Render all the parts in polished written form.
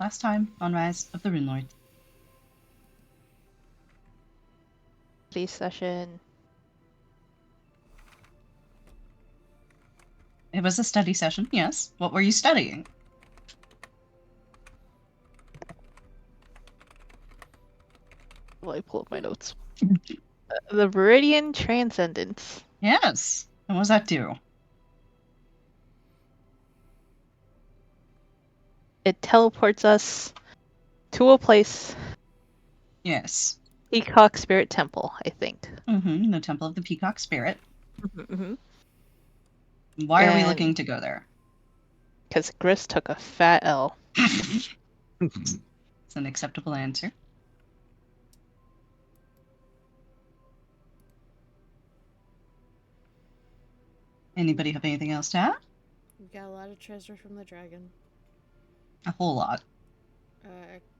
last time on Rise of the Runelords. Study session. It was a study session, yes. What were you studying? Well, I pull up my notes. The Viridian Transcendence. Yes. And what does that do? It teleports us to a place. Yes. Peacock Spirit Temple, I think. The Temple of the Peacock Spirit. Mm-hmm. Why are we looking to go there? Because Gris took a fat L. It's an acceptable answer. Anybody have anything else to add? We got a lot of treasure from the dragon. A whole lot.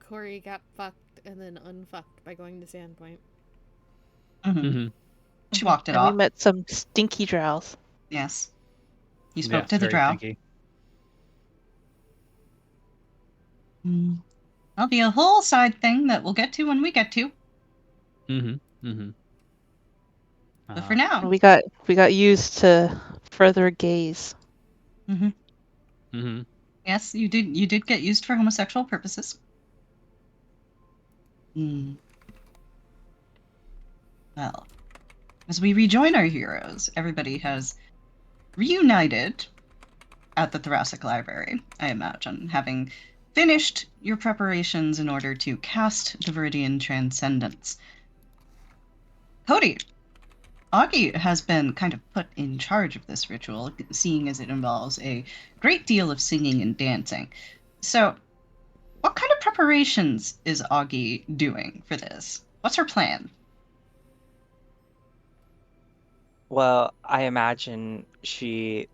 Corey got fucked and then unfucked by going to Sandpoint. She walked it and off. We met some stinky drows. Yes. You spoke to the drow. That'll be a whole side thing that we'll get to when we get to. But for now, we got used to further gaze. Yes, you did get used for homosexual purposes. Well, as we rejoin our heroes, everybody has reunited at the Thoracic Library, I imagine, having finished your preparations in order to cast the Viridian Transcendence. Cody, Augie has been kind of put in charge of this ritual, seeing as it involves a great deal of singing and dancing. So, what kind of preparations is Augie doing for this? What's her plan? Well, I imagine she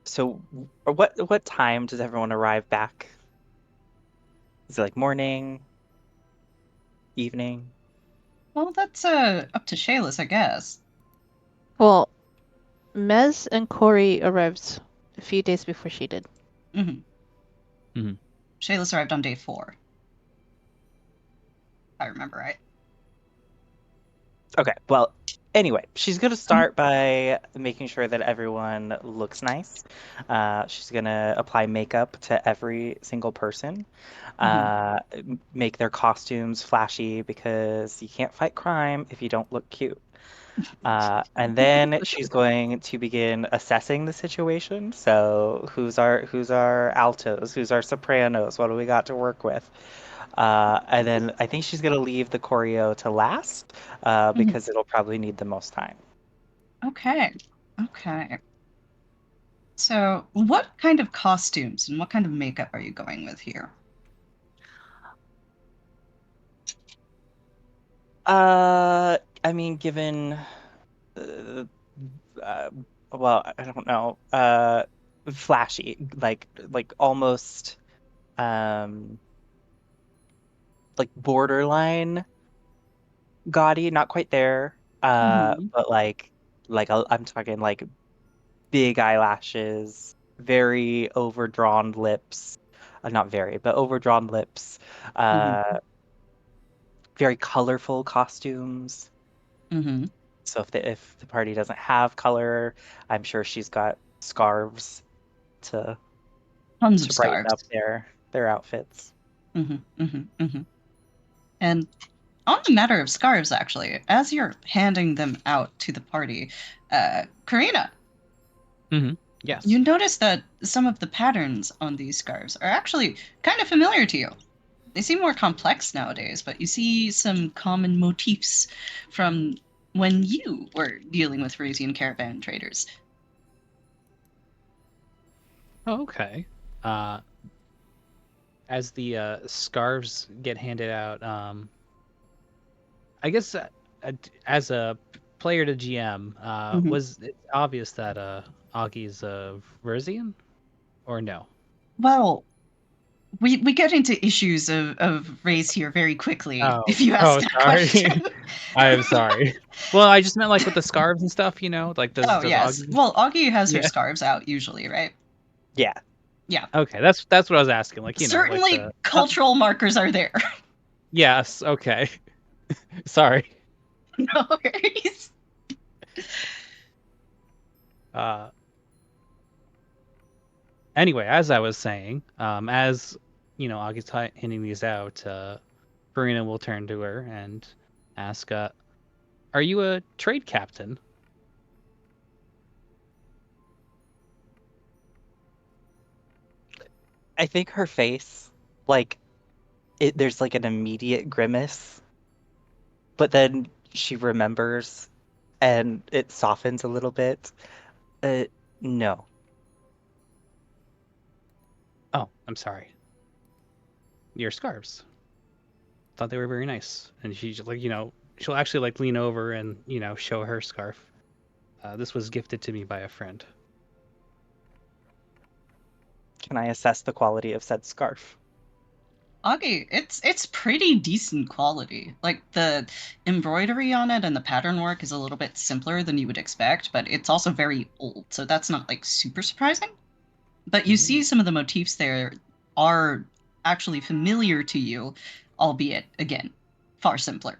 so what time does everyone arrive back? Is it like morning, evening? Well, that's up to Shayless, I guess. Well, Mez and Corey arrived a few days before she did. Shayless arrived on day 4. If I remember right. Okay, well, anyway, she's gonna start by making sure that everyone looks nice. She's gonna apply makeup to every single person, make their costumes flashy because you can't fight crime if you don't look cute. And then she's going to begin assessing the situation. So who's our altos? Who's our sopranos? What do we got to work with? And then I think she's gonna leave the choreo to last because it'll probably need the most time. Okay. So, what kind of costumes and what kind of makeup are you going with here? I mean, given, well, I don't know, flashy, like almost, like borderline gaudy, not quite there, but I'm talking like big eyelashes, very overdrawn lips, not very, but overdrawn lips, very colorful costumes. So if the party doesn't have color, I'm sure she's got scarves to brighten up their outfits. And on the matter of scarves, actually, as you're handing them out to the party, Karina. Yes. You notice that some of the patterns on these scarves are actually kind of familiar to you. They seem more complex nowadays, but you see some common motifs from when you were dealing with Rasian caravan traders. Okay. As the scarves get handed out, I guess as a player to GM, was it obvious that Augie's Verzian, or no? Well, we get into issues of race here very quickly. If you ask that sorry. question. I am sorry. Well, I just meant like with the scarves and stuff, like does yes. Augie... Well, Augie has her scarves out usually, right? Yeah. Yeah. Okay, that's what I was asking. Like, you know, like Certainly the cultural markers are there. yes. Okay. Sorry. No worries. Uh. Anyway, as I was saying, as you know, Augie's handing these out, Karina will turn to her and ask, "Are you a trade captain?" I think her face, like, there's like an immediate grimace, but then she remembers and it softens a little bit. Uh, no. Oh, I'm sorry. Your scarves. Thought they were very nice. And she's like, you know, she'll actually like lean over and show her scarf. This was gifted to me by a friend. Can I assess the quality of said scarf? Augie, it's pretty decent quality. Like the embroidery on it and the pattern work is a little bit simpler than you would expect, but it's also very old, so that's not like super surprising. But you see some of the motifs there are actually familiar to you, albeit again, far simpler.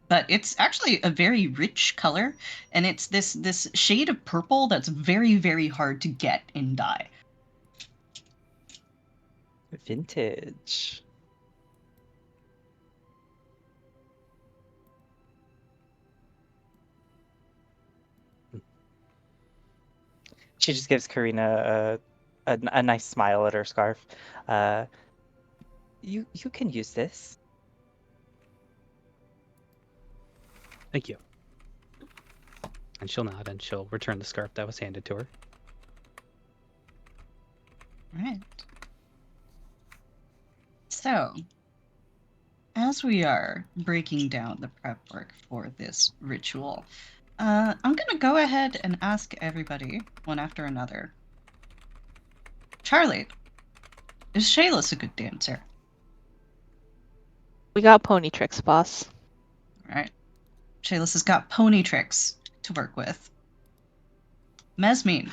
But it's actually a very rich color, and it's this shade of purple that's very, very hard to get in dye. Vintage. She just gives Karina a nice smile at her scarf. Uh, you can use this. Thank you. And she'll nod and she'll return the scarf that was handed to her. Right. So, as we are breaking down the prep work for this ritual, I'm going to go ahead and ask everybody, one after another. Charlie, is Shayless a good dancer? We got pony tricks, boss. All right. Shayless has got pony tricks to work with. Mesmine,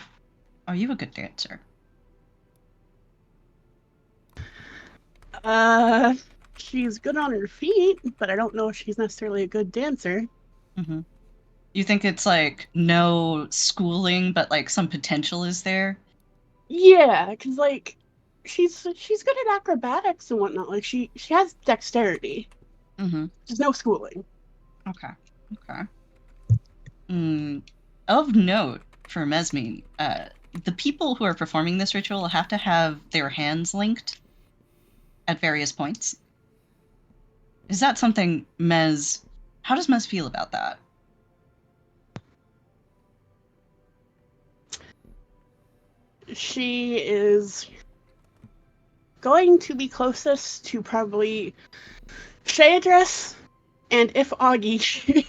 are you a good dancer? She's good on her feet, but I don't know if she's necessarily a good dancer. Mm-hmm. You think it's like no schooling, but like some potential is there? Yeah, because like she's good at acrobatics and whatnot. Like she has dexterity. Mm-hmm. There's no schooling. Okay. Okay. Of note for Mesmine, the people who are performing this ritual have to have their hands linked at various points. Is that something Mez? How does Mez feel about that? She is going to be closest to probably Shadress and if Augie,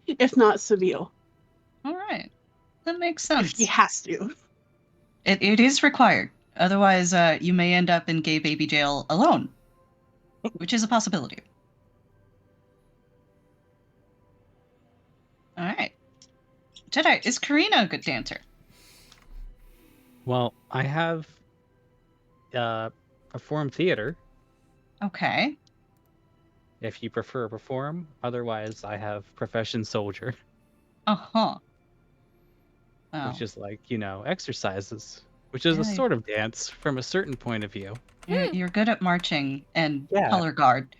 if not Seville. All right, that makes If sense. she has to. It is required. Otherwise, you may end up in gay baby jail alone, which is a possibility. All right. Jedi, is Karina a good dancer? Well, I have perform theater Okay. if you prefer perform. Otherwise, I have profession soldier, Uh-huh. Wow. which is like, exercises, which is a Yeah. sort of dance from a certain point of view. You're good at marching and Yeah. color guard.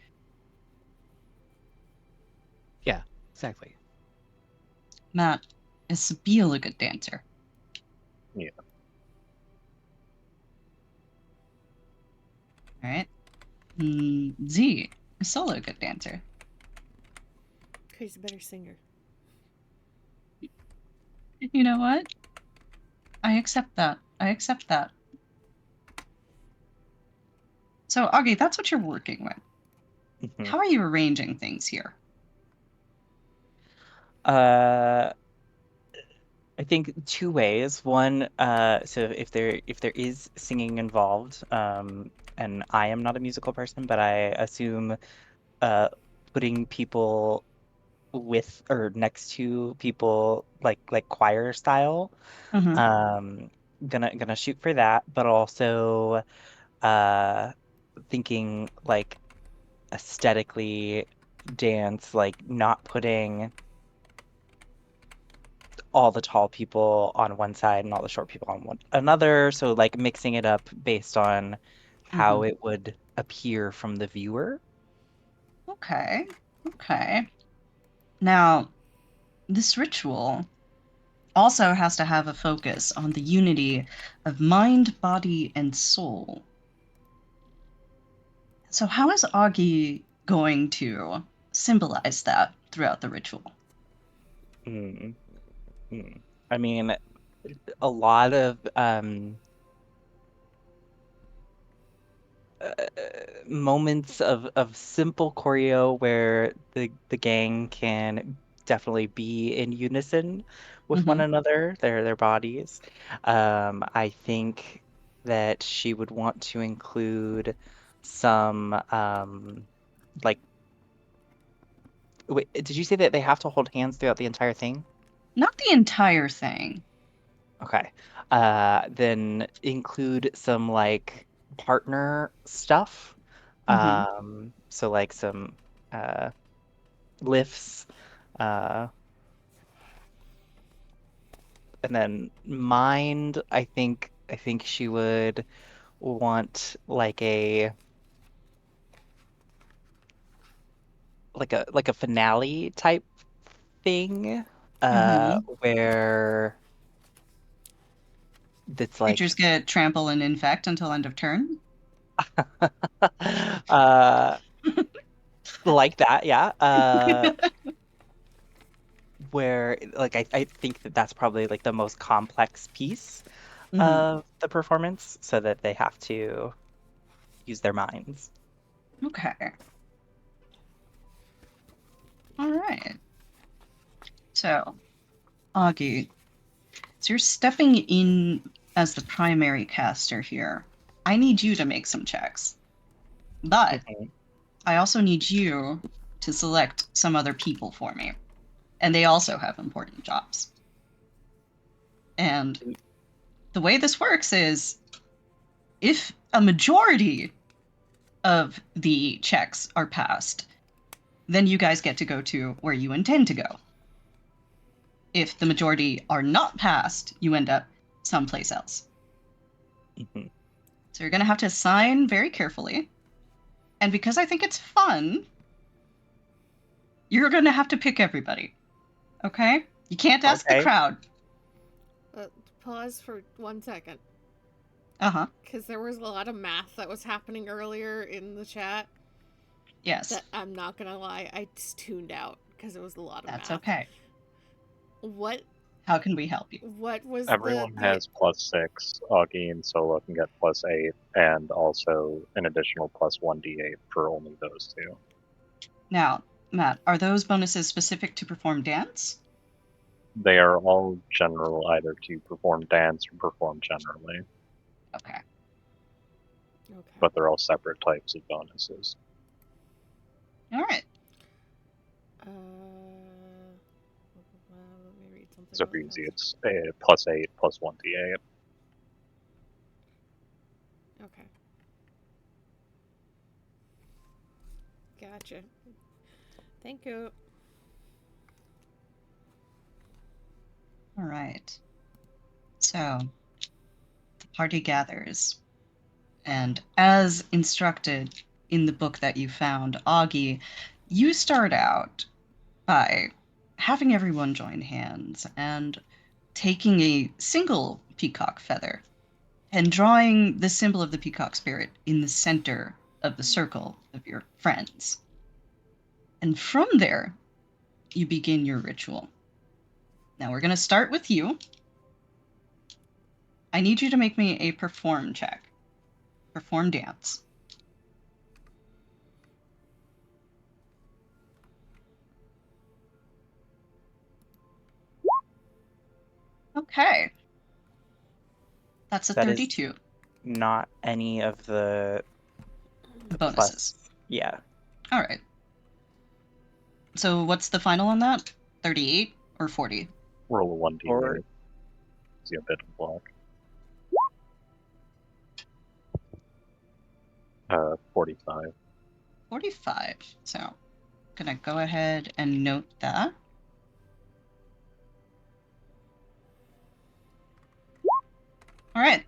Yeah, exactly. Matt, is Sabine a good dancer? Yeah. All right. Z, is Solo a good dancer? He's a better singer. You know what? I accept that. I accept that. So, Augie, that's what you're working with. Mhm. How are you arranging things here? I think two ways. One, so if there is singing involved, and I am not a musical person, but I assume putting people with or next to people like choir style, Mm-hmm. gonna shoot for that, but also thinking like aesthetically dance, like not putting all the tall people on one side and all the short people on one another. So like mixing it up based on how it would appear from the viewer. Okay. Okay. Now, this ritual also has to have a focus on the unity of mind, body, and soul. So, how is Augie going to symbolize that throughout the ritual? Mm, I mean, a lot of moments of simple choreo where the gang can definitely be in unison with one another, their bodies. I think that she would want to include some like wait, did you say that they have to hold hands throughout the entire thing? Not the entire thing. Okay. Then include some like partner stuff. So like some uh lifts, uh, and then mind, I think she would want like a finale type thing, where that's Creatures like get trample and infect until end of turn. uh like that, yeah. Where like I think that that's probably like the most complex piece of the performance, so that they have to use their minds. Okay. All right. So, Augie, so you're stepping in as the primary caster here. I need you to make some checks, but Mhm. I also need you to select some other people for me. And they also have important jobs. And the way this works is if a majority of the checks are passed, then you guys get to go to where you intend to go. If the majority are not passed, you end up someplace else. Mhm. So you're going to have to assign very carefully. And because I think it's fun, you're going to have to pick everybody. Okay? You can't ask the Okay. crowd. Pause for 1 second. Uh-huh. Because there was a lot of math that was happening earlier in the chat Yes. that I'm not gonna lie, I just tuned out because it was a lot of That's math. okay. What How can we help you? what was Everyone the has +6. Augie and Solo can get +8, and also an additional +1d8 for only those two. Now, Matt, are those bonuses specific to perform dance? They are all general, either to perform dance or perform generally, Okay. Okay. but they're all separate types of bonuses. All right. Let me read something. Super real easy. fast. It's +8 +1d8. Okay. Gotcha. Thank you. All right. So, the party gathers. And as instructed in the book that you found, Augie, you start out by having everyone join hands and taking a single peacock feather and drawing the symbol of the peacock spirit in the center of the circle of your friends. And from there, you begin your ritual. Now we're going to start with you. I need you to make me a perform check. Perform dance. Okay. That's a That is 32. not any of the Bonuses. Yeah. All right. So what's the final on that? 38 or 40? Roll a 1d8. Or See a bit of luck. 45. 45. So, gonna go ahead and note that. All right.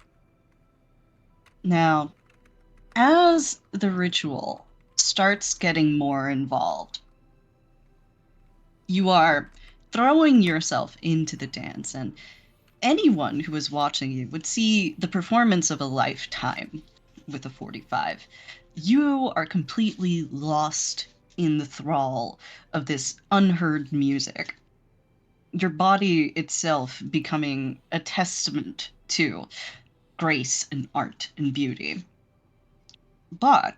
Now, as the ritual starts getting more involved, you are throwing yourself into the dance, and anyone who is watching you would see the performance of a lifetime with a 45. You are completely lost in the thrall of this unheard music. Your body itself becoming a testament to grace and art and beauty. But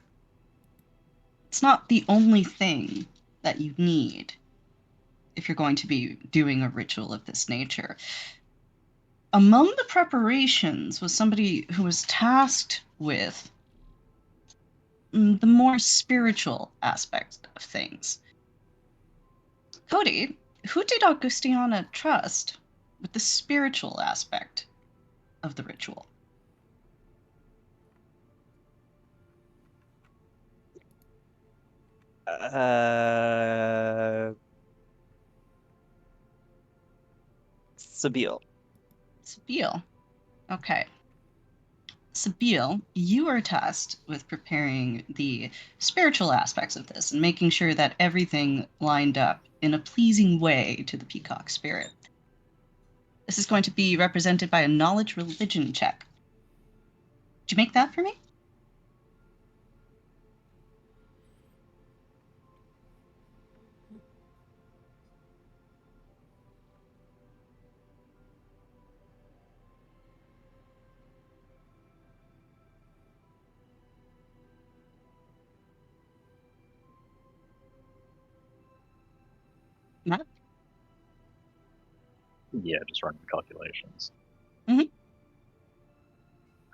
it's not the only thing that you need if you're going to be doing a ritual of this nature. Among the preparations was somebody who was tasked with the more spiritual aspect of things. Cody, who did Augustiana trust with the spiritual aspect of the ritual? Sabine. Sabine. Okay. Sabine, you are tasked with preparing the spiritual aspects of this and making sure that everything lined up in a pleasing way to the peacock spirit. This is going to be represented by a knowledge religion check. Did you make that for me? Matt? Yeah, just running calculations. Mhm.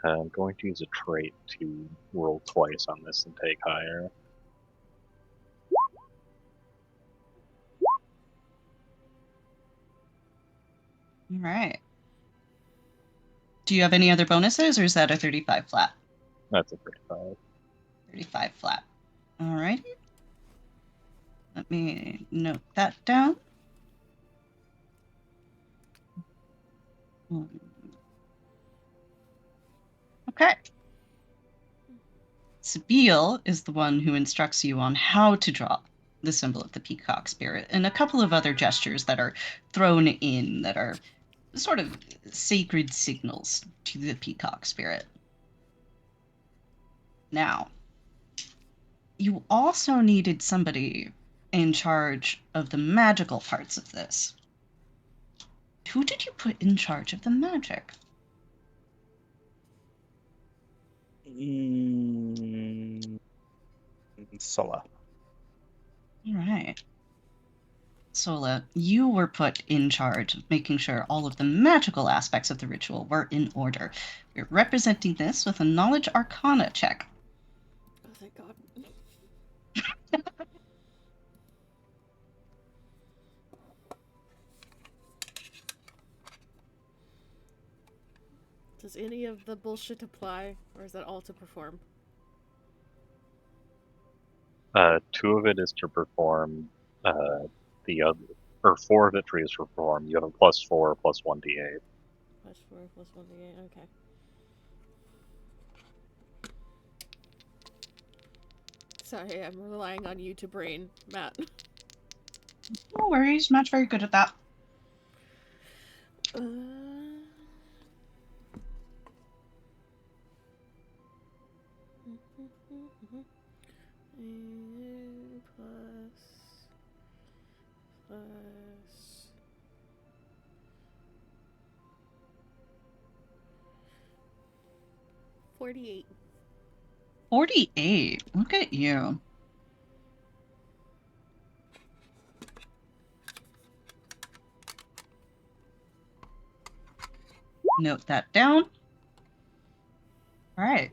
I'm going to use a trait to roll twice on this and take higher. All right. Do you have any other bonuses, or is that a 35 flat? That's a 35. 35 flat. All righty. Let me note that down. Okay. Sabine is the one who instructs you on how to draw the symbol of the peacock spirit, and a couple of other gestures that are thrown in that are sort of sacred signals to the peacock spirit. Now, you also needed somebody in charge of the magical parts of this. Who did you put in charge of the magic? Sola. All right. Sola, you were put in charge of making sure all of the magical aspects of the ritual were in order. You're representing this with a knowledge arcana check. Oh, thank God. Does any of the bullshit apply, or is that all to perform? 2 of it is to perform. The other, or 4 of it is to perform. You have a +4, +1d8. +4, +1d8, okay. Sorry, I'm relying on you to brain, Matt. No worries, Matt's very good at that. Plus 48. 48. Look at you. Note that down. All right.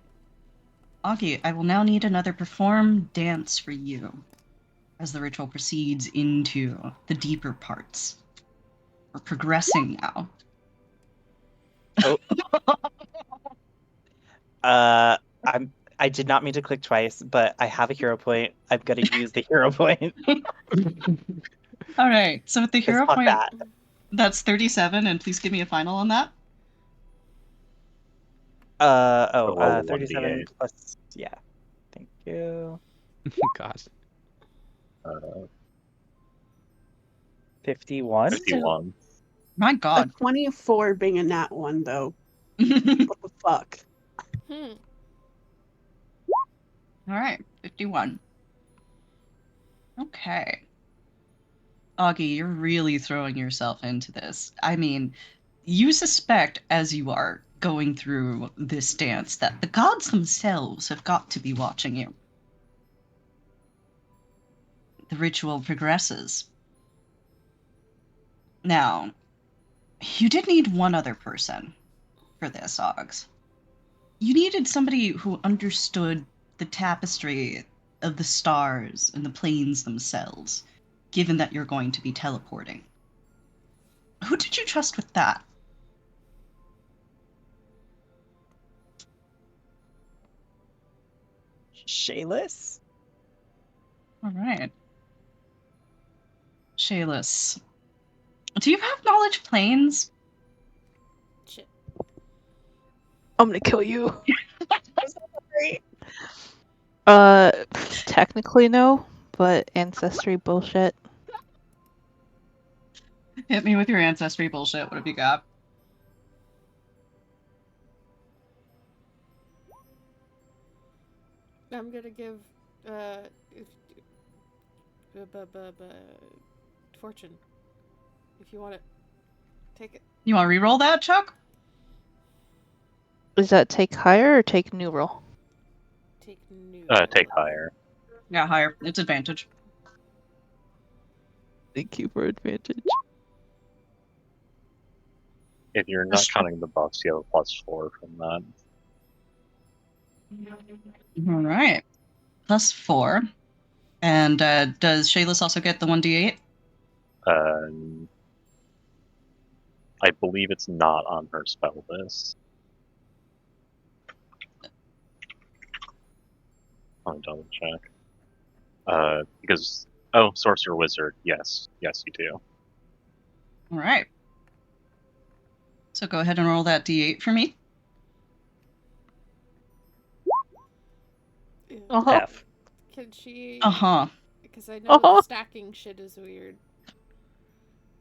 Augie, I will now need another perform dance for you as the ritual proceeds into the deeper parts. We're progressing now. I'm I did not mean to click twice, but I have a hero point. I'm gonna use the hero point. All right. So with the Because hero fuck point, that. that's 37, and please give me a final on that. roll 37 1d8. plus, yeah. Thank you. Gosh. 51. 51. My A God. 24 being a nat one, though. All What the fuck? right. 51. Okay. Augie, you're really throwing yourself into this. I mean, you suspect as you are going through this dance that the gods themselves have got to be watching you. The ritual progresses. Now, you did need one other person for this, Oggs. You needed somebody who understood the tapestry of the stars and the planes themselves, given that you're going to be teleporting. Who did you trust with that? Shayless? All right. Shayless. Do you have knowledge planes? Shit. I'm gonna kill you. Technically no, but ancestry bullshit. Hit me with your ancestry bullshit. What have you got? I'm gonna give fortune. If you want it, take it. You want to re-roll that, Chuck? Is that take higher or take new roll? Take new. Take higher. Yeah, higher. It's advantage. Thank you for advantage. If you're not That's true. counting the buffs, you have a +4 from that. All right. +4. And does Shayless also get the 1d8? I believe it's not on her spell list. I'll double check. Because Sorcerer Wizard, yes, you do. All right. So go ahead and roll that d8 for me. Yeah. Uh-huh. F. Can she? Uh-huh. Because I know the stacking shit is weird.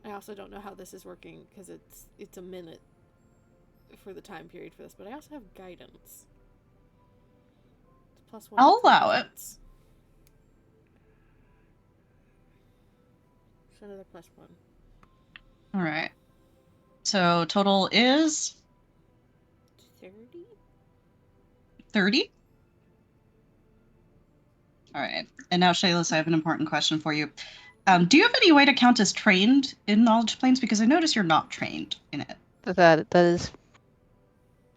I also don't know how this is working because it's a minute for the time period for this, but I also have guidance. It's +1. I'll allow it. It's another +1. All right. So total is 30? 30. All right. And now, Shayless, I have an important question for you. Do you have any way to count as trained in Knowledge Planes? Because I notice you're not trained in it. That is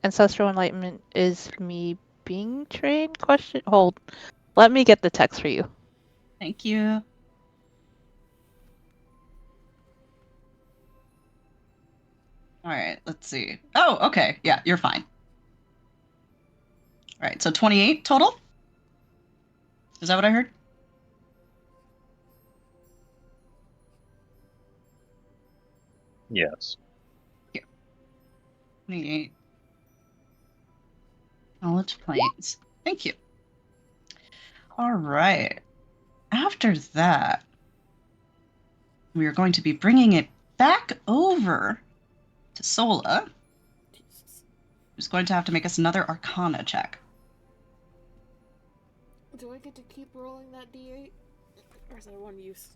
ancestral enlightenment is me being trained? Question. Hold. Let me get the text for you. Thank you. All right, let's see. Oh, okay. Yeah, you're fine. All right, so 28 total? Is that what I heard? Yes. 28. Knowledge planes. Thank you. All right. After that, we are going to be bringing it back over to Sola, Jesus. who's going to have to make us another Arcana check. Do I get to keep rolling that d8? Or is that one use?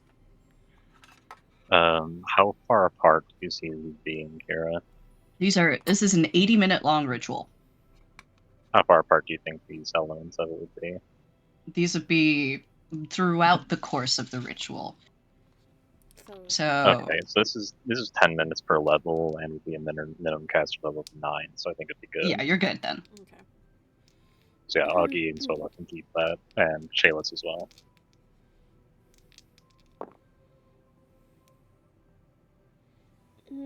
How far apart do you see these being, Kira? This is an 80-minute long ritual. How far apart do you think these elements of it would be? These would be throughout the course of the ritual. So Okay, so this is 10 minutes per level, and would be a minimum caster level of 9. So I think it'd be good. yeah, you're good then. Okay. So yeah, Augie and Sola can keep that, and Shayless as well. You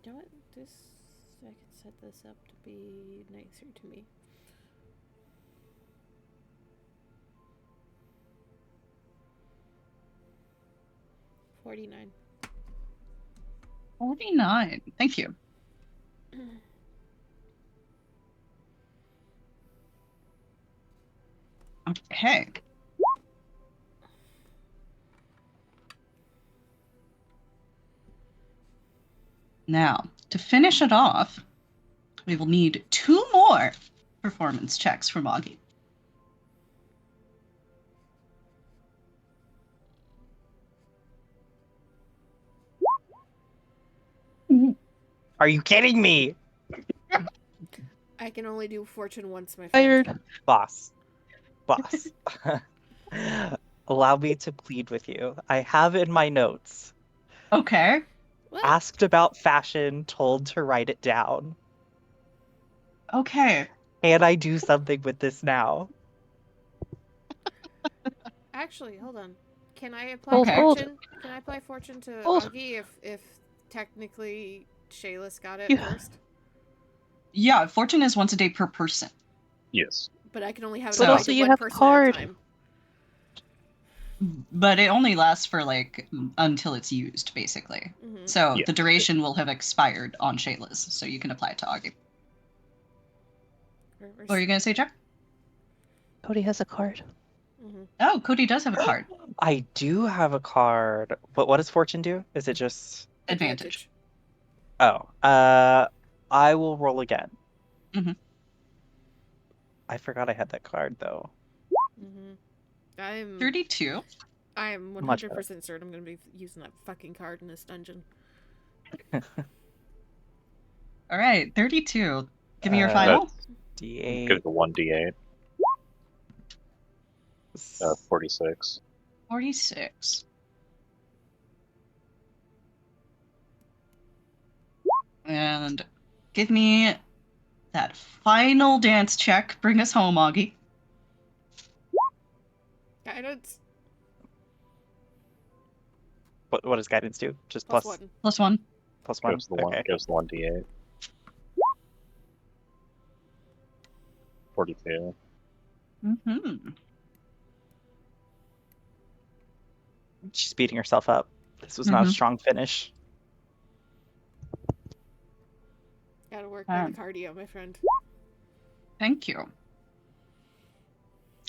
know what? This I could set this up to be nicer to me. $49. 49. Thank you. Okay. Now, to finish it off, we will need 2 more performance checks from Augie. Are you kidding me? I can only do fortune once, my friend. Tired. Boss. Allow me to plead with you. I have in my notes, Okay. What? asked about fashion, told to write it down. Okay. Can I do something with this now? Actually, hold on. Can I apply Hold, hold. fortune? Can I apply fortune to Hold. Augie if technically Shayla's got it You- first? Yeah, fortune is once a day per person. Yes. But I can only have it But applied also to you one have person card. at a time. But it only lasts for like until it's used, basically. Mm-hmm. So Yeah. the duration will have expired on Shayla's, so you can apply it to Augie. What are you gonna say, Jack? Cody has a card. Mm-hmm. Oh, Cody does have a card. I do have a card, but what does fortune do? Is it just... Advantage. Oh, I will roll again. Mhm. I forgot I had that card though. Mm-hmm. I'm 32. I am Much 100% better. certain I'm going to be using that fucking card in this dungeon. All right, 32. Give me your Uh, final. That's D8. good. The 1d8. 46. 46. And give me that final dance check. Bring us home, Augie. Guidance What does guidance do? Just plus plus 1. Plus 1. plus one. Goes the one. Okay. Goes the 1d8. 42. Mm-hmm. She's beating herself up. This was not a Mhm. strong finish. Gotta work on the cardio, my friend. Thank you.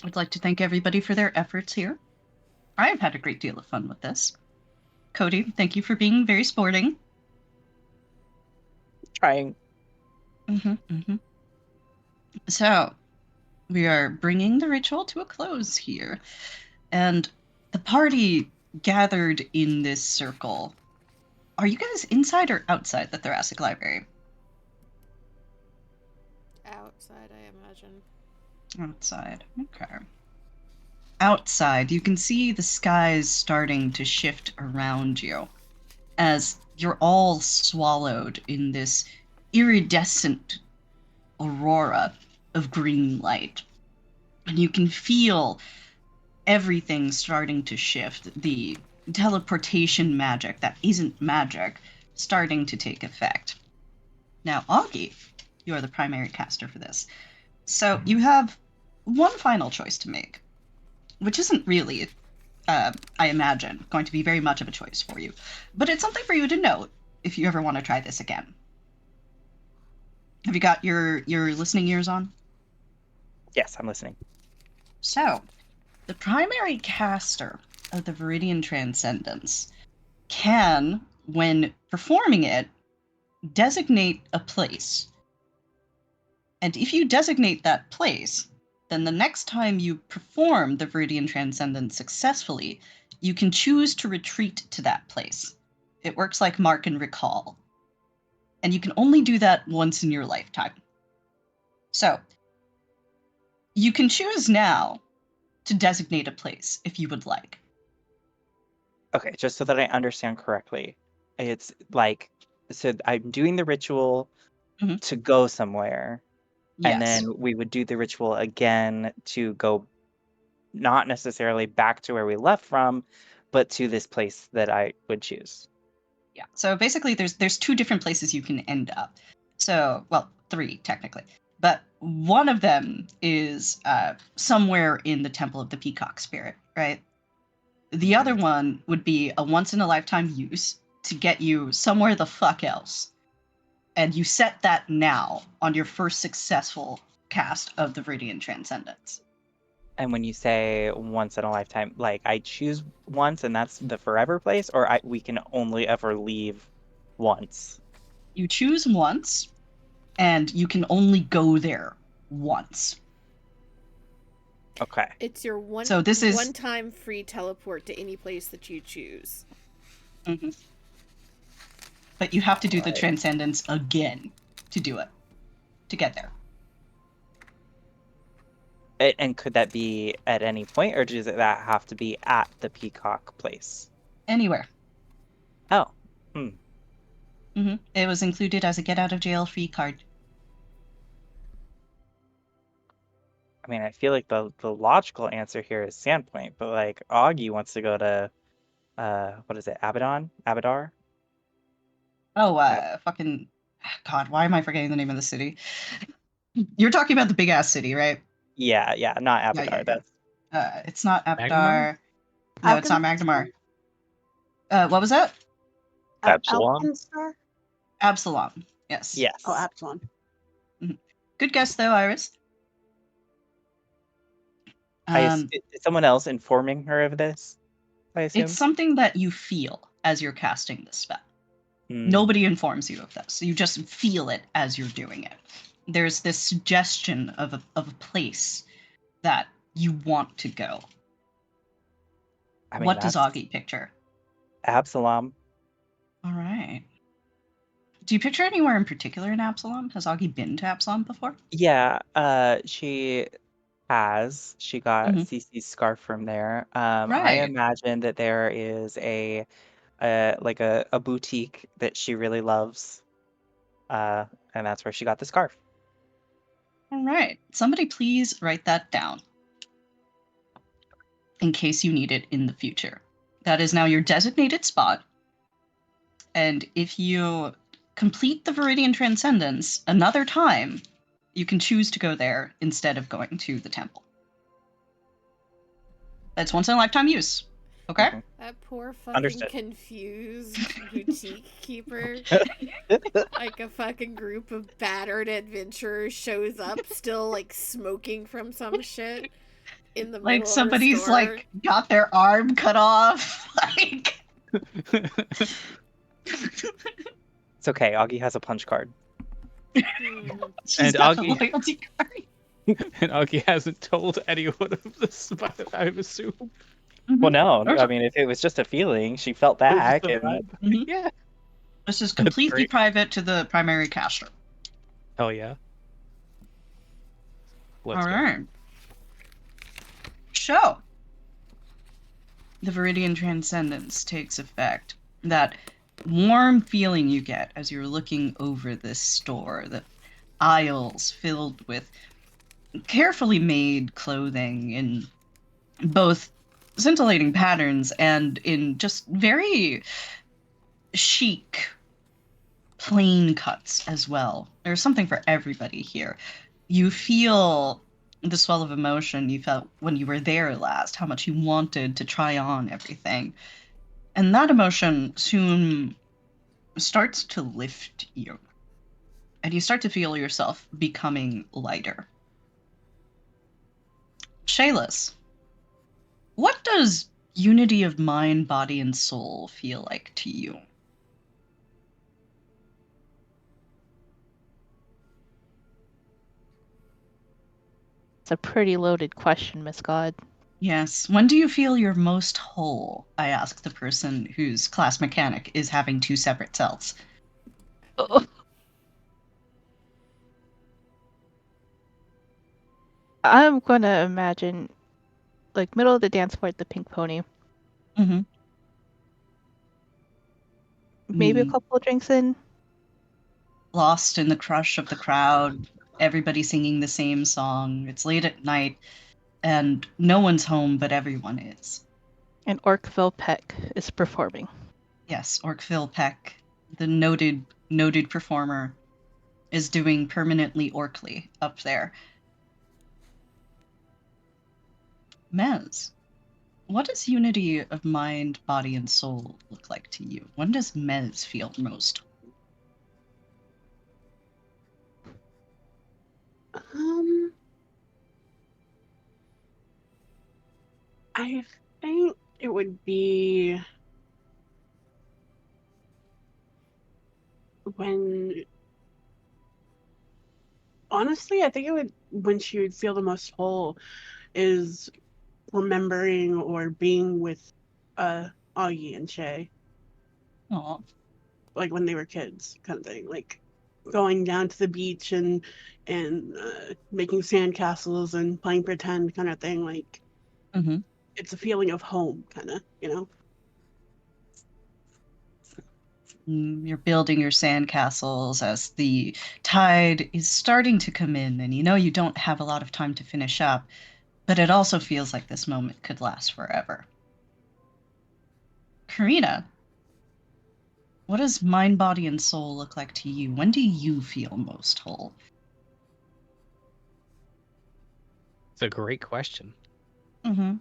I'd like to thank everybody for their efforts here. I've had a great deal of fun with this. Cody, thank you for being very sporting. Trying. So, we are bringing the ritual to a close here. And the party gathered in this circle. Are you guys inside or outside the Thoracic Library? Outside, I imagine. Outside. Okay. Outside, you can see the skies starting to shift around you as you're all swallowed in this iridescent aurora of green light. And you can feel everything starting to shift. The teleportation magic that isn't magic starting to take effect. Now, Augie, you are the primary caster for this. So you have one final choice to make, which isn't really, I imagine, going to be very much of a choice for you. But it's something for you to note if you ever want to try this again. Have you got your listening ears on? Yes, I'm listening. So, the primary caster of the Viridian Transcendence can, when performing it, designate a place. And if you designate that place, then the next time you perform the Viridian Transcendence successfully, you can choose to retreat to that place. It works like mark and recall. And you can only do that once in your lifetime. So, you can choose now to designate a place if you would like. Okay, just so that I understand correctly, it's like, so I'm doing the ritual Mhm. to go somewhere, and Yes. then we would do the ritual again to go not necessarily back to where we left from, but to this place that I would choose. Yeah. So basically there's 2 different places you can end up. So, well, 3 technically. But one of them is somewhere in the Temple of the Peacock Spirit, right? The other one would be a once-in-a-lifetime use to get you somewhere the fuck else. And you set that now on your first successful cast of the Viridian Transcendence. And when you say once in a lifetime, like I choose once and that's the forever place, or we can only ever leave once? You choose once, and you can only go there once. Okay. It's your So this is- one-time free teleport to any place that you choose. Mhm. But you have to do the Alright. Transcendence again to do it, to get there. And could that be at any point, or does that have to be at the Peacock place? Anywhere. Oh. It was included as a get-out-of-jail-free card. I mean, I feel like the logical answer here is Sandpoint, but like Augie wants to go to what is it, Abadar? Oh, fucking... God, why am I forgetting the name of the city? You're talking about the big-ass city, right? Yeah, not Abadar. Yeah. That's It's not Magnemar? Abadar. No, it's not Magnemar. What was that? Absalom? Alkenstar? Absalom. Yes. yes. Oh, Absalom. Good guess, though, Iris. Is someone else informing her of this? I assume. It's something that you feel as you're casting the spell. Hmm. Nobody informs you of this. You just feel it as you're doing it. There's this suggestion of a place that you want to go. I mean, What does that's Augie picture? Absalom. All right. Do you picture anywhere in particular in Absalom? Has Augie been to Absalom before? Yeah, she has. She got Mhm. Cece's scarf from there. I Right. imagine that there is a boutique that she really loves. And that's where she got the scarf. All right. Somebody please write that down in case you need it in the future. That is now your designated spot. And if you complete the Viridian Transcendence another time, you can choose to go there instead of going to the temple. That's once in a lifetime use. Okay? Mhm. That poor fucking Understood. confused boutique keeper. Like a fucking group of battered adventurers shows up, still like smoking from some shit in the middle Like of somebody's her store. like got their arm cut off. Like It's okay. Augie has a punch card. she's And got Augie- the loyalty card. And Augie hasn't told anyone of this, but I would assume. Well, no. Or- I mean, if it was just a feeling, she felt that. Just a And vibe. Mhm. Yeah. This is completely great. private to the primary caster. Hell yeah. Let's All go. right. So, the Viridian Transcendence takes effect. That warm feeling you get as you're looking over this store, the aisles filled with carefully made clothing in both scintillating patterns and in just very chic, plain cuts as well. There's something for everybody here. You feel the swell of emotion you felt when you were there last, how much you wanted to try on everything. And that emotion soon starts to lift you. And you start to feel yourself becoming lighter. Shaylas, what does unity of mind, body, and soul feel like to you? It's a pretty loaded question, Miss God. Yes. When do you feel you're most whole? I ask the person whose class mechanic is having 2 separate selves. I'm gonna imagine, like, middle of the dance floor at the Pink Pony. Mm-hmm. Maybe a Mm. couple of drinks in. Lost in the crush of the crowd, everybody singing the same song. It's late at night, and no one's home, but everyone is. And Orkville Peck is performing. Yes, Orkville Peck, the noted performer. is doing permanently Orkly up there. Mez, what does unity of mind, body, and soul look like to you? When does Mez feel most? I think it would be when, honestly, I think it would, when she would feel the most whole is remembering or being with Augie and Shay, Aw. like when they were kids, kind of thing. Like going down to the beach and making sandcastles and playing pretend, kind of thing. Like Mm-hmm. it's a feeling of home, kind of, you know. You're building your sandcastles as the tide is starting to come in, and you know you don't have a lot of time to finish up, but it also feels like this moment could last forever. Karina, what does mind, body, and soul look like to you? When do you feel most whole? It's a great question. Mm-hmm.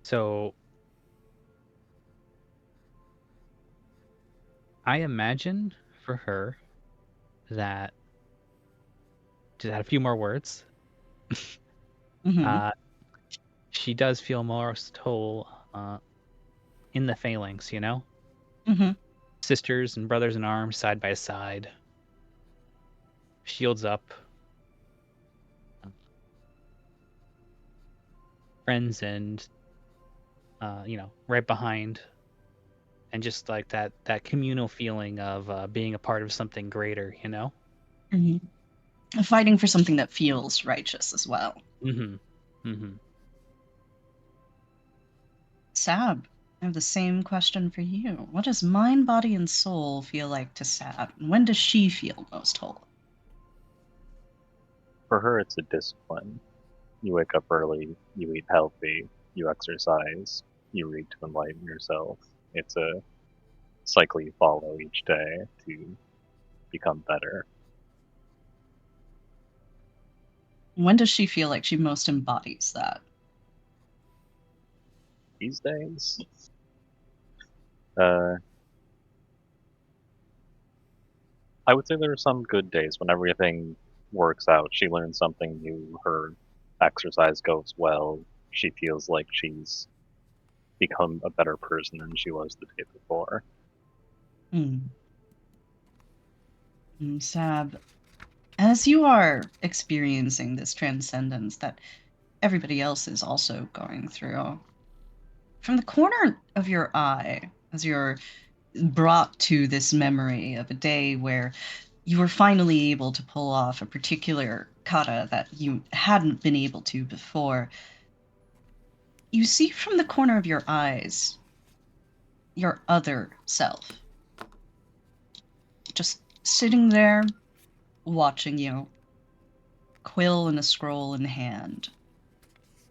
So I imagine for her that, to add a few more words, Mm-hmm. she does feel most whole in the phalanx, you know? Mm-hmm. Sisters and brothers in arms side by side, shields up, friends and right behind, and just like that communal feeling of being a part of something greater, you know? Mm-hmm. Fighting for something that feels righteous as well. Mm-hmm. Mm-hmm. Sab, I have the same question for you. What does mind, body, and soul feel like to Sab? And when does she feel most whole? For her, it's a discipline. You wake up early, you eat healthy, you exercise, you read to enlighten yourself. It's a cycle you follow each day to become better. When does she feel like she most embodies that? These days, uh, I would say there are some good days when everything works out. She learns something new, her exercise goes well, she feels like she's become a better person than she was the day before. Sab, as you are experiencing this transcendence that everybody else is also going through, from the corner of your eye, as you're brought to this memory of a day where you were finally able to pull off a particular kata that you hadn't been able to before, you see from the corner of your eyes your other self just sitting there watching you, quill and a scroll in hand.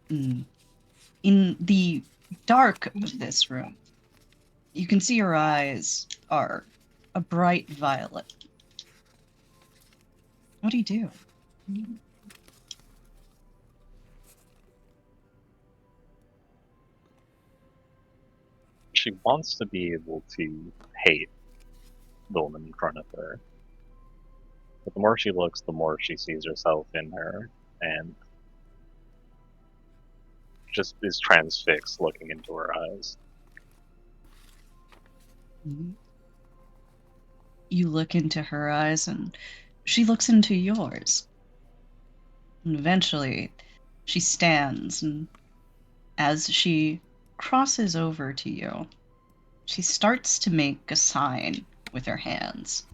In the dark of this room, you can see her eyes are a bright violet. What do you do? She wants to be able to hate the woman in front of her. But the more she looks, the more she sees herself in her, and just is transfixed looking into her eyes. You look into her eyes, and she looks into yours. And eventually, she stands, and as she crosses over to you, she starts to make a sign with her hands.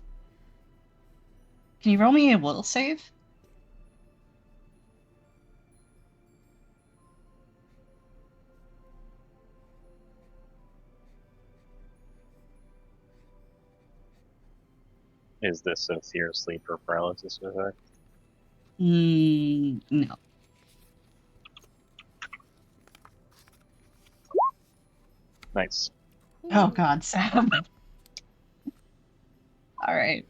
Can you roll me a will save? Is this a fear, sleep, or paralysis effect? No. Nice. Oh God, Sam. All right.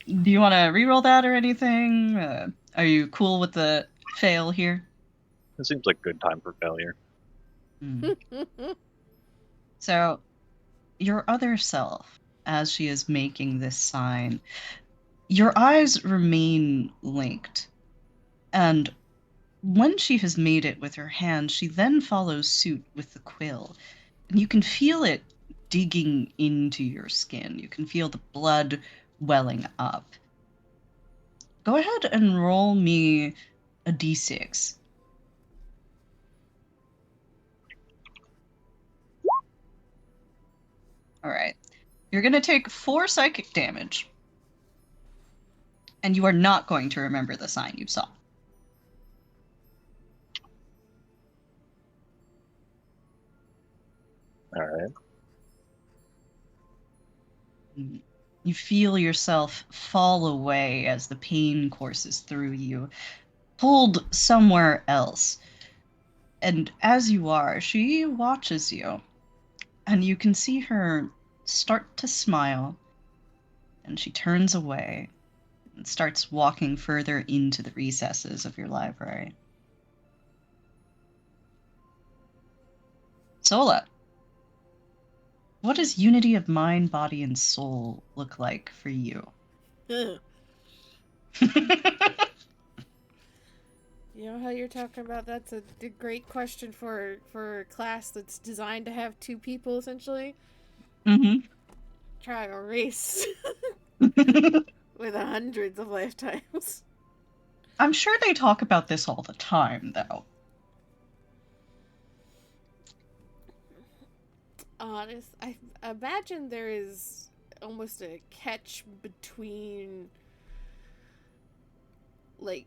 Do you want to reroll that or anything? Are you cool with the fail here? It seems like a good time for failure. Hmm. So, your other self, as she is making this sign, your eyes remain linked. And when she has made it with her hand, she then follows suit with the quill. And you can feel it digging into your skin. You can feel the blood welling up. Go ahead and roll me a d6. All right. You're going to take 4 psychic damage. And you are not going to remember the sign you saw. All right. You feel yourself fall away as the pain courses through you, pulled somewhere else. And as you are, she watches you, and you can see her start to smile, and she turns away and starts walking further into the recesses of your library. Sola, what does unity of mind, body, and soul look like for you? You know how you're talking about that's a great question for a class that's designed to have 2 people essentially. Mm-hmm. Try a race with hundreds of lifetimes. I'm sure they talk about this all the time, though. Honest, I imagine there is almost a catch between like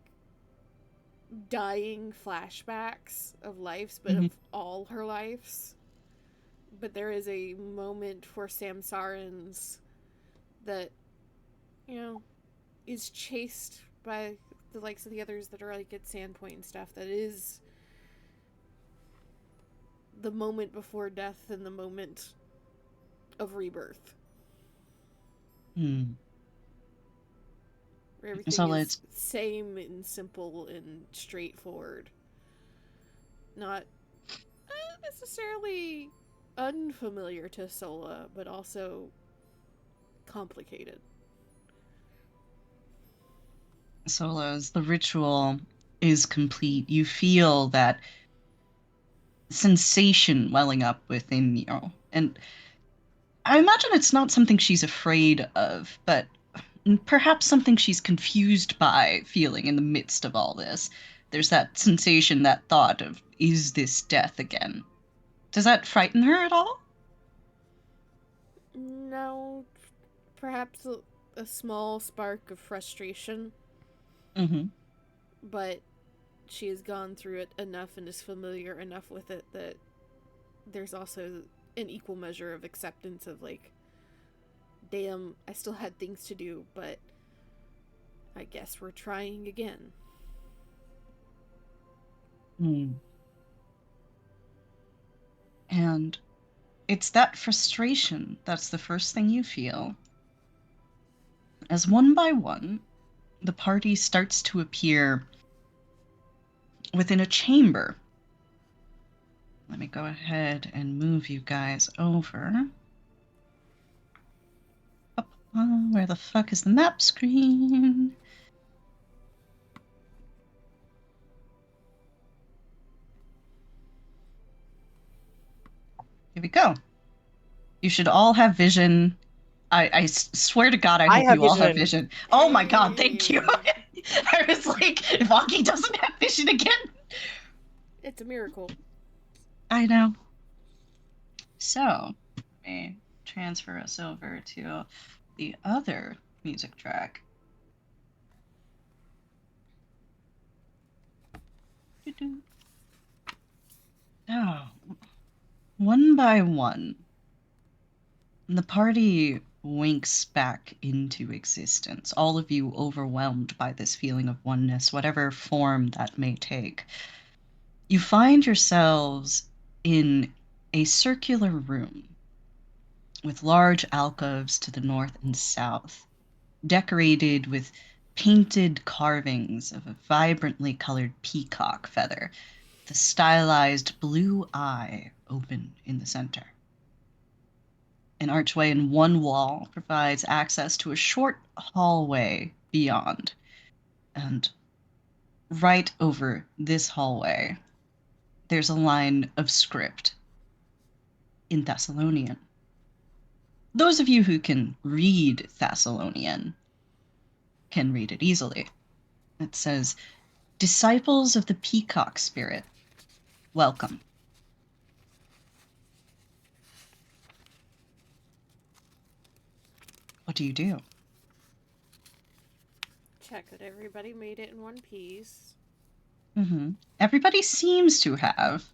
dying flashbacks of lives, but of all her lives. But there is a moment for Samsarans that, is chased by the likes of the others that are like at Sandpoint and stuff. That is the moment before death and the moment of rebirth. Where everything is same and simple and straightforward. Not necessarily unfamiliar to Sola, but also complicated. Solas, the ritual is complete. You feel that sensation welling up within you. And I imagine it's not something she's afraid of, but perhaps something she's confused by feeling in the midst of all this. There's that sensation, that thought of, is this death again? Does that frighten her at all? No, perhaps a small spark of frustration. But she has gone through it enough and is familiar enough with it that there's also an equal measure of acceptance of like, damn, I still had things to do, but I guess we're trying again. And it's that frustration that's the first thing you feel. As one by one, the party starts to appear within a chamber. Let me go ahead and move you guys over. Where the fuck is the map screen? Here we go. You should all have vision. I swear to God, I hope you all have vision. Oh my God, thank you. I was like, if Aki doesn't have vision again. It's a miracle. I know. So, let me transfer us over to the other music track. Oh, one by one, the party winks back into existence, all of you overwhelmed by this feeling of oneness, whatever form that may take. You find yourselves in a circular room. with large alcoves to the north and south, decorated with painted carvings of a vibrantly colored peacock feather, the stylized blue eye open in the center. An archway in one wall provides access to a short hallway beyond. And right over this hallway, there's a line of script in Thessalonian. Those of you who can read Thessalonian can read it easily. It says, "Disciples of the peacock spirit, welcome." What do you do? Check that everybody made it in one piece. Everybody seems to have.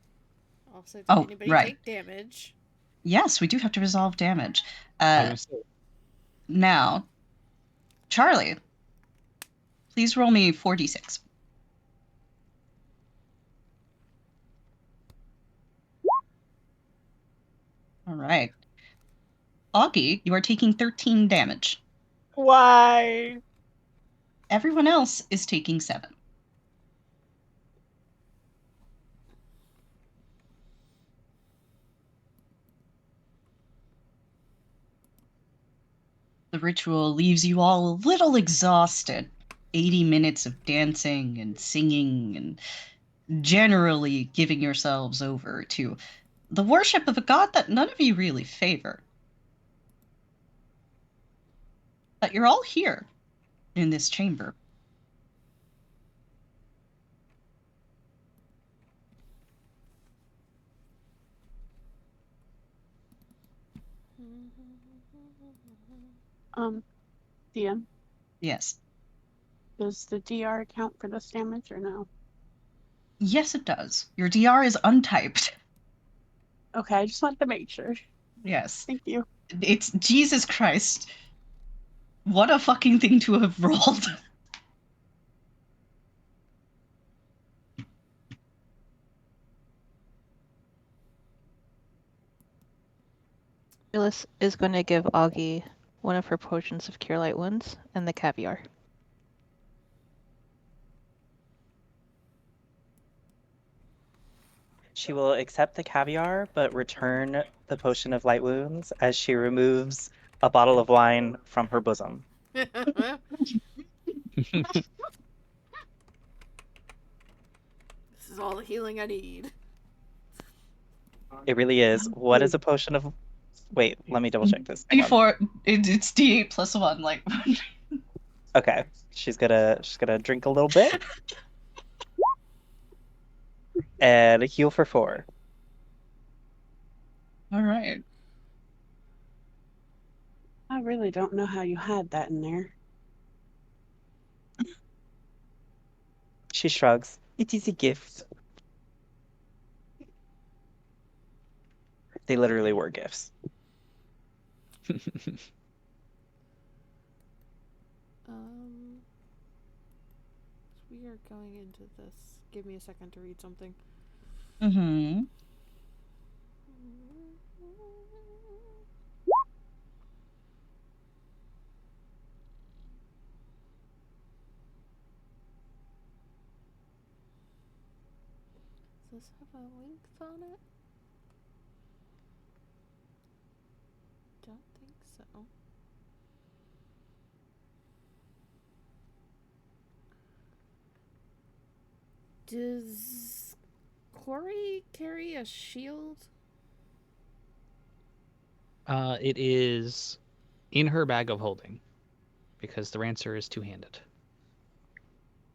Also, did Oh, anybody right. take damage? Yes, we do have to resolve damage. I was gonna say, Now, Charlie, please roll me 4d6. All right. Augie, you are taking 13 damage. Why? Everyone else is taking 7. The ritual leaves you all a little exhausted. 80 minutes of dancing and singing and generally giving yourselves over to the worship of a god that none of you really favor. But you're all here in this chamber. DM, Yes. does the DR count for this damage or no? Yes, it does. Your DR is untyped. Okay, I just wanted to make sure. Yes. Thank you. It's Jesus Christ. What a fucking thing to have rolled. Phyllis is going to give Augie one of her potions of Cure Light Wounds and the caviar. She will accept the caviar, but return the potion of light wounds as she removes a bottle of wine from her bosom. This is all the healing I need. It really is. What is a potion of... Wait, let me double check this. Hang on. Before it's D8 plus 1, like. Okay, she's gonna drink a little bit and heal for 4. All right. I really don't know how you had that in there. She shrugs. It is a gift. They literally were gifts. We are going into this. Give me a second to read something. Mm-hmm. Does this have a length on it? Don't think so. Does Corey carry a shield? it is in her bag of holding because the Rancer is two-handed.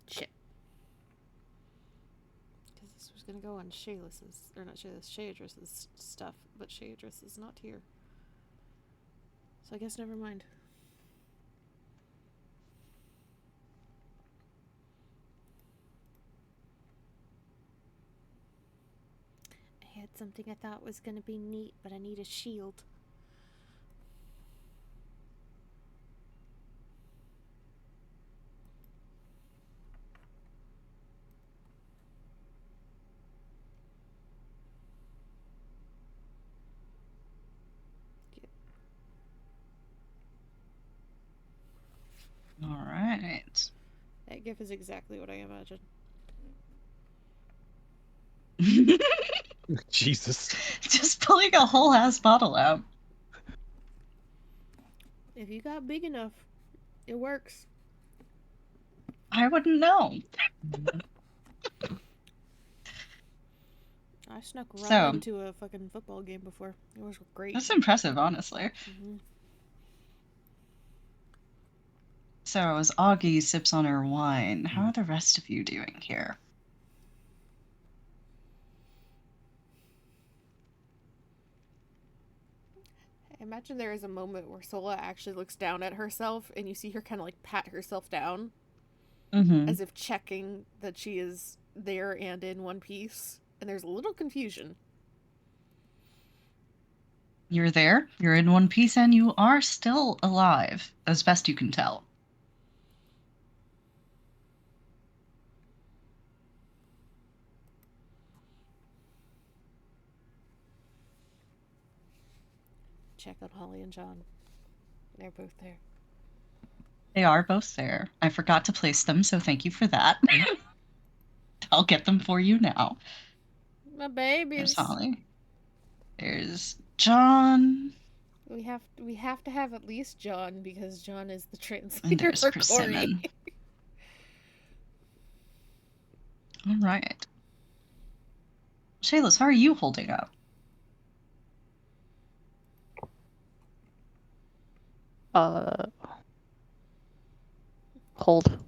Shit. Because this was gonna go on Shayla's, or not Shayla's, Shayadris's stuff, but Shayadris is not here. So I guess never mind. I had something I thought was gonna be neat, but I need a shield. gif is exactly what I imagined. Jesus. Just pulling a whole ass bottle out. If you got big enough, it works. I wouldn't know. I snuck right So- into a fucking football game before. It was great. That's impressive, honestly. hmm So, as Augie sips on her wine, how are the rest of you doing here? I imagine there is a moment where Sola actually looks down at herself and you see her kind of like pat herself down Mm-hmm. as if checking that she is there and in one piece. And there's a little confusion. You're there, you're in one piece, and you are still alive, as best you can tell. Check on Holly and John. They're both there. They are both there. I forgot to place them, so thank you for that. I'll get them for you now. My There's babies. Holly. There's John. We have to have at least John because John is the translator there's for Persimmon. Corey. All right. Shayla, how are you holding up? Hold.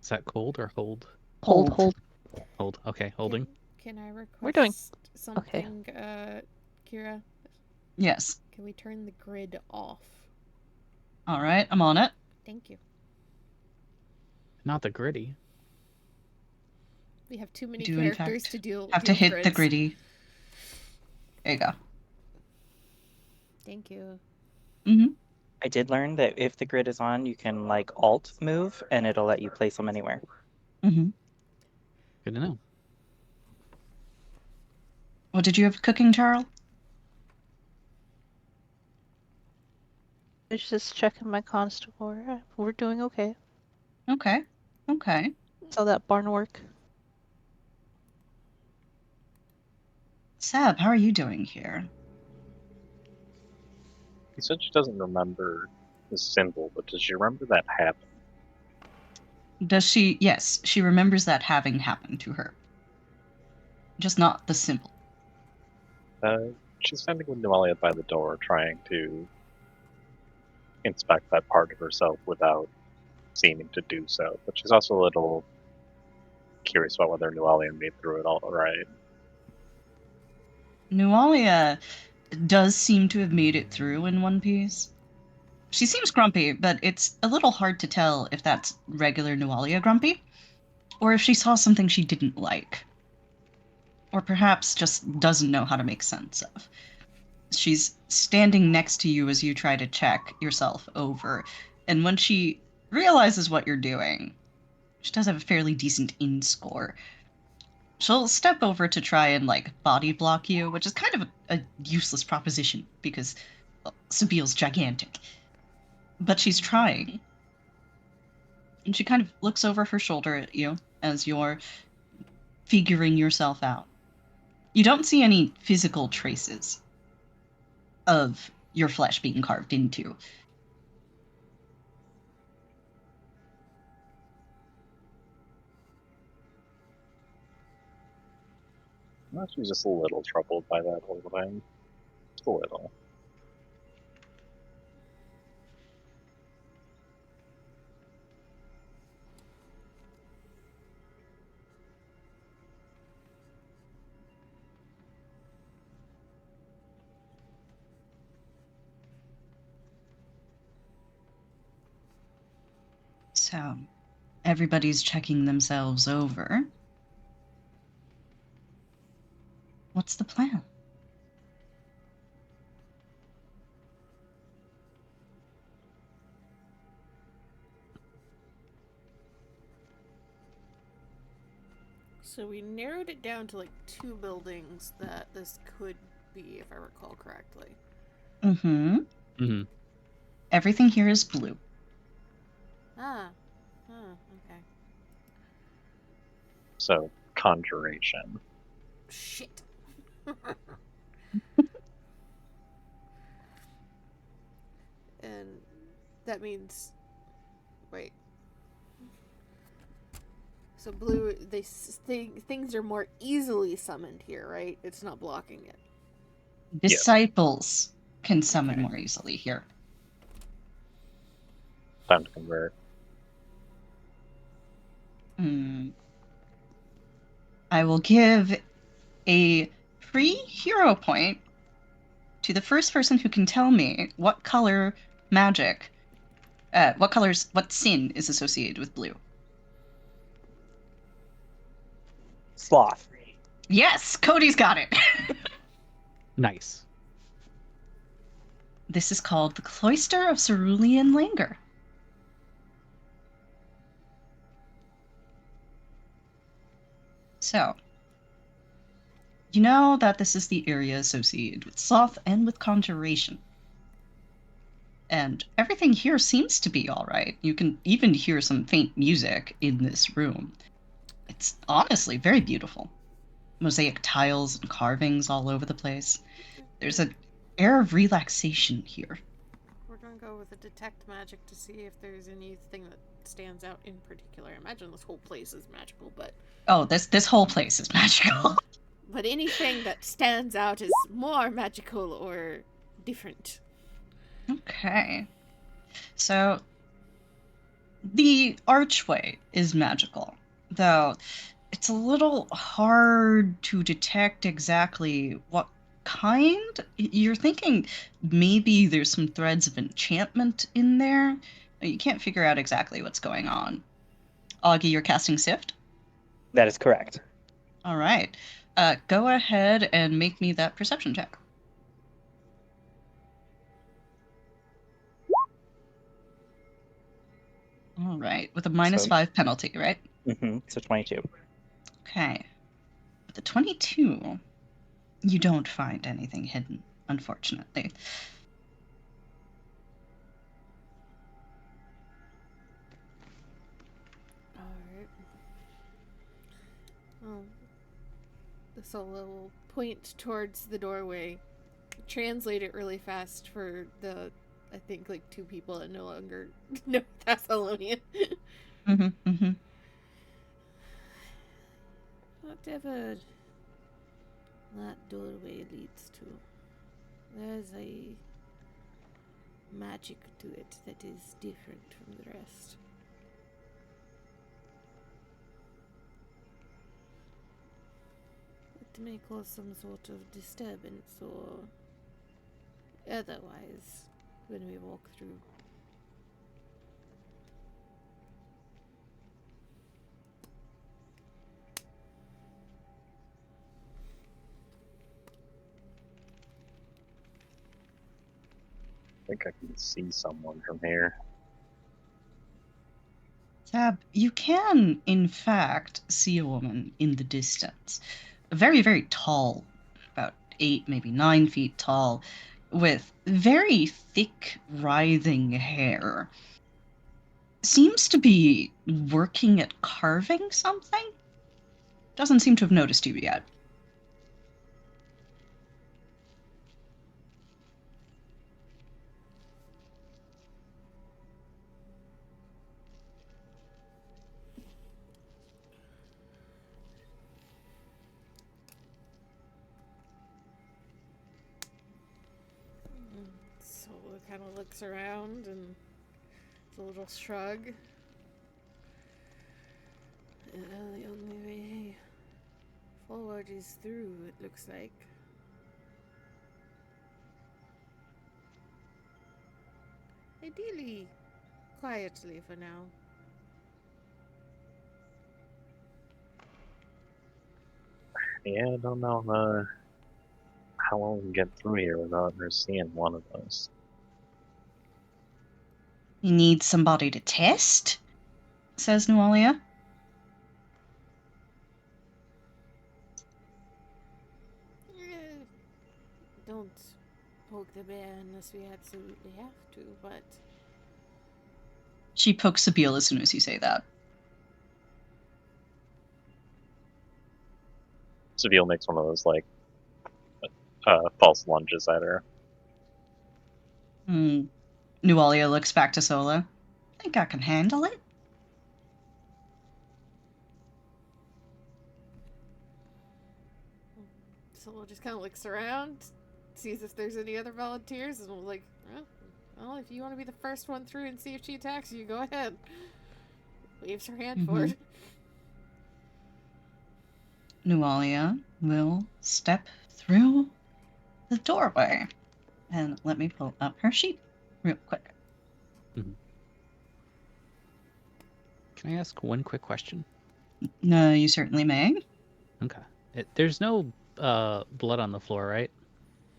Is that cold or hold? Hold. Hold. Hold. Hold. Okay, holding. Can I request We're doing- something, Kira? Yes. Can we turn the grid off? All right, I'm on it. Thank you. Not the gritty. We have too many Do in characters fact to deal. Have to deal with hit the grids. gritty. There you go. Thank you. Mm-hmm. I did learn that if the grid is on, you can like alt move and it'll let you place them anywhere. Mm-hmm. Good to know. What did you have cooking, Charles? I was just checking my constable. We're doing okay. Okay. Okay. Saw that barn work. Seb, how are you doing here? He said she doesn't remember the symbol, but does she remember that happened? Does she? Yes, she remembers that having happened to her. Just not the symbol. She's standing with Noelia by the door, trying to inspect that part of herself without seeming to do so. But she's also a little curious about whether Noelia made through it all right. Nualia does seem to have made it through in one piece. She seems grumpy, but it's a little hard to tell if that's regular Nualia grumpy, or if she saw something she didn't like. Or perhaps just doesn't know how to make sense of. She's standing next to you as you try to check yourself over, and when she realizes what you're doing, she does have a fairly decent in score. She'll step over to try and, like, body block you, which is kind of a useless proposition, because well, Sabiel's gigantic. But she's trying. And she kind of looks over her shoulder at you as you're figuring yourself out. You don't see any physical traces of your flesh being carved into. Well, she's just a little troubled by that whole thing. Just a little. So, everybody's checking themselves over. What's the plan? So we narrowed it down to like 2 buildings that this could be, if I recall correctly. Mm-hmm. Mm-hmm. Everything here is blue. Ah. Oh, okay. So, conjuration. Shit. And that means... Wait. So blue, things are more easily summoned here, right? It's not blocking it. Disciples can summon Okay. more easily here. Time to convert. I will give a free hero point to the first person who can tell me what color magic, what sin is associated with blue. Sloth. Yes, Cody's got it. Nice. This is called the Cloister of Cerulean Languor. So, you know that this is the area associated with sloth and with conjuration. And everything here seems to be all right. You can even hear some faint music in this room. It's honestly very beautiful. Mosaic tiles and carvings all over the place. There's an air of relaxation here. We're gonna go with a detect magic to see if there's anything that stands out in particular. I imagine this whole place is magical, but Oh, this whole place is magical. anything that stands out is more magical or different. Okay. So the archway is magical, though it's a little hard to detect exactly what kind. You're thinking maybe there's some threads of enchantment in there. You can't figure out exactly what's going on. Augie, you're casting Sift? That is correct. All right. Go ahead and make me that perception check. All right, with a -5 penalty, right? So 22. Okay. With the 22, you don't find anything hidden, unfortunately. Alright. Well, the solo will point towards the doorway. Translate it really fast for the, I think, like 2 people that no longer know Thessalonian. Whatever that doorway leads to, there's a magic to it that is different from the rest. It may cause some sort of disturbance or otherwise when we walk through. I think I can see someone from here. Tab, you can, in fact, see a woman in the distance. Very, very tall, about 8, maybe 9 feet tall, with very thick, writhing hair. Seems to be working at carving something. Doesn't seem to have noticed you yet. So it kind of looks around and it's a little shrug. The only way forward is through, it looks like. Ideally, quietly for now. Yeah, I don't know how long we can get through here without her seeing one of us. You need somebody to test, says Nualia. Don't poke the bear unless we absolutely have to, but She pokes Sabine as soon as you say that. Seville makes one of those like false lunges at her. Nualia looks back to Solo. Think I can handle it? So we'll just kind of looks around, sees if there's any other volunteers, and we'll like, well, if you want to be the first one through and see if she attacks you, go ahead. Waves her hand forward. Nualia will step through the doorway. And let me pull up her sheet real quick. Can I ask one quick question? No, you certainly may. Okay. There's no blood on the floor, right?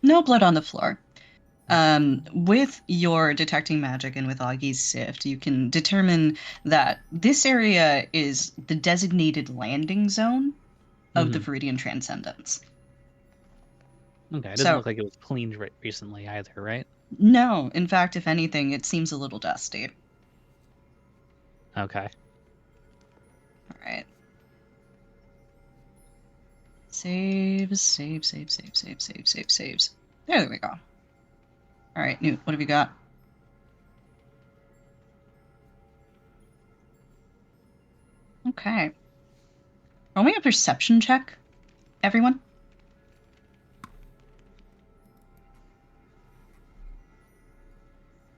No blood on the floor. With your detecting magic and with Augie's sift, you can determine that this area is the designated landing zone of the Viridian Transcendence. Okay, it doesn't look like it was cleaned recently either, right? No, in fact, if anything, it seems a little dusty. Okay. All right. Saves. There we go. All right, Newt, what have you got? Okay. Roll me a perception check, everyone.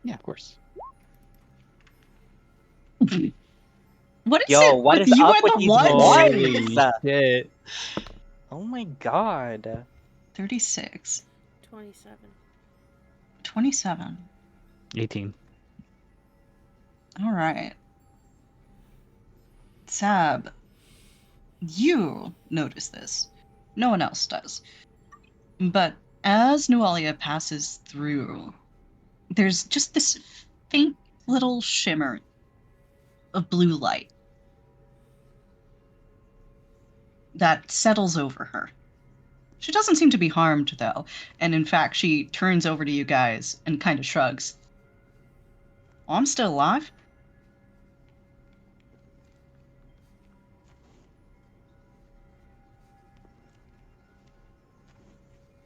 Yeah, of course. What is Yo, it what with is you up and with the these ones? boys? Shit. Oh my god. 36. 27. 27. 18. All right. Sab, you notice this. No one else does. But as Nualia passes through, there's just this faint little shimmer of blue light that settles over her. She doesn't seem to be harmed, though, and in fact, she turns over to you guys and kind of shrugs. Oh, I'm still alive.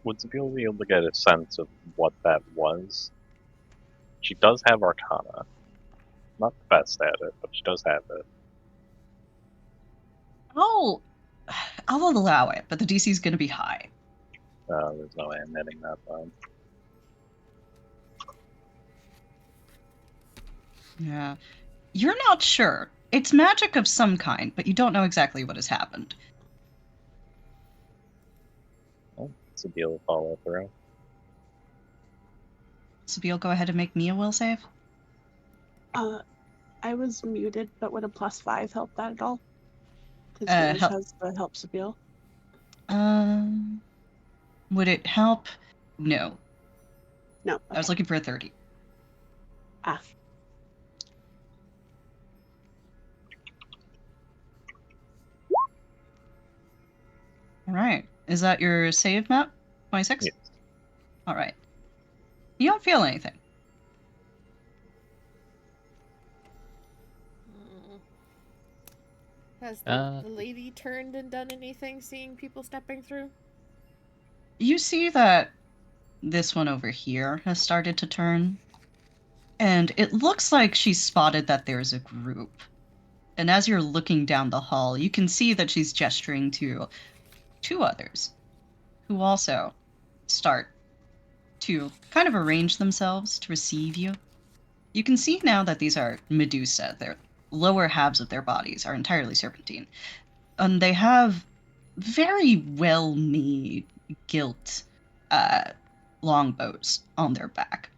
Would Seville be able to get a sense of what that was? She does have Arcana. Not the best at it, but she does have it. I'll allow it, but the DC's going to be high. There's no way I'm hitting that one. Yeah. You're not sure. It's magic of some kind, but you don't know exactly what has happened. Well, Seville will follow through. Sabine, go ahead and make me a will save. I was muted, but would a +5 help that at all? Because Village has the help Sabille. Would it help? No. No. Okay. I was looking for a 30. Ah. All right. Is that your save, Matt? 26? Yes. All right. You don't feel anything. Has the lady turned and done anything, seeing people stepping through? You see that this one over here has started to turn. And it looks like she's spotted that there's a group. And as you're looking down the hall, you can see that she's gesturing to two others who also start to kind of arrange themselves to receive you. You can see now that these are Medusa. Their lower halves of their bodies are entirely serpentine. And they have very well-made gilt longbows on their back.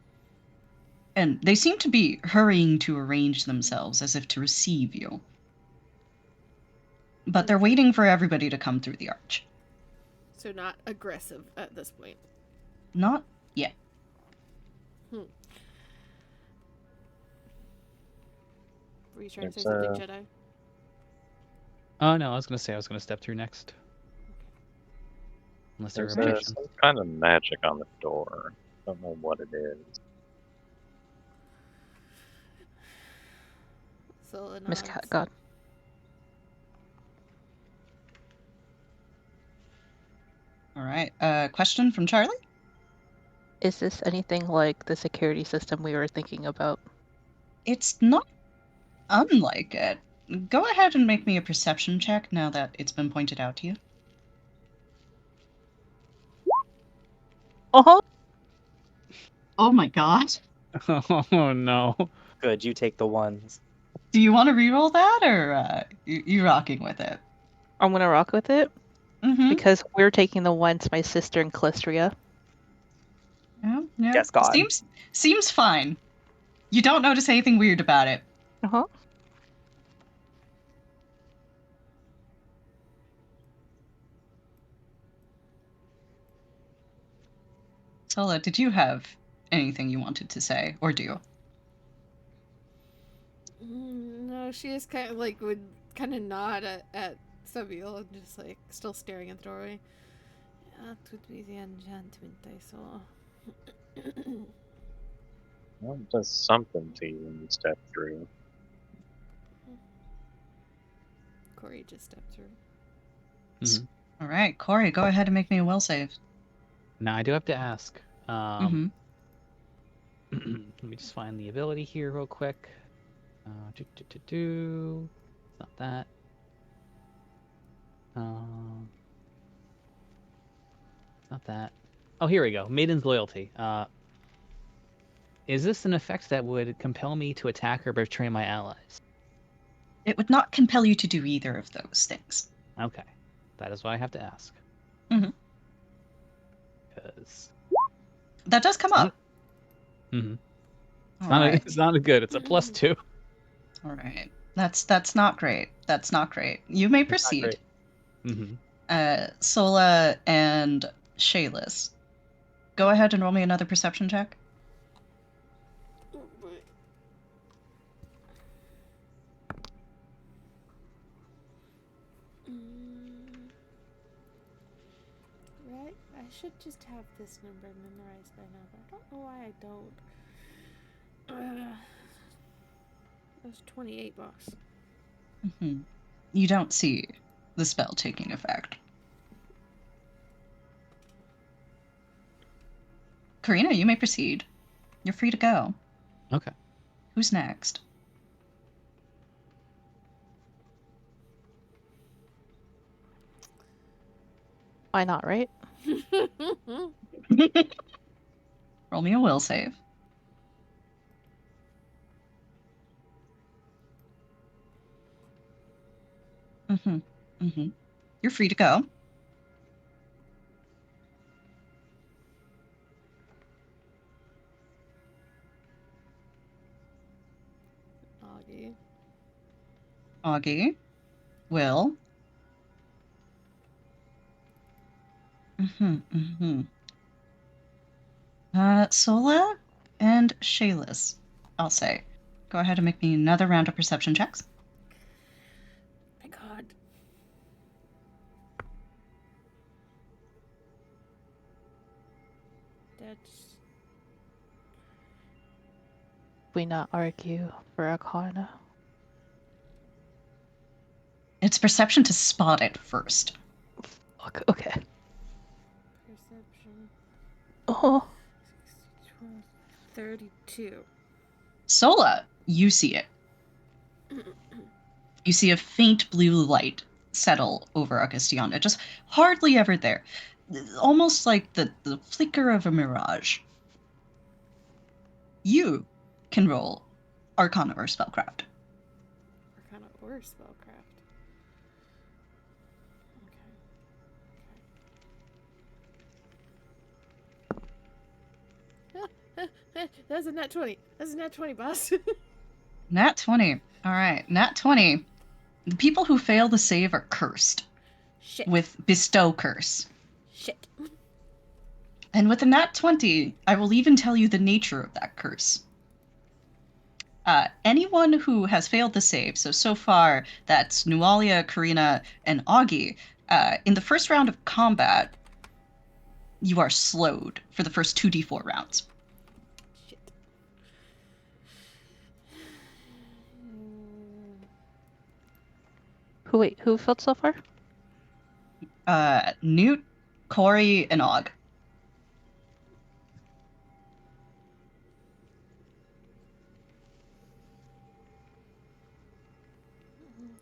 And they seem to be hurrying to arrange themselves as if to receive you. But they're waiting for everybody to come through the arch. So not aggressive at this point. Not yet. Were you trying to say something, Jedi? Oh no, I was gonna step through next. Unless there are There's objections. some kind of magic on the door. Don't know what it is. Sola Miss nods. Cat God. All right. Question from Charlie? Is this anything like the security system we were thinking about? It's not unlike it. Go ahead and make me a perception check now that it's been pointed out to you. Uh-huh. Oh my god. Oh no. Good, you take the ones. Do you want to reroll that, or you rocking with it? I'm gonna rock with it Mm-hmm. because we're taking the ones my sister and Calistria. Yeah, yeah. Yes, God. Seems fine. You don't notice anything weird about it. Uh-huh. Sola, did you have anything you wanted to say, or do? No, she is kind of like would kind of nod at Sabiel and just like still staring at the doorway. That would be the enchantment I saw. Well, it does something to you when you step through. Corey just stepped through. Mhm. All right, Corey, go ahead and make me a will save. Now I do have to ask. Mm-hmm. Let me just find the ability here real quick. It's not that. It's not that. Oh, here we go. Maiden's Loyalty. Is this an effect that would compel me to attack or betray my allies? It would not compel you to do either of those things. Okay. That is why I have to ask. Mhm. Because... That does come up. Mm-hmm. All right. It's not good. It's a +2. All right. That's not great. That's not great. You may proceed. Mm-hmm. Sola and Shayless. Go ahead and roll me another perception check. Oh boy. Right? I should just have this number memorized by now, but I don't know why I don't. That's 28 bucks. Mm-hmm. You don't see the spell taking effect. Karina, you may proceed. You're free to go. Okay. Who's next? Why not, right? Roll me a will save. Mm-hmm. Mm-hmm. You're free to go. Augie. Augie. Will. Mm-hmm. Mm-hmm. Sola and Shayless, I'll say. Go ahead and make me another round of perception checks. My god. That's. We not argue for Arcana. It's perception to spot it first. Okay. Perception. Oh. 32. Sola, you see it. You see a faint blue light settle over Augustiana, just hardly ever there. Almost like the flicker of a mirage. You can roll Arcana or Spellcraft. Arcana or spellcraft. Okay. That's a nat 20. That's a nat 20, boss. Nat 20. All right, Nat 20. The people who fail the save are cursed Shit. with Bestow Curse. Shit. And with a Nat 20, I will even tell you the nature of that curse. Anyone who has failed the save, so far that's Nualia, Karina, and Augie, in the first round of combat, you are slowed for the first 2d4 rounds. Shit. Who failed so far? Newt, Corey, and Og.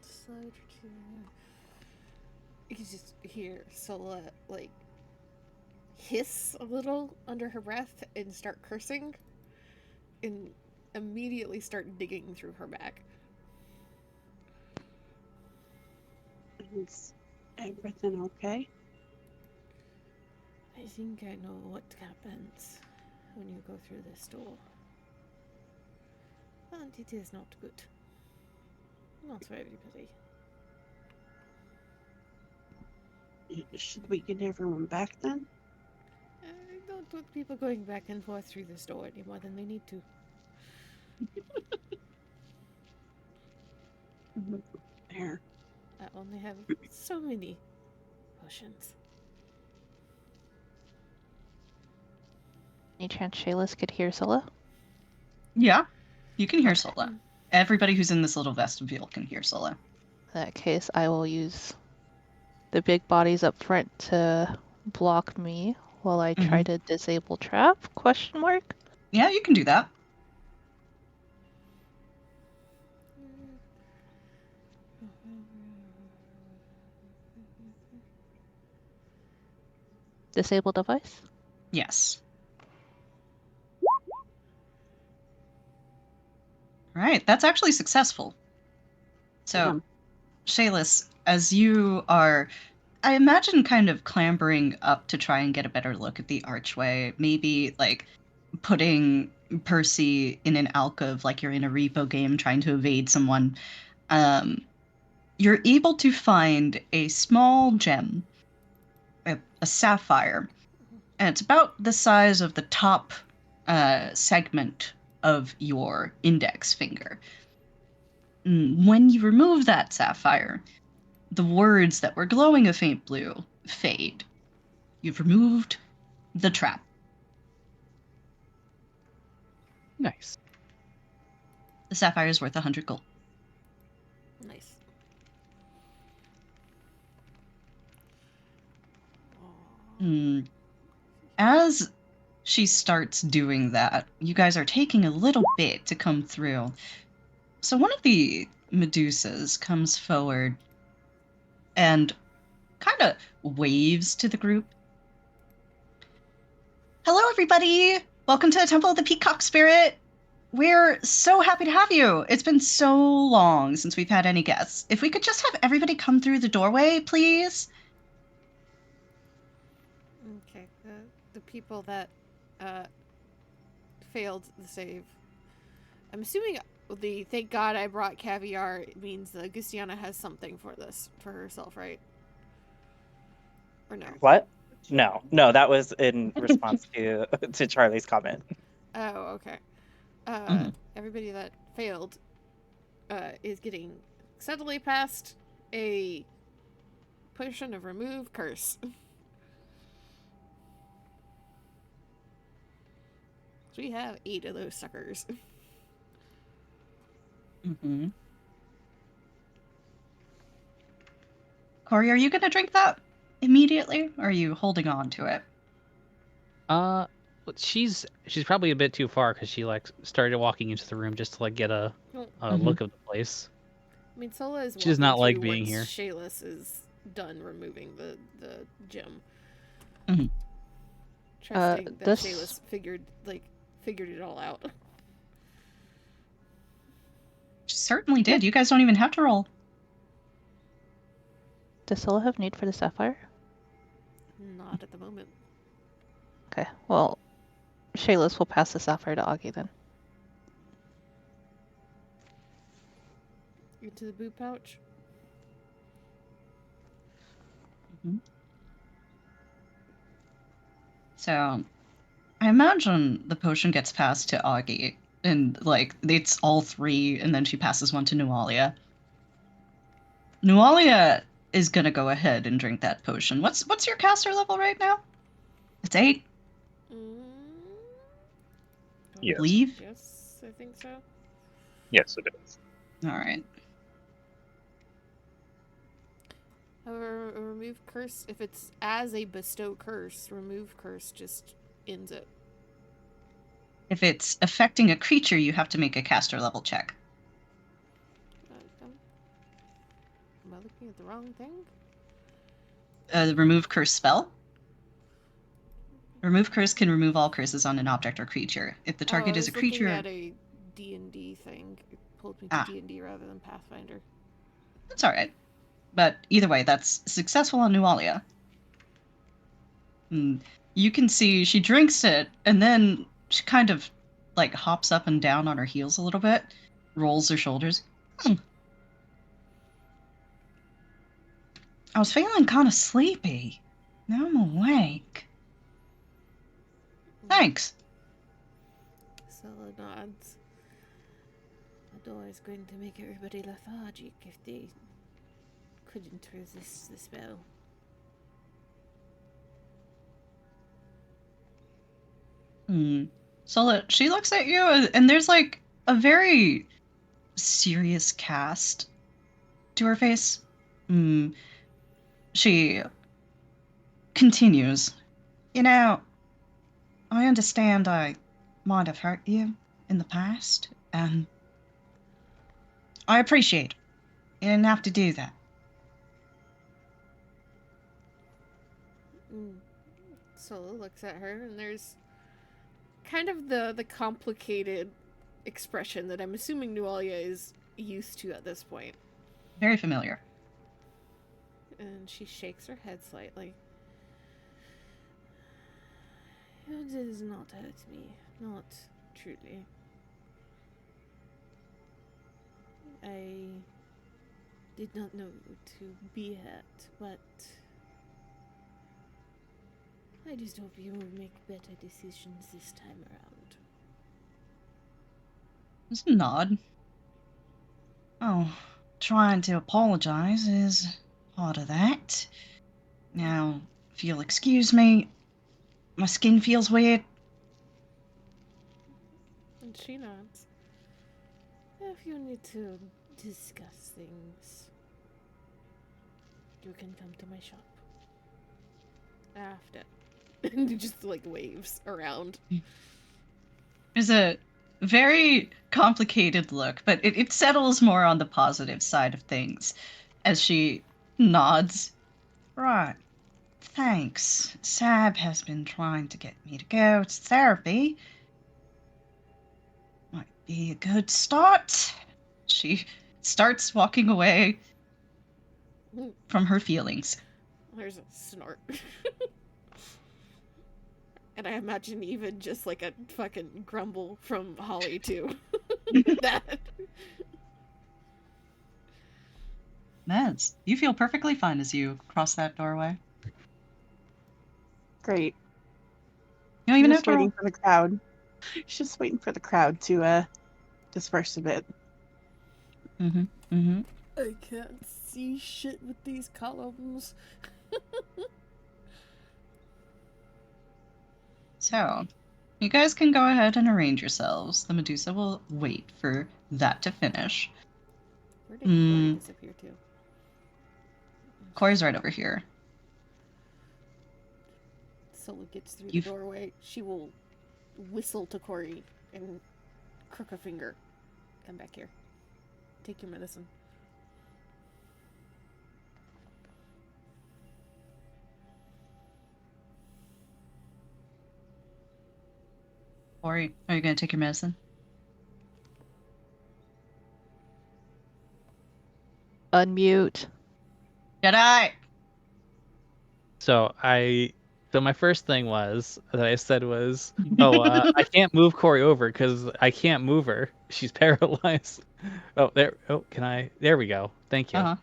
Slide to... You can just hear Sola, like, hiss a little under her breath and start cursing, and immediately start digging through her back. Is everything okay? I think I know what happens when you go through this door. And it is not good. Not for everybody. Should we get everyone back then? I don't want people going back and forth through this door any more than they need to. There. I only have so many potions. Any chance Shayla's could hear Sola? Yeah, you can hear Sola. Everybody who's in this little vestibule can hear Sola. In that case, I will use the big bodies up front to block me while I try to disable trap? Question mark? Yeah, you can do that. Disable device? Yes. Right, that's actually successful. So, Shayless, as you are, I imagine, kind of clambering up to try and get a better look at the archway, maybe like putting Percy in an alcove like you're in a repo game trying to evade someone, you're able to find a small gem, a sapphire, and it's about the size of the top segment of your index finger. When you remove that sapphire, the words that were glowing a faint blue fade. You've removed the trap. Nice. The sapphire is worth 100 gold. Nice. As she starts doing that, you guys are taking a little bit to come through. So one of the Medusas comes forward and kind of waves to the group. Hello, everybody! Welcome to the Temple of the Peacock Spirit. We're so happy to have you. It's been so long since we've had any guests. If we could just have everybody come through the doorway, please. Okay, the people that failed the save. I'm assuming the thank God I brought caviar means that Gustiana has something for this for herself, right? Or no? What? No, that was in response to Charlie's comment. Oh, okay. Everybody that failed is getting steadily past a potion of remove curse. So we have 8 of those suckers. Corey, are you going to drink that immediately, or are you holding on to it? She's probably a bit too far because she like started walking into the room just to like get a look of the place. I mean, Sola is. She does not like being once here. Shayless is done removing the gem. Trusting that Shayless figured it all out. She certainly did. You guys don't even have to roll. Does Sola have need for the sapphire? Not at the moment. Okay, well, Shayless will pass the sapphire to Augie then. Into the boot pouch. So, I imagine the potion gets passed to Augie, and like it's all 3, and then she passes one to Nualia. Nualia is gonna go ahead and drink that potion. What's your caster level right now? It's 8. Yes. Leave? Yes, I think so. Yes, it is. All right. However, a remove curse, if it's as a bestow curse, remove curse just ends it. If it's affecting a creature, you have to make a caster level check. Am I looking at the wrong thing? The remove curse spell. Remove curse can remove all curses on an object or creature. If the target is a creature, I was looking at a D&D thing. It pulled me to D&D rather than Pathfinder. That's all right. But either way, that's successful on Nualia. You can see she drinks it, and then she kind of like hops up and down on her heels a little bit, rolls her shoulders. I was feeling kind of sleepy. Now I'm awake. Thanks. Solo nods. The door is going to make everybody lethargic if they couldn't resist the spell. So she looks at you, and there's like a very serious cast to her face. She continues. You know, I understand I might have hurt you in the past, and I appreciate it. You didn't have to do that. Solo looks at her, and there's kind of the complicated expression that I'm assuming Nualia is used to at this point. Very familiar. And she shakes her head slightly. It does not hurt me. Not truly. I did not know to be hurt, but I just hope you will make better decisions this time around. Just a nod. Oh, trying to apologize is part of that. Now, if you'll excuse me, my skin feels weird. And she nods. If you need to discuss things, you can come to my shop. After. And he just like waves around. There's a very complicated look, but it settles more on the positive side of things as she nods. Right. Thanks. Sab has been trying to get me to go to therapy. Might be a good start. She starts walking away from her feelings. There's a snort. And I imagine even just like a fucking grumble from Holly too. That. Mez, you feel perfectly fine as you cross that doorway. Great. You don't even have Just to waiting roll. for the crowd. Just waiting for the crowd to disperse a bit. I can't see shit with these columns. So, you guys can go ahead and arrange yourselves. The Medusa will wait for that to finish. Where did Corey disappear to? Corey's right over here. Solo gets through the doorway. She will whistle to Corey and crook a finger. Come back here. Take your medicine. Corey, are you going to take your medicine? Unmute. Jedi! So my first thing that I said was, I can't move Corey over because I can't move her. She's paralyzed. There we go. Thank you.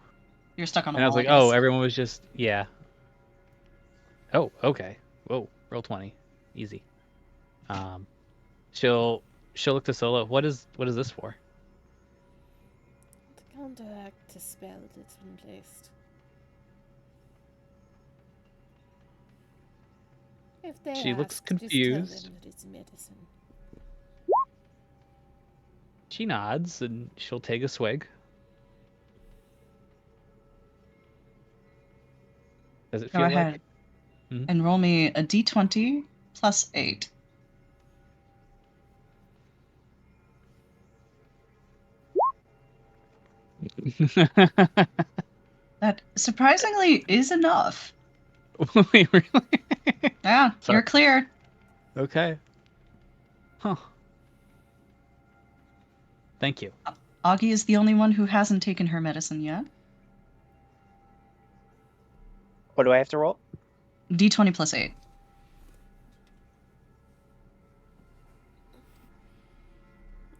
You're stuck on a And I was wall, like, I guess. oh, everyone was just, yeah. Oh, okay. Whoa, roll 20. Easy. She'll look to Solo. What is this for? To counteract a spell that's been placed. If they She looks ask, just confused. tell them that it's medicine. She nods and she'll take a swig. Does it Go feel ahead Mhm. and roll me a d20 plus 8. like? That surprisingly is enough. Wait, really? Yeah, Sorry. you're clear. Okay. Huh. Thank you. Augie is the only one who hasn't taken her medicine yet. What do I have to roll? D20 plus 8.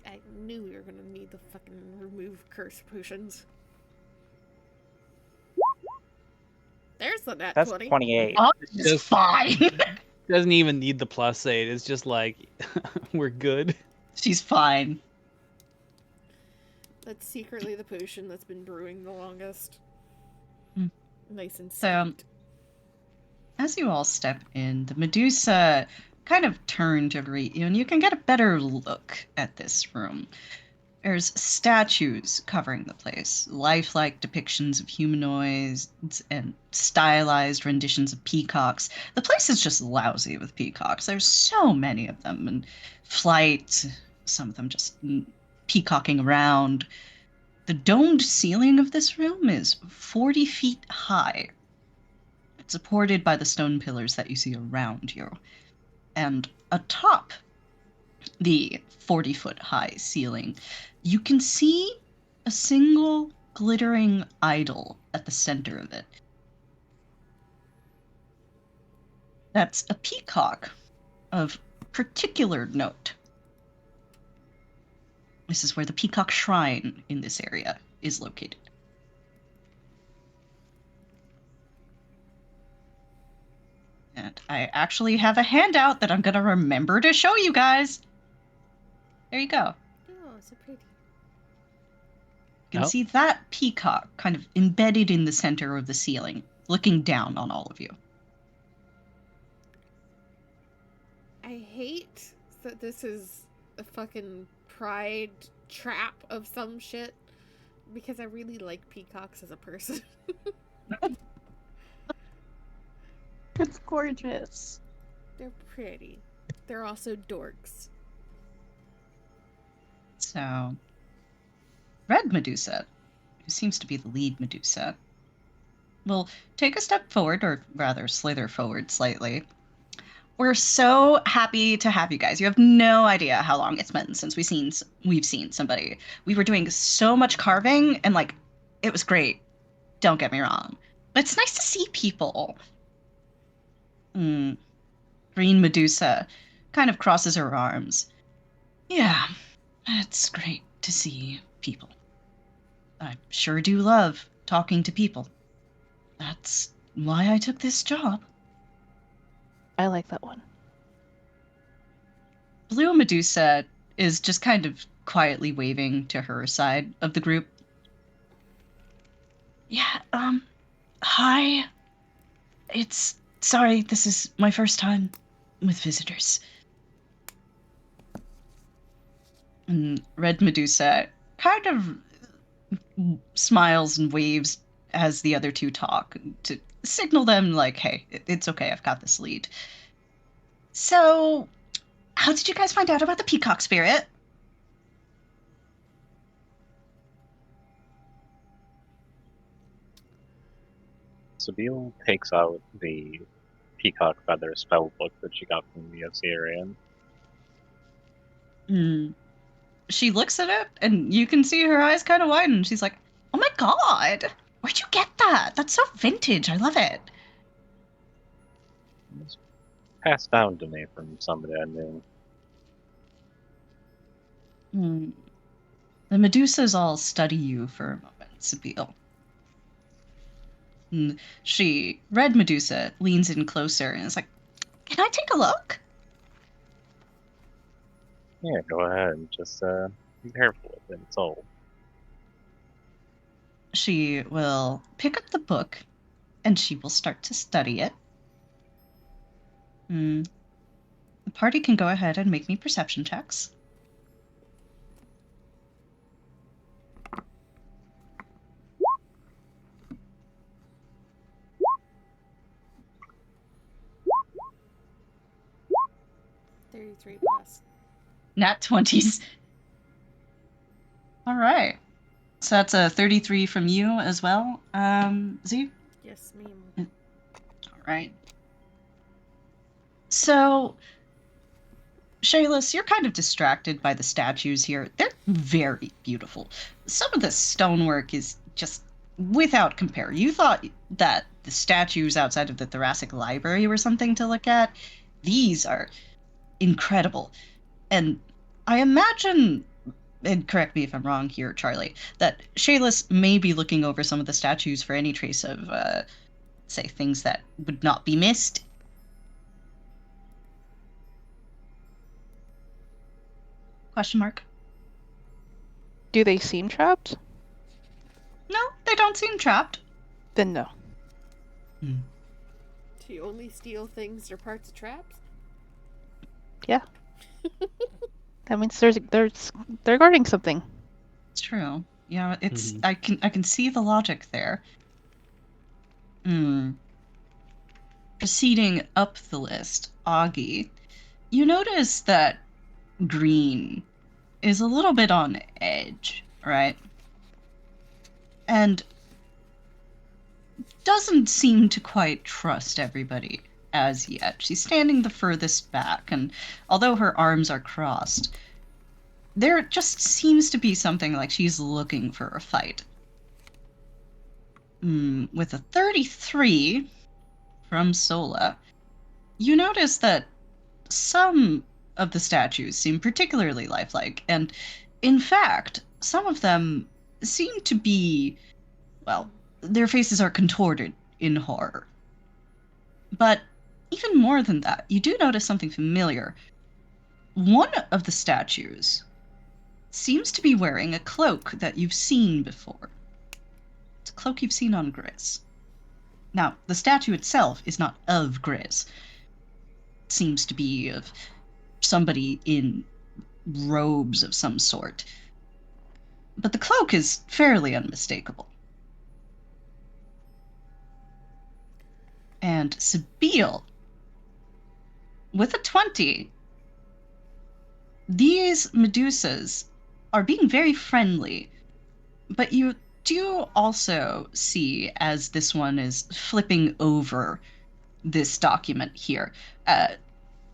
I knew we were gonna need the fucking remove curse potions. There's the nat That's 20. 28. Augie's Just- fine. Doesn't even need the +8. It's just like we're good. She's fine. That's secretly the potion that's been brewing the longest. Hmm. Nice and So- sweet. As you all step in, the Medusa kind of turn to greet you, and you can get a better look at this room. There's statues covering the place, lifelike depictions of humanoids and stylized renditions of peacocks. The place is just lousy with peacocks. There's so many of them, and flight, some of them just peacocking around. The domed ceiling of this room is 40 feet high. It's supported by the stone pillars that you see around you. And atop the 40-foot high ceiling, you can see a single glittering idol at the center of it. That's a peacock of particular note. This is where the peacock shrine in this area is located. And I actually have a handout that I'm going to remember to show you guys. There you go. Oh, so pretty. You can Oh. see that peacock kind of embedded in the center of the ceiling, looking down on all of you. I hate that this is a fucking pride trap of some shit, because I really like peacocks as a person. It's gorgeous. They're pretty. They're also dorks. So, Red Medusa, who seems to be the lead Medusa, will take a step forward, or rather slither forward slightly. We're so happy to have you guys. You have no idea how long it's been since we've seen somebody. We were doing so much carving, and like, it was great. Don't get me wrong, but it's nice to see people. Green Medusa kind of crosses her arms. Yeah, it's great to see people. I sure do love talking to people. That's why I took this job. I like that one. Blue Medusa is just kind of quietly waving to her side of the group. Yeah, hi. Sorry, this is my first time with visitors. And Red Medusa kind of smiles and waves as the other two talk to signal them, like, hey, it's okay, I've got this lead. So, how did you guys find out about the peacock spirit? Sabine takes out the peacock feather spell book that she got from the Assyrian. She looks at it, and you can see her eyes kind of widen. She's like, oh my god, where'd you get that? That's so vintage. I love it. It was passed down to me from somebody I knew. The Medusas all study you for a moment, Sabine. Red Medusa leans in closer and is like, can I take a look? Yeah, go ahead. Just be careful with it. It's old. She will pick up the book and she will start to study it. The party can go ahead and make me perception checks. 33 plus. Nat 20s. All right. So that's a 33 from you as well, Z? Yes, ma'am. All right. So, Shaylis, you're kind of distracted by the statues here. They're very beautiful. Some of the stonework is just without compare. You thought that the statues outside of the Thoracic Library were something to look at. These are incredible. And I imagine, and correct me if I'm wrong here, Charlie, that Shaylis may be looking over some of the statues for any trace of, say, things that would not be missed. Question mark? Do they seem trapped? No, they don't seem trapped. Then no. Do you only steal things or parts of traps? Yeah. That means they're guarding something. It's true. Yeah, it's Mhm. I can see the logic there. Proceeding up the list, Augie, you notice that Green is a little bit on edge, right? And doesn't seem to quite trust everybody as yet. She's standing the furthest back, and although her arms are crossed, there just seems to be something like she's looking for a fight. With a 33 from Sola, you notice that some of the statues seem particularly lifelike, and in fact, some of them seem to be, well, their faces are contorted in horror. But even more than that, you do notice something familiar. One of the statues seems to be wearing a cloak that you've seen before. It's a cloak you've seen on Gris. Now, the statue itself is not of Gris. It seems to be of somebody in robes of some sort. But the cloak is fairly unmistakable. And Sabile, with a 20, these Medusas are being very friendly, but you do also see, as this one is flipping over this document here,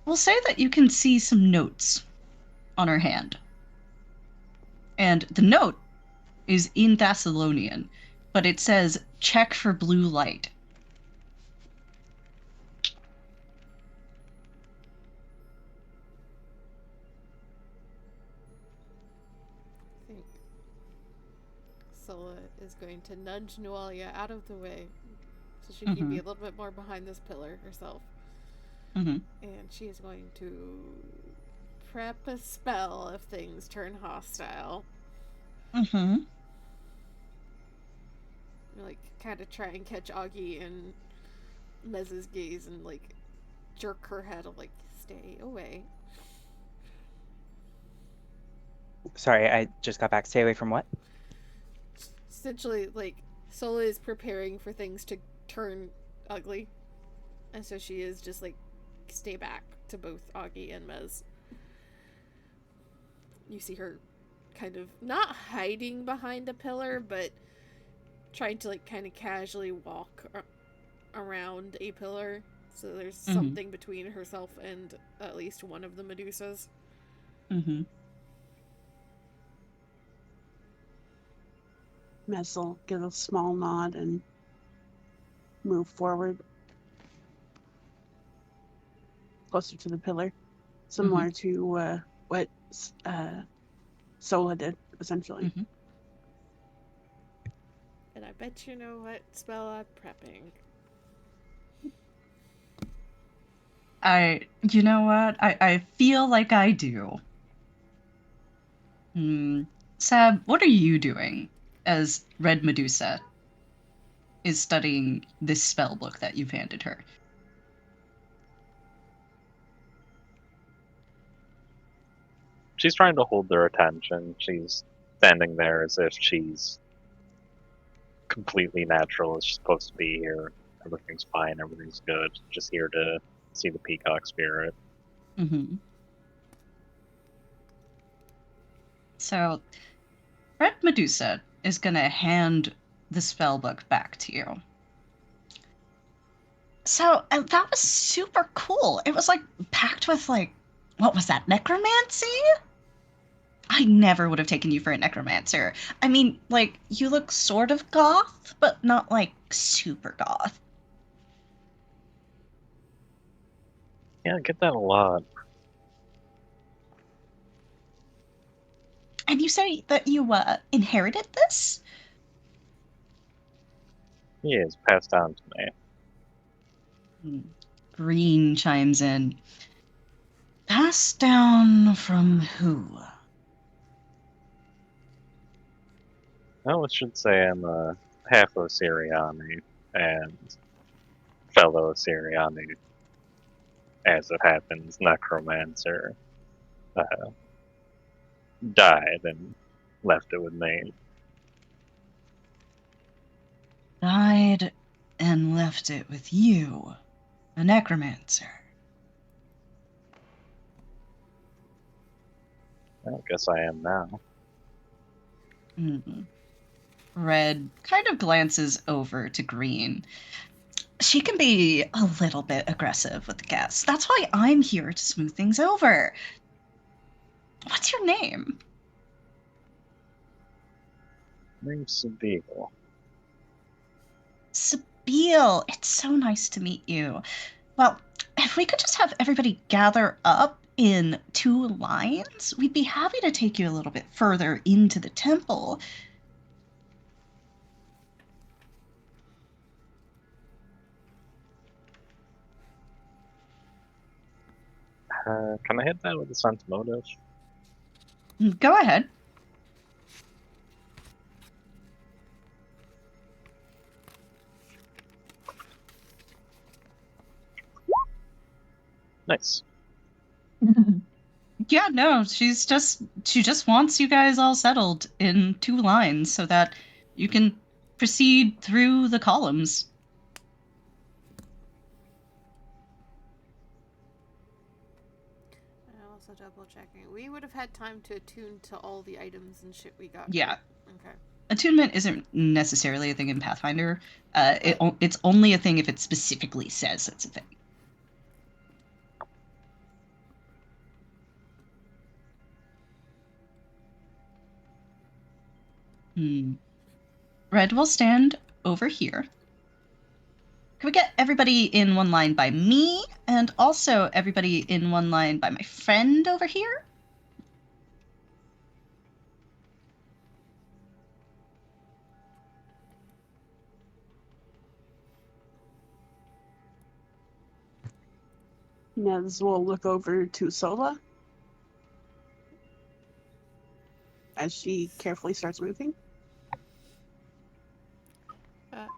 we'll say that you can see some notes on her hand. And the note is in Thessalonian, but it says, check for blue light. I think Sola is going to nudge Nualia out of the way so she can be a little bit more behind this pillar herself. And she is going to prep a spell if things turn hostile. Like, kind of try and catch Augie and Mez's gaze and, like, jerk her head of, like, stay away. Sorry, I just got back. Stay away from what? Essentially, like, Sola is preparing for things to turn ugly. And so she is just, like, stay back to both Augie and Mez. You see her kind of not hiding behind a pillar, but trying to, like, kind of casually walk around a pillar. So there's something between herself and at least one of the Medusas. Mez will give a small nod and move forward closer to the pillar, similar to what Sola did, essentially. And I bet you know what spell I'm prepping. You know what? I feel like I do. Sab, what are you doing as Red Medusa is studying this spell book that you've handed her? She's trying to hold their attention. She's standing there as if she's completely natural, as she's supposed to be here. Everything's fine, everything's good. Just here to see the peacock spirit. So, Red Medusa is going to hand the spellbook back to you. So, that was super cool. It was, like, packed with, like, what was that, necromancy? I never would have taken you for a necromancer. I mean, like, you look sort of goth, but not, like, super goth. Yeah, I get that a lot. And you say that you, inherited this? Yeah, it's passed down to me. Green chimes in. Passed down from who? Well, I should say I'm a half Osiriani and fellow Osiriani, as it happens, necromancer, died and left it with me. Died and left it with you, a necromancer. I guess I am now. Red kind of glances over to Green. She can be a little bit aggressive with the guests. That's why I'm here to smooth things over. What's your name? Name's Sabine. Sabine. It's so nice to meet you. Well, if we could just have everybody gather up in 2 lines, we'd be happy to take you a little bit further into the temple. Can I hit that with a sense motive? Go ahead. Nice. Yeah, no, she just wants you guys all settled in 2 lines so that you can proceed through the columns. I'm also double checking. We would have had time to attune to all the items and shit we got. Yeah. Right? Okay. Attunement isn't necessarily a thing in Pathfinder. It's only a thing if it specifically says it's a thing. Red will stand over here. Can we get everybody in 1 line by me, and also everybody in 1 line by my friend over here? Nez will look over to Sola as she carefully starts moving.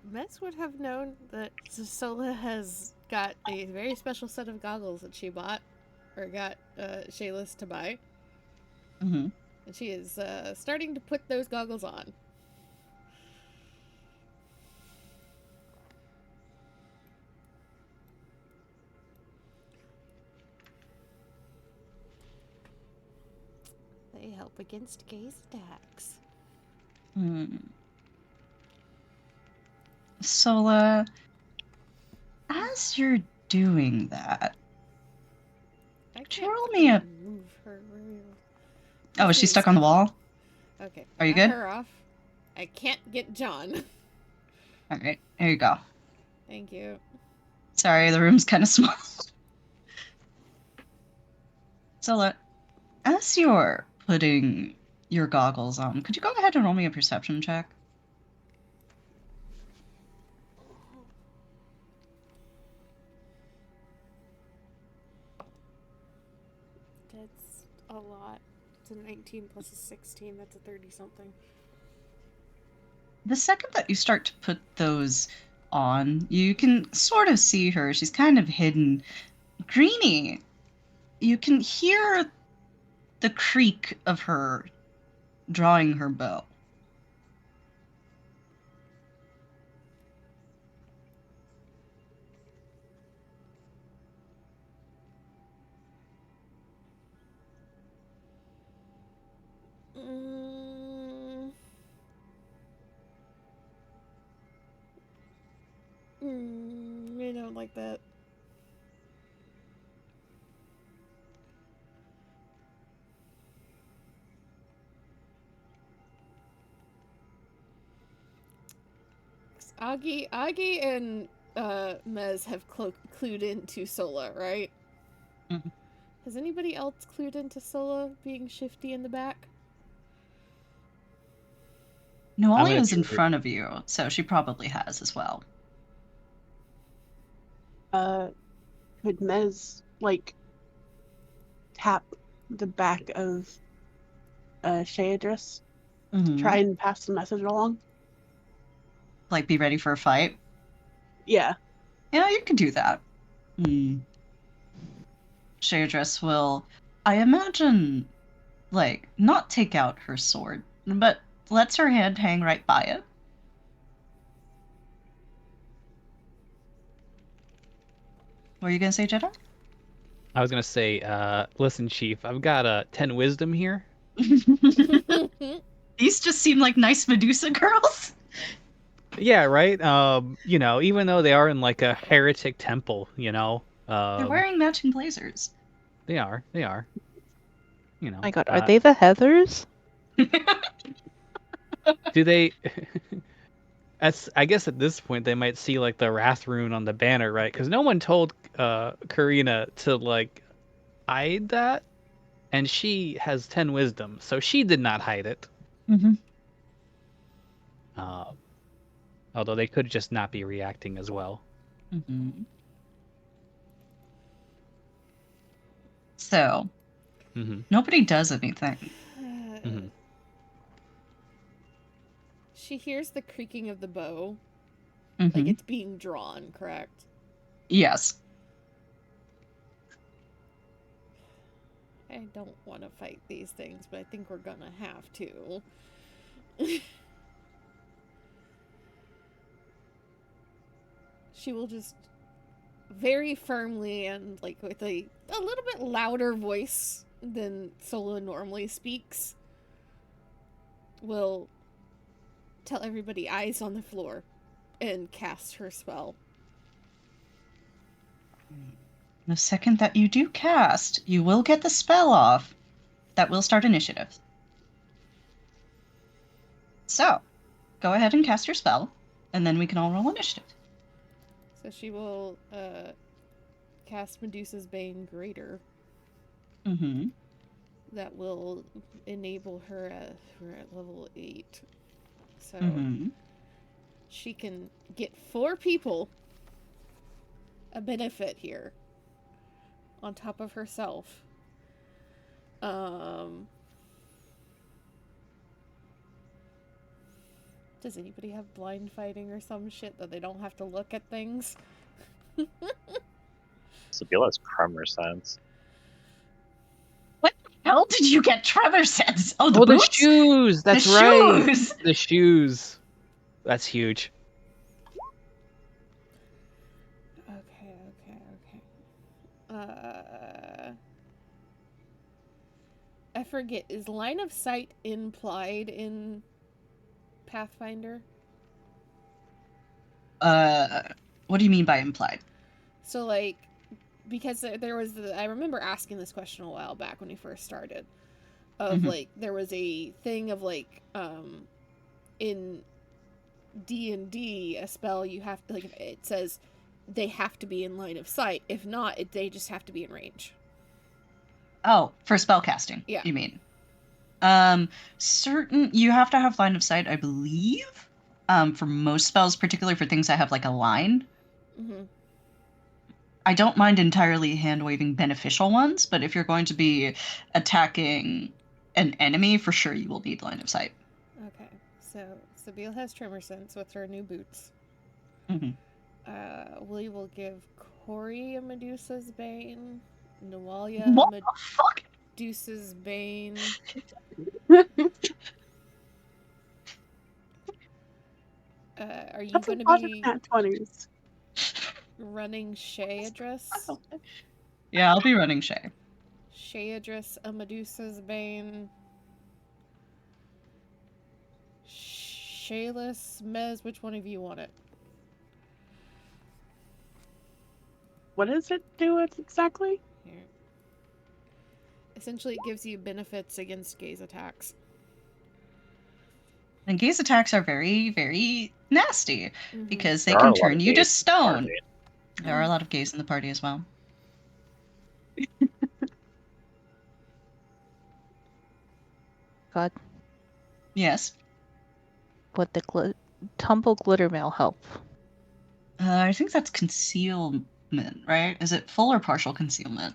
Mets would have known that Sola has got a very special set of goggles that she bought, or got Shayla's to buy. Mm-hmm. And she is starting to put those goggles on. They help against gaze attacks. Sola, as you're doing that, could you roll me a... Move her. Oh, is she stuck on the wall? Okay. Are you got good? her off. I can't get John. All right, here you go. Thank you. Sorry, the room's kind of small. Sola, as you're putting your goggles on, could you go ahead and roll me a perception check? That's a lot. It's a 19 plus a 16. That's a 30-something. The second that you start to put those on, you can sort of see her. She's kind of hidden. Greenie, you can hear the creak of her drawing her bow. I don't like that. Agi and Mez have clued into Sola, right? Mhm. Has anybody else clued into Sola being shifty in the back? Noalia gonna is in do- front of you, so she probably has as well. Could Mez like tap the back of Shayadris to try and pass the message along? Like, be ready for a fight. Yeah. Yeah, you can do that. Shayadris will, I imagine, like, not take out her sword, but lets her hand hang right by it. What are you gonna say, Jeddah? I was gonna say, listen, Chief, I've got 10 wisdom here. These just seem like nice Medusa girls. Yeah, right. You know, even though they are in like a heretic temple, you know, They're wearing matching blazers. they are. You know. My God, are they the Heathers? Do they? I guess at this point they might see like the wrath rune on the banner, right? Because no one told Karina to like hide that, and she has 10 wisdom, so she did not hide it. Mm-hmm. Although they could just not be reacting as well. Mm-hmm. So, nobody does anything. She hears the creaking of the bow. Mm-hmm. Like it's being drawn, correct? Yes. I don't want to fight these things, but I think we're gonna have to. She will just very firmly and like with a little bit louder voice than Sola normally speaks, will tell everybody eyes on the floor and cast her spell. The second that you do cast, you will get the spell off. That will start initiative. So, go ahead and cast your spell, and then we can all roll initiative. So she will cast Medusa's Bane Greater. Mm-hmm. That will enable her we're at level 8. So she can get 4 people a benefit here on top of herself. Does anybody have blind fighting or some shit that they don't have to look at things? Sabila has tremor sense. What the hell did you get tremor sense? Oh, the the boots? shoes! That's the right! Shoes! The shoes! That's huge. Okay. I forget, is line of sight implied in Pathfinder? What do you mean by implied? So, like, because there was I remember asking this question a while back when we first started. Of, like, there was a thing of, like, in D&D, a spell you have to, like, it says they have to be in line of sight. If not, they just have to be in range. Oh, for spellcasting, yeah. You mean? You have to have line of sight, I believe. For most spells, particularly for things that have, like, a line. Mm-hmm. I don't mind entirely hand-waving beneficial ones, but if you're going to be attacking an enemy, for sure you will need line of sight. Okay, so Sabile has tremor sense with her new boots. We will give Corey a Medusa's Bane. Noalia what the fuck? Medusa's Bane. Are you going to be running Shayadris? Yeah, I'll be running Shay. Shayadris a Medusa's Bane. Shayless, Mez, which one of you want it? What does it do exactly? Here. Essentially, it gives you benefits against gaze attacks. And gaze attacks are very, very nasty because they There are can a lot turn of you to gays in the stone. party. There are a lot of gays in the party as well. God, Yes. would the tumble glitter mail help? I think that's concealment, right? Is it full or partial concealment?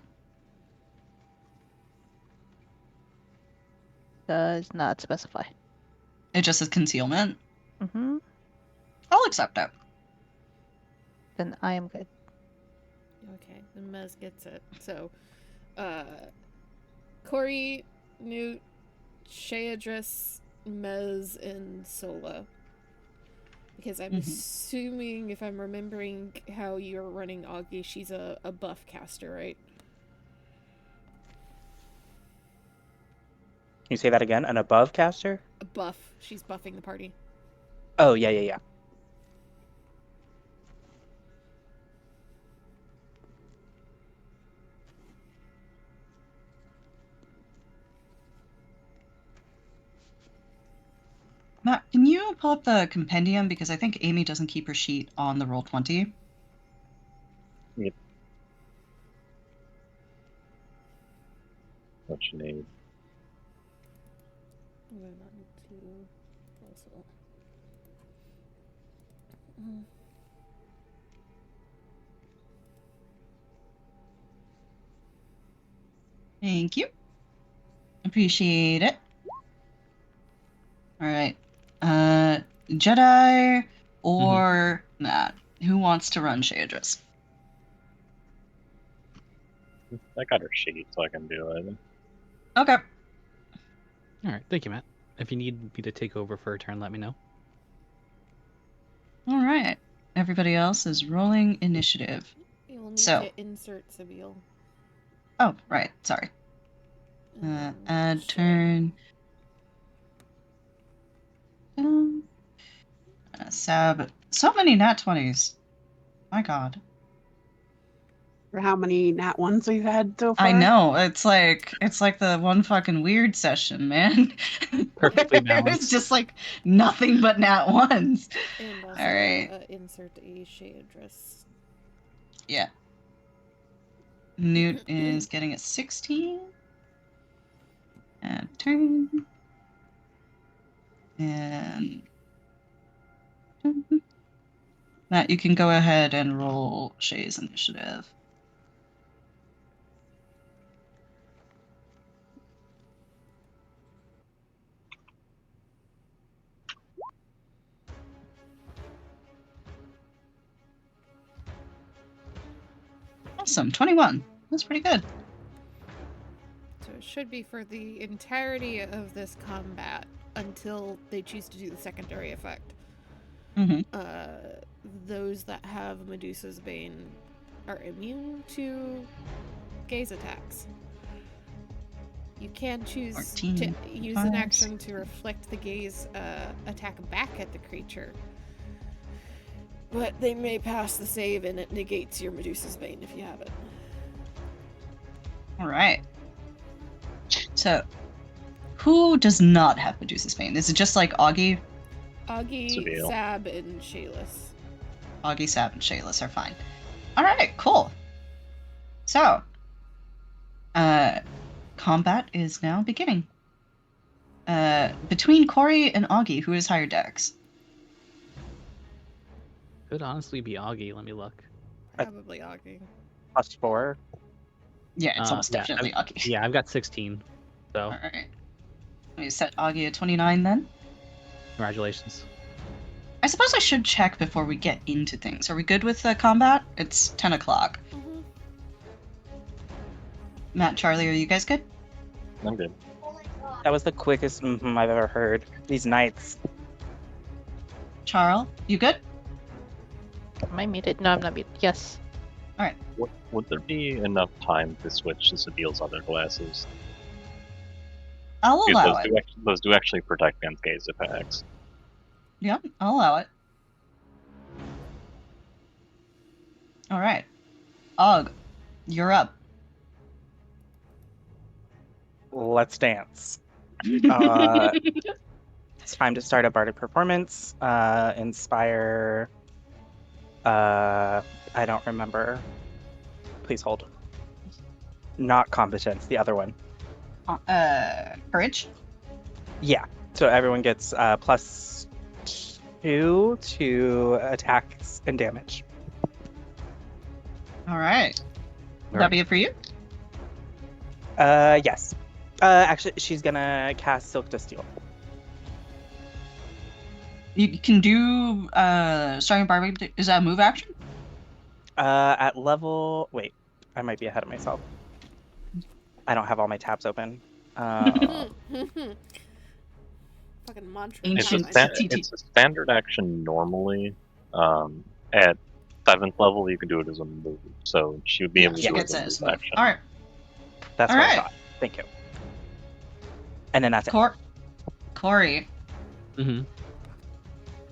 Does not specify. It just says concealment. Mm-hmm. I'll accept it. Then I am good. Okay, then Mez gets it. So, Corey, Newt, Shayadris, Mez, and Sola. Because I'm assuming, if I'm remembering how you're running Augie, she's a buff caster, right? Can you say that again? An above caster? A buff. She's buffing the party. Oh, yeah. Matt, can you pull up the compendium? Because I think Amy doesn't keep her sheet on the Roll20. Yep. What you need. Thank you. Appreciate it. All right. Jedi or Matt? Who wants to run Shadris? I got her sheet, so I can do it. Okay. All right, thank you, Matt. If you need me to take over for a turn, let me know. All right. Everybody else is rolling initiative. You'll need So. to insert Sabine. Oh, right. Sorry. Add turn. Sab. So many nat 20s. My God. For how many nat ones we've had so far? I know. It's like the one fucking weird session, man. Perfectly It was balanced. just like nothing but nat ones. And also All right. insert a Shayadris. Yeah. Newt is getting a 16. Add turn. And Matt, you can go ahead and roll Shay's initiative. Awesome, 21. That's pretty good. So it should be for the entirety of this combat until they choose to do the secondary effect. Those that have Medusa's Bane are immune to gaze attacks. You can choose 14, to use an action to reflect the gaze attack back at the creature. But they may pass the save and it negates your Medusa's Bane if you have it. Alright. So, who does not have Medusa's Bane? Is it just like Augie? Augie, Seville. Sab, and Shayless. Augie, Sab, and Shayless are fine. Alright, cool. So, combat is now beginning. Between Corey and Augie, who is higher dex? Could honestly be Augie. Let me look. Probably Augie. +4. Yeah, it's almost Yeah, definitely Augie. Yeah, I've got 16. So Alright. We set Augie at 29 then. congratulations. I suppose I should check before we get into things. Are we good with the combat? It's 10 o'clock. Matt, Charlie, are you guys good? I'm good. That was the quickest I've ever heard. These knights. Charles, you good? Am I muted? No, I'm not muted. Yes. Would there be enough time to switch to Sabile's other glasses? I'll Because allow it. those do actually protect against gaze attacks. Yeah, I'll allow it. All right. Og, you're up. Let's dance. It's time to start a bardic performance. Inspire. I don't remember. Please hold. Not competence, the other one. Courage? Yeah. So everyone gets +2 to attacks and damage. All right. Will that be it for you? Yes. Actually, she's gonna cast Silk to Steel. You can do starting barbaric. Is that a move action? At level. Wait, I might be ahead of myself. I don't have all my tabs open. Fucking mantra. Ancient It's a standard action normally. At 7th level, you can do it as a move, so she would be able to do it as a move action. All right. That's All what right. I thought. Thank you. And then that's it. Corey. Mm-hmm.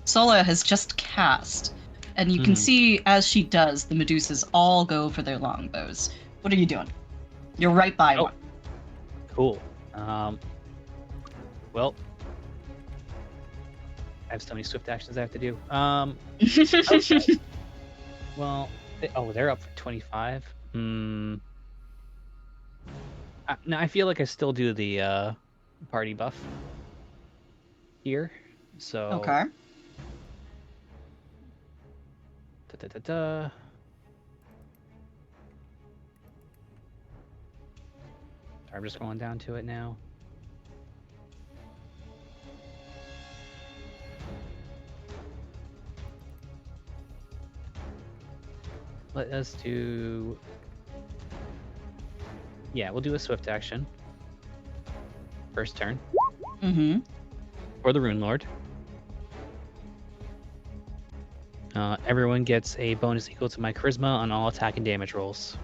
Sola has just cast, and you can see as she does, the Medusas all go for their longbows. What are you doing? You're right by one. Cool. Well, I have so many swift actions I have to do. Okay. Well, they're up for 25. No, I feel like I still do the party buff here. So. Okay. I'm just going down to it now. Let us do... Yeah, we'll do a swift action. First turn. Mm-hmm. For the Runelord. Everyone gets a bonus equal to my charisma on all attack and damage rolls.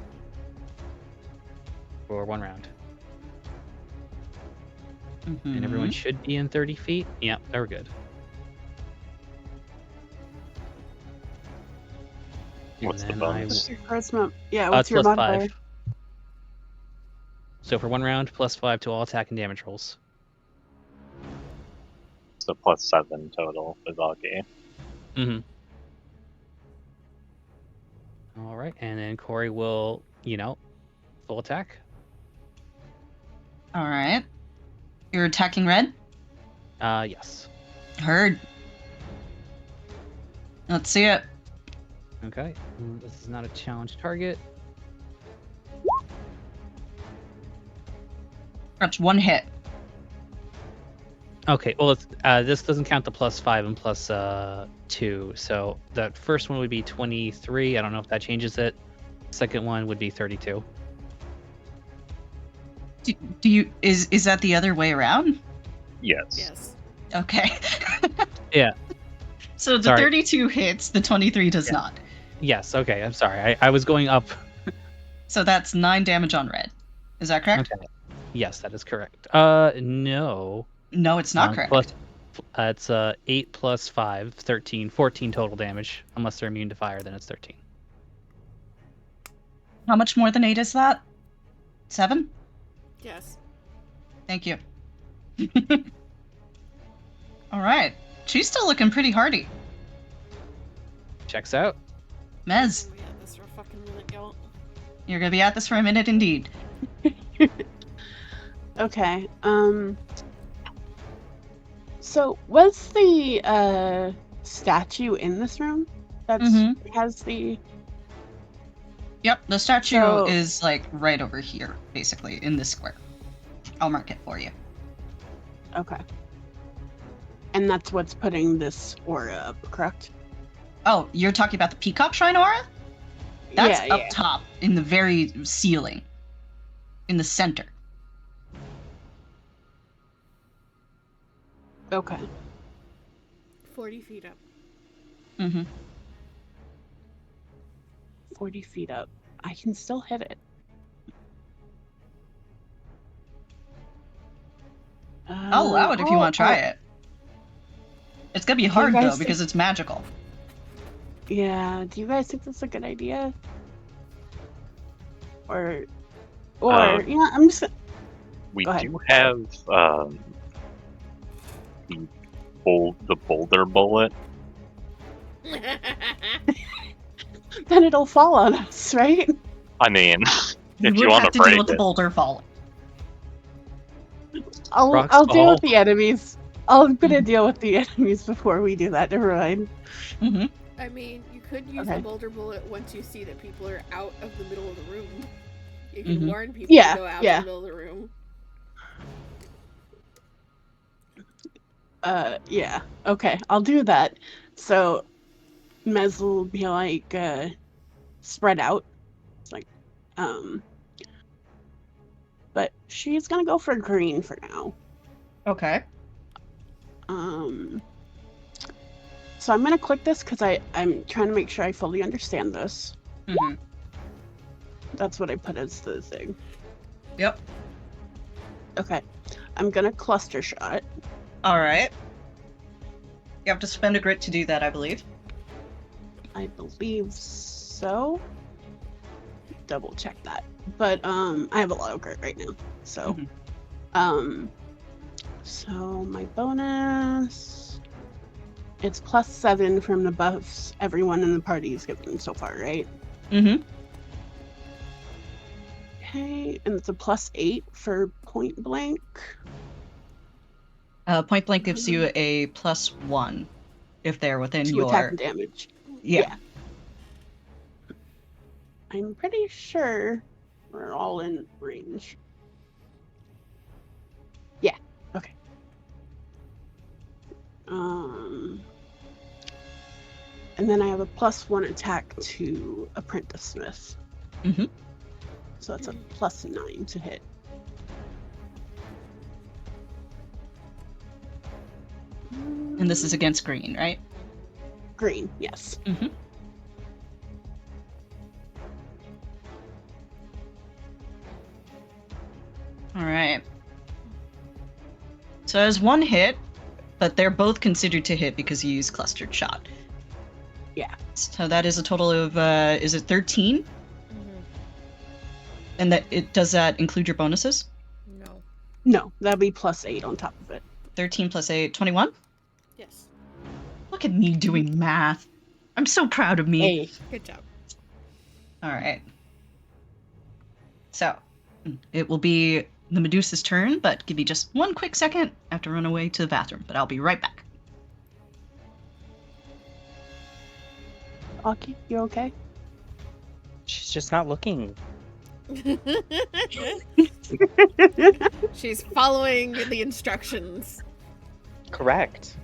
For 1 round. Mm-hmm. And everyone should be in 30 feet. Yep, they're good. What's the And bonus? What's your charisma? Yeah, what's your plus modifier? 5. So for 1 round, +5 to all attack and damage rolls. So +7 total with Augie. Mm-hmm. All right, and then Corey will, full attack. All right. You're attacking red? Yes. Heard. Let's see it. Okay. This is not a challenge target. That's 1 hit. Okay, well, this doesn't count the +5 and +2, so that first one would be 23. I don't know if that changes it. Second one would be 32. Do you is that the other way around? Yes. Yes. Okay. Yeah. So the Sorry. 32 hits, the 23 does not. Yes, okay, I'm sorry. I was going up. So that's 9 damage on red. Is that correct? Okay. Yes, that is correct. No. No, it's not correct. It's 8 + 5, 13, 14 total damage. Unless they're immune to fire, then it's 13. How much more than 8 is that? 7? Yes. Thank you. All right. She's still looking pretty hardy. Checks out. Mez, We had this for a fucking minute, y'all. you're gonna be at this for a minute indeed. Okay. So was the statue in this room? That's has the. Yep, the statue So- is like right over here, basically, in this square. I'll mark it for you. Okay. And that's what's putting this aura up, correct? Oh, you're talking about the Peacock Shrine aura? That's yeah, up top in the very ceiling. In the center. Okay. 40 feet up. Mm-hmm. 40 feet up. I can still hit it. I'll allow it if you want to try it. It's gonna be you hard, guys though, think- because it's magical. Yeah, do you guys think that's a good idea? Or yeah, I'm just. We Go ahead. do have the boulder bullet. Then it'll fall on us, right? I mean, You if you would want have to to deal break with the it, boulder falling. Rocks I'll deal fall. with the enemies. I'm gonna Mhm. deal with the enemies before we do that. Never mind. Mm-hmm. I mean, you could use Okay. the boulder bullet once you see that people are out of the middle of the room. You can Mhm. warn people Yeah, to go out yeah. of the middle of the room. Yeah. Okay, I'll do that. So, Mez will be like, spread out. It's like, but she's gonna go for green for now. Okay. So I'm gonna click this because I'm trying to make sure I fully understand this. Mm-hmm. That's what I put as the thing. Yep. Okay. I'm gonna cluster shot. All right. You have to spend a grit to do that, I believe. I believe so. Double check that. But I have a lot of grit right now. So so my bonus, it's +7 from the buffs everyone in the party is given so far, right? Mm-hmm. Okay, and it's a +8 for point blank. Point blank gives you a +1 if they're within To your attack and damage. Yeah. I'm pretty sure we're all in range. Yeah, okay. And then I have a +1 attack to Apprentice Smith. Mm-hmm. So that's a +9 to hit. And this is against green, right? Green, yes. Mm-hmm. All right. So as one hit, but they're both considered to hit because you use clustered shot. Yeah. So that is a total of is it 13? Mm-hmm. And does that include your bonuses? No. No, that'd be +8 on top of it. 13 plus 8, 21? Yes. Look at me doing math. I'm so proud of me. Hey. Good job. All right. So, it will be the Medusa's turn, but give me just one quick second. I have to run away to the bathroom, but I'll be right back. Aki, you okay? She's just not looking. She's following the instructions. Correct.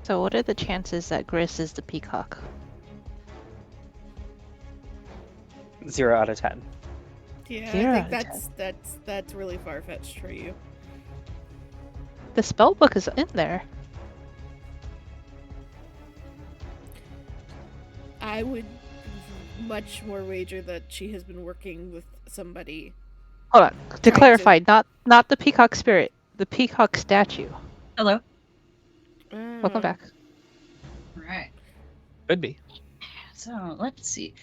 So what are the chances that Gris is the peacock? 0 out of 10. Yeah, 0 I out think of that's really far fetched for you. The spell book is in there. I would much more wager that she has been working with somebody. Hold on. To to- clarify, not the peacock spirit, the peacock statue. Hello. Welcome back. All right. Could be. So, let's see.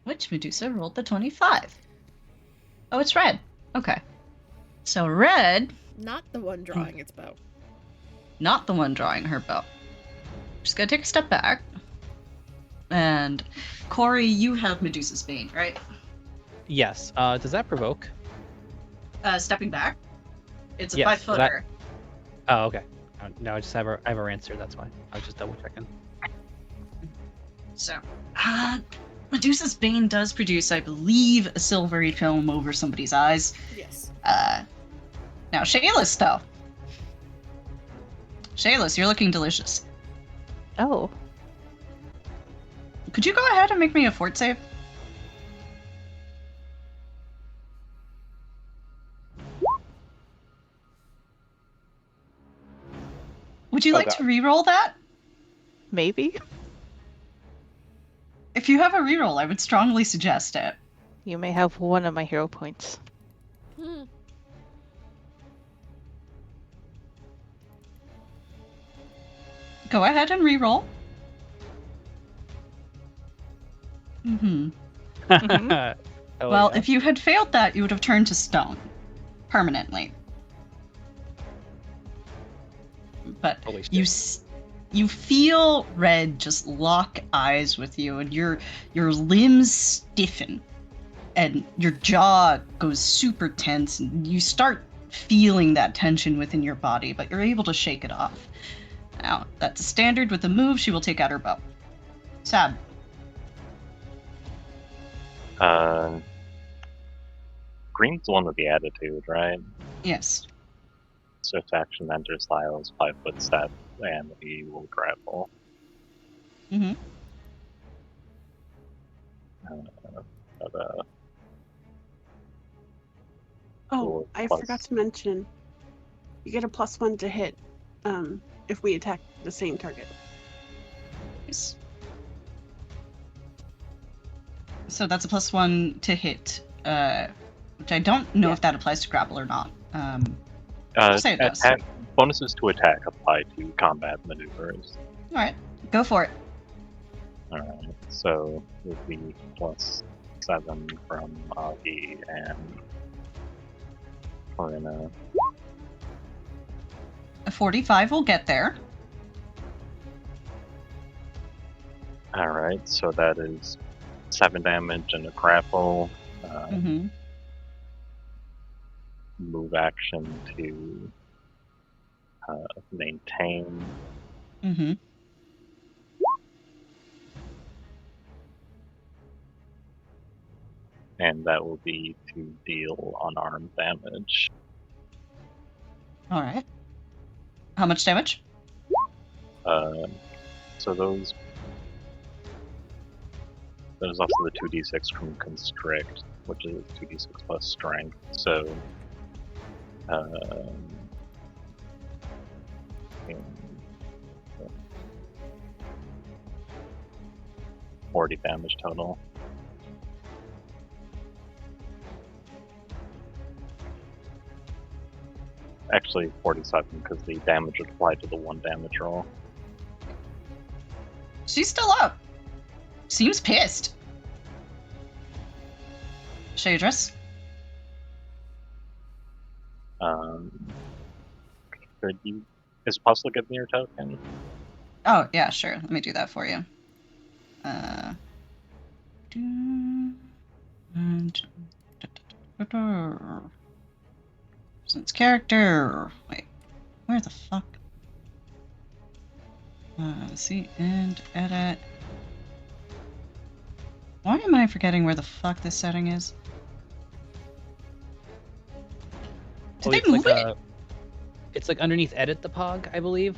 Which Medusa rolled the 25? Oh, it's red. Okay. So, red, Not the one drawing its bow. not the one drawing her bow. Just gonna take a step back. And, Corey, you have Medusa's Bane, right? Yes. Does that provoke? Stepping back. It's a Yes, 5-footer. Oh, okay. No, I just have our answer. That's why. I was just double checking. So, Medusa's Bane does produce, I believe, a silvery film over somebody's eyes. Yes. Now, Shayless, though. Shayless, you're looking delicious. Oh. Could you go ahead and make me a fort save? Would you Oh, like God. to re-roll that? Maybe? If you have a reroll, I would strongly suggest it. You may have one of my hero points. Go ahead and re-roll. Mm-hmm. Oh, Well, yeah. if you had failed that, you would have turned to stone. Permanently. But Holy shit. you feel Red just lock eyes with you, and your limbs stiffen, and your jaw goes super tense, and you start feeling that tension within your body, but you're able to shake it off. Now, that's a standard with a move. She will take out her bow. Sab. Green's the one with the attitude, right? Yes. Swift action enters styles, 5-foot step, and he will grapple. Mm-hmm. Oh, I forgot to mention, you get a +1 to hit if we attack the same target. Yes. So that's a +1 to hit, which I don't know if that applies to grapple or not. Say it does. Bonuses to attack apply to combat maneuvers. All right, go for it. Alright, so it would be +7 from Augie and Corinna. A 45 will get there. Alright, so that is 7 damage and a grapple. Mm-hmm. Move action to maintain. Mm-hmm. And that will be to deal unarmed damage. All right. How much damage? So there's also the 2d6 from Constrict, which is 2d6 plus strength. So 40 damage total. Actually, 47 because the damage would apply to the 1 damage roll. She's still up. Seems pissed. Shadris. Could you? Is it possible to give me your token? Oh yeah, sure. Let me do that for you. Since character. Wait, where the fuck? See and edit. Why am I forgetting where the fuck this setting is? Did they move it? It's like underneath edit the pog, I believe.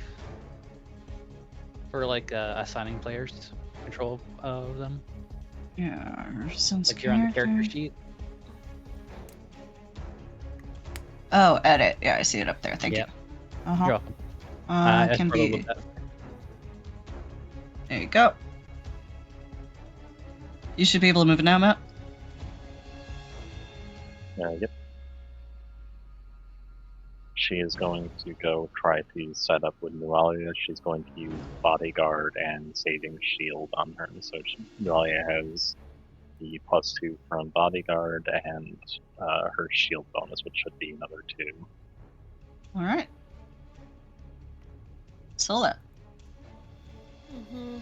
For like assigning players control of them. Yeah, since Like you're on the character sheet. Oh, edit. Yeah, I see it up there. Thank you. You're welcome. Can be. There you go. You should be able to move it now, Matt. Yep. She is going to go try to set up with Nualia. She's going to use Bodyguard and Saving Shield on her. So Nualia has the +2 from Bodyguard and her shield bonus, which should be another 2. All right. Sola. Mm-hmm.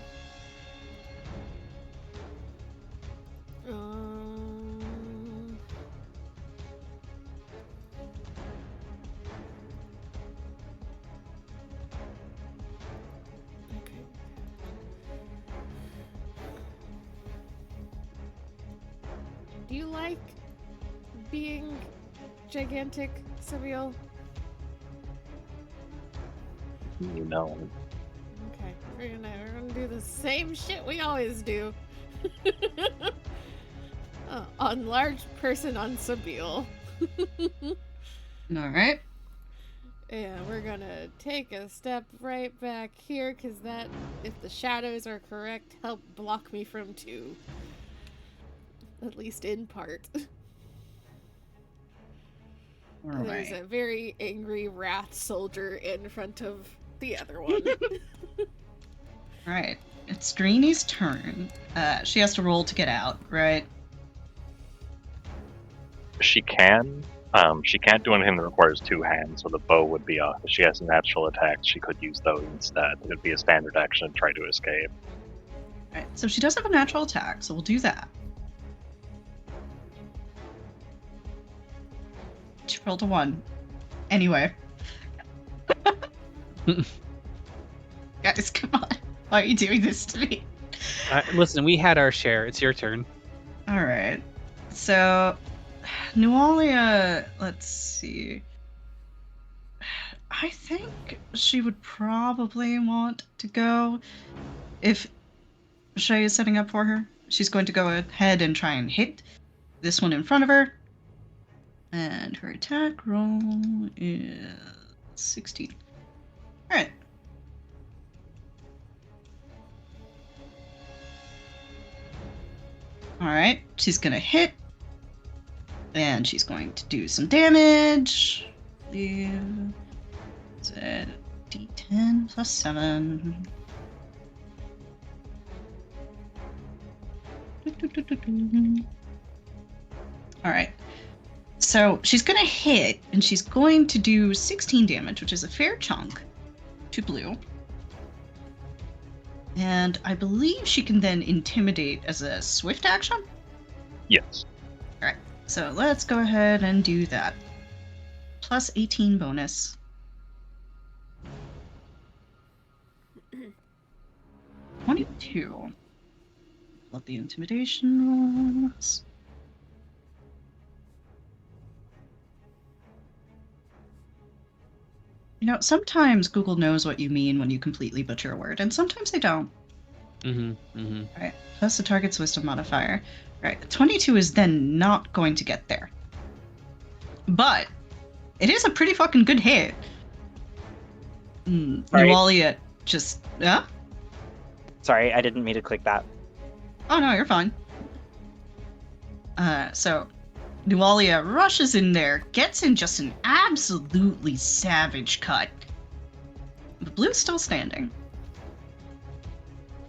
Okay. Do you like being gigantic, Sabiel? You know. Okay, we're gonna do the same shit we always do. On large person on Sabiel. All right. And we're gonna take a step right back here, because that, if the shadows are correct, help block me from 2. At least in part. There's a very angry wrath soldier in front of the other one. Right. It's Dreeny's turn. She has to roll to get out, right? She can. She can't do anything that requires two hands, so the bow would be off. If she has natural attacks, she could use those instead. It would be a standard action to try to escape. Right. So she does have a natural attack, so we'll do that. She rolled a 1. Anyway. Guys, come on. Why are you doing this to me? Listen, we had our share. It's your turn. Alright. So, Nualia, let's see. I think she would probably want to go if Shay is setting up for her. She's going to go ahead and try and hit this one in front of her. And her attack roll is 16. Alright. Alright, she's gonna hit. And she's going to do some damage. Is it D10 plus 7? Alright. So she's going to hit, and she's going to do 16 damage, which is a fair chunk to Blue. And I believe she can then intimidate as a swift action? Yes. Alright, so let's go ahead and do that. Plus 18 bonus. 22. Love the intimidation rolls. You know, sometimes Google knows what you mean when you completely butcher a word, and sometimes they don't. Alright, plus the target's wisdom modifier. Alright, 22 is then not going to get there. But it is a pretty fucking good hit. Nualia just... Yeah? Sorry, I didn't mean to click that. Oh no, you're fine. So Nualia rushes in there, gets in just an absolutely savage cut. The Blue's still standing.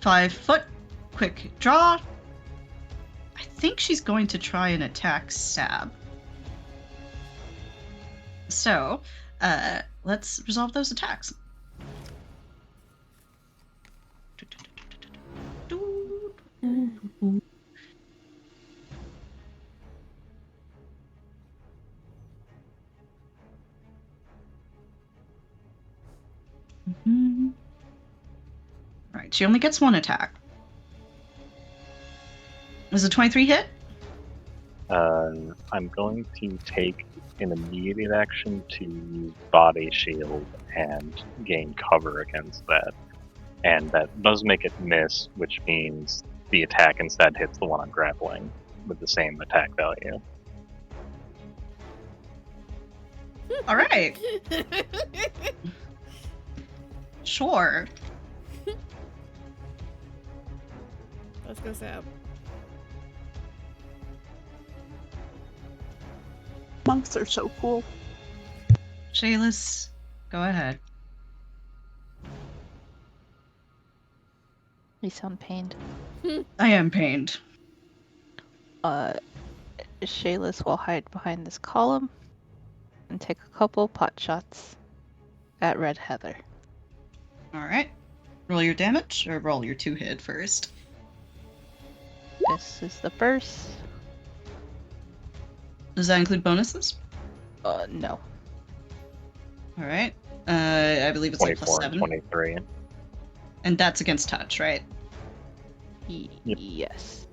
5 foot, quick draw. I think she's going to try and attack Sab. So, let's resolve those attacks. Alright, she only gets one attack. Is a 23 hit? I'm going to take an immediate action to use body shield and gain cover against that. And that does make it miss, which means the attack instead hits the one I'm grappling with the same attack value. Alright. Sure. Let's go, Sab. Monks are so cool. Shaylis, go ahead. You sound pained. I am pained. Shaylis will hide behind this column and take a couple pot shots at Red Heather. Alright. Roll your damage, or roll your 2 hit first. This is the first. Does that include bonuses? No. Alright. I believe it's like plus 24 and 7. 23. And that's against touch, right? Yep. Yes.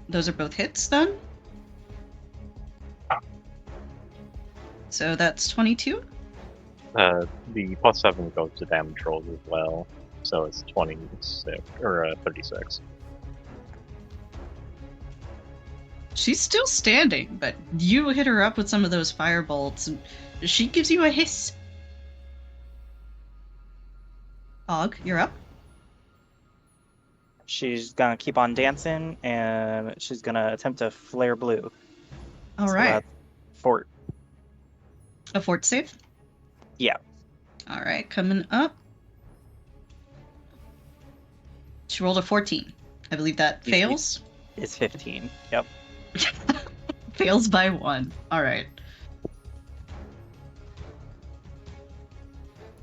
Those are both hits then? So that's 22? The plus 7 goes to damage rolls as well, so it's 26 or 36. She's still standing, but you hit her up with some of those fire bolts, and she gives you a hiss. Og, you're up. She's gonna keep on dancing, and she's gonna attempt to flare blue. All So right. that's fort. A fort save? Yeah. All right, coming up. She rolled a 14. I believe that DC fails. is 15. Yep. Fails by 1. All right.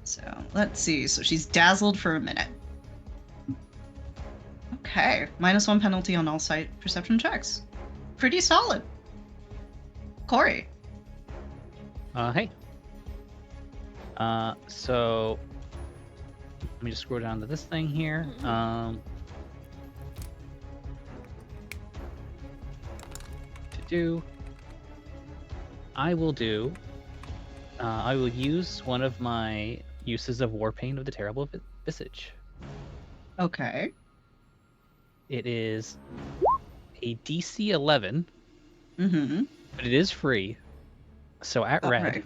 So let's see. So she's dazzled for a minute. Okay. -1 penalty on all sight perception checks. Pretty solid. Corey. Hey. So let me just scroll down to this thing here. I will use one of my uses of Warpaint of the Terrible Visage. Okay. It is a DC 11, Mm-hmm. but it is free. So at red, Right.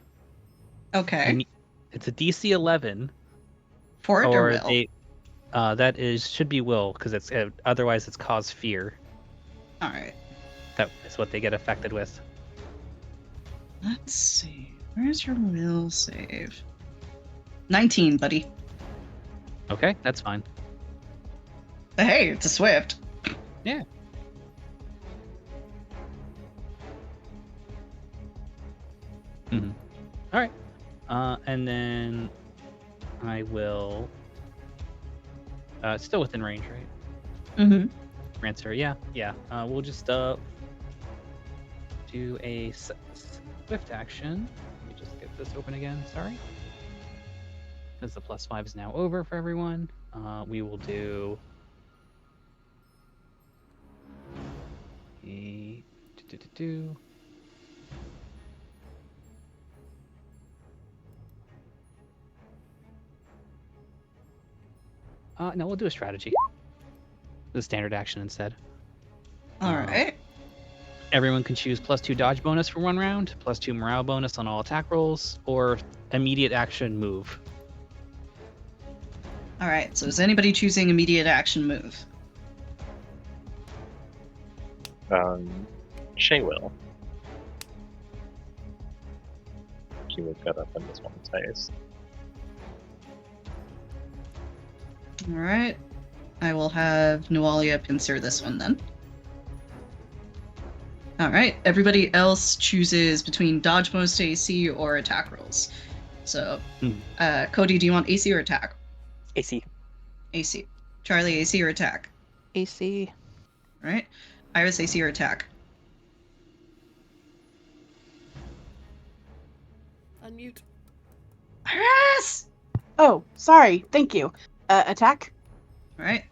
Okay. it's a DC 11. Fort or will? That should be will, because it's otherwise it's cause fear. All right. That is what they get affected with. Let's see. Where's your will save? 19, buddy. Okay, that's fine. But hey, it's a swift. Yeah. Mm-hmm. All right. And then I will. It's still within range, right? Mm-hmm. Answer, yeah. We'll just do a swift action. Let me just get this open again. Sorry. Because the +5 is now over for everyone. We will do a no, we'll do a strategy. The standard action instead. All right. Everyone can choose +2 dodge bonus for 1 round, +2 morale bonus on all attack rolls, or immediate action move. All right. So is anybody choosing immediate action move? Shay will. She would cut up in this one's face. All right. I will have Nualia pincer this one then. All right. Everybody else chooses between dodge bonus to AC or attack rolls. So, Cody, do you want AC or attack? AC. AC. Charlie, AC or attack? AC. All right. Iris, AC or attack? Unmute. Iris! Oh, sorry. Thank you. Attack? All right.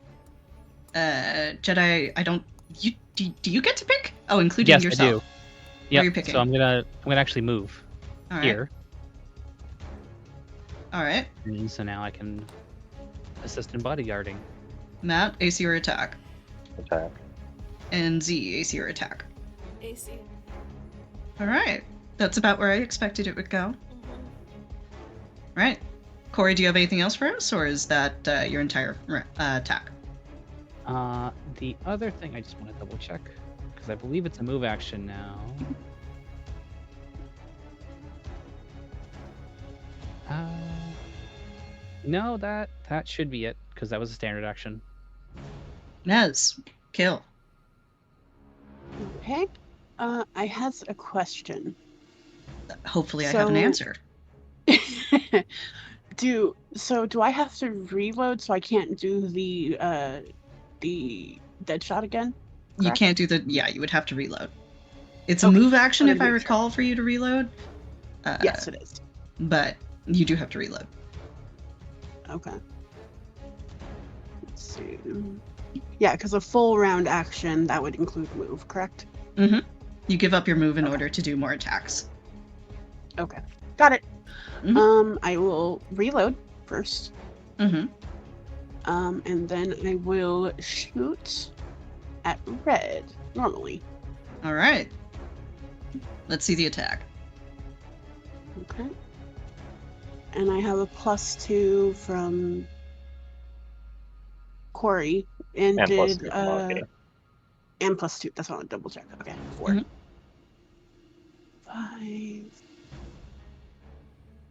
Jedi, I don't. Do you get to pick? Oh, including Yes, yourself. I do. What Yep. are you picking? So I'm gonna actually move All right. here. All right. And so now I can assist in bodyguarding. Matt, AC or attack? Attack. And Z, AC or attack? AC. All right. That's about where I expected it would go. Right. Corey, do you have anything else for us, or is that your entire attack? The other thing I just want to double check, because I believe it's a move action now. No, that should be it, because that was a standard action. Nez, kill. Okay. I has a question. Hopefully I have an answer. Do I have to reload so I can't do the dead shot again? You Correct? can't do you would have to reload. It's a Okay, move action if wanted I to make sure. recall for you to reload. Yes, it is. But you do have to reload. Okay. Let's see. Yeah, because a full round action, that would include move, correct? Mm-hmm. You give up your move in order to do more attacks. Okay. Got it. Mhm. I will reload first. Mm-hmm. And then I will shoot at red, normally. All right. Let's see the attack. Okay. And I have a +2 from Corey. And And did +2 from Augie. and +2. That's what I want to double check. Okay. 4. Mhm. 5.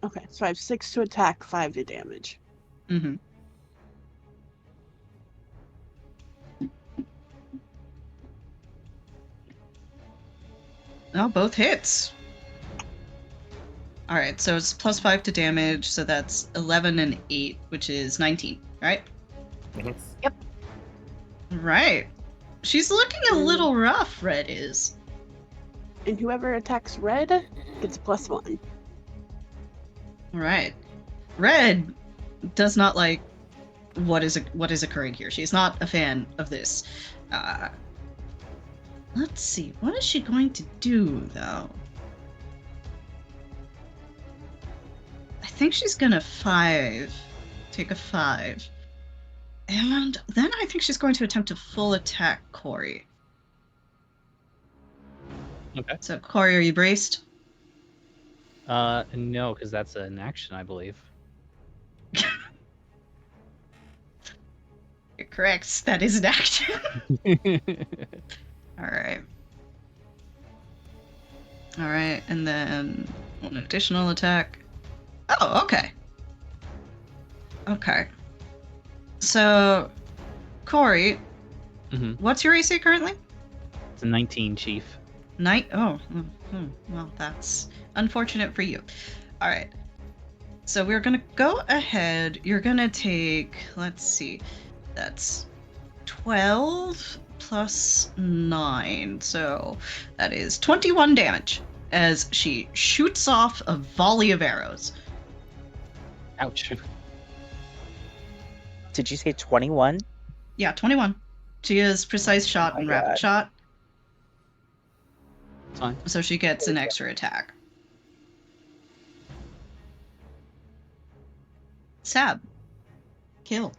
Okay, so I have 6 to attack, 5 to damage. Mm-hmm. Oh, both hits. All right, so it's +5 to damage, so that's 11 and 8, which is 19, right? Yes. Yep. Right. She's looking a little rough, Red is. And whoever attacks red gets +1. Right. Red does not like what is occurring here. She's not a fan of this. Let's see. What is she going to do, though? I think she's gonna take a 5. And then I think she's going to attempt to full attack Corey. Okay. So, Corey, are you braced? No, because that's an action, I believe. You're correct. That is an action. All right. All right, and then one additional attack. Oh, okay. Okay. So, Corey, what's your AC currently? It's a 19, Chief. Well, that's unfortunate for you. All right. So we're gonna go ahead. You're gonna take. Let's see. That's 12 plus 9, so that is 21 damage as she shoots off a volley of arrows. Ouch. Did you say 21? Yeah, 21. She is precise shot my and rapid God. shot, It's fine. so she gets an extra attack. Sab. Kill.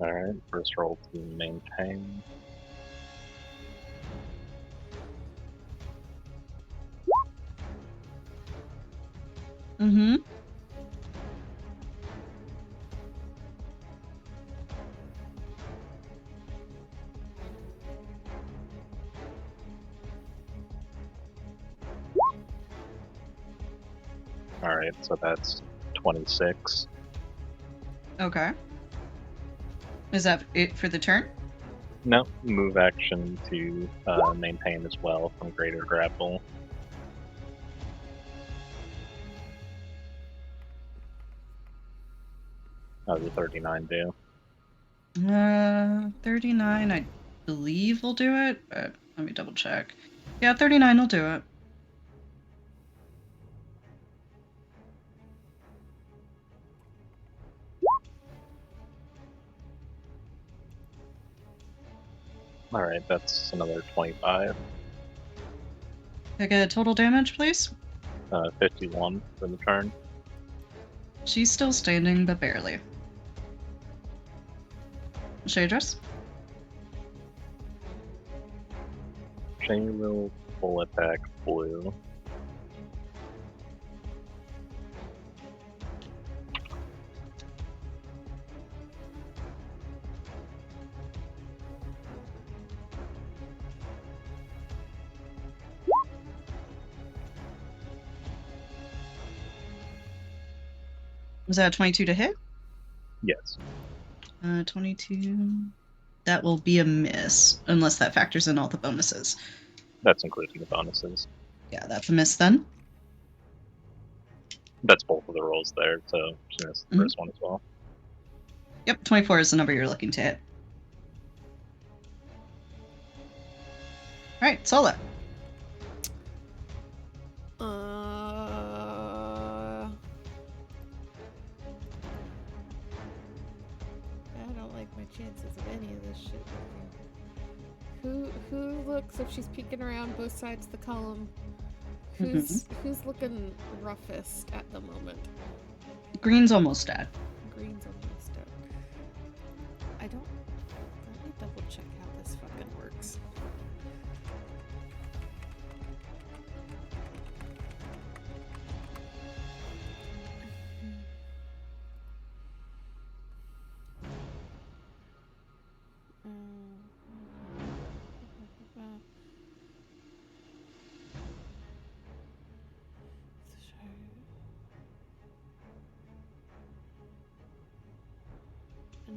Alright, first roll to maintain. Mm-hmm. Alright, so that's 26. Okay. Is that it for the turn? No, move action to maintain as well from greater grapple. How does a 39 do? 39, I believe will do it, but let me double check. Yeah, 39 will do it. Alright, that's another 25. Can I get total damage, please? 51 for the turn. She's still standing, but barely. Shadris? Chain will full attack blue. Was that a 22 to hit? Yes. 22. That will be a miss, unless that factors in all the bonuses. That's including the bonuses. Yeah, that's a miss then. That's both of the rolls there, so she missed the first one as well. Yep, 24 is the number you're looking to hit. Alright, Sola. I don't like my chances of any of this shit working. Who looks, if she's peeking around both sides of the column, who's looking roughest at the moment? Green's almost dead. Green's almost dead. Let me double check how this fucking works.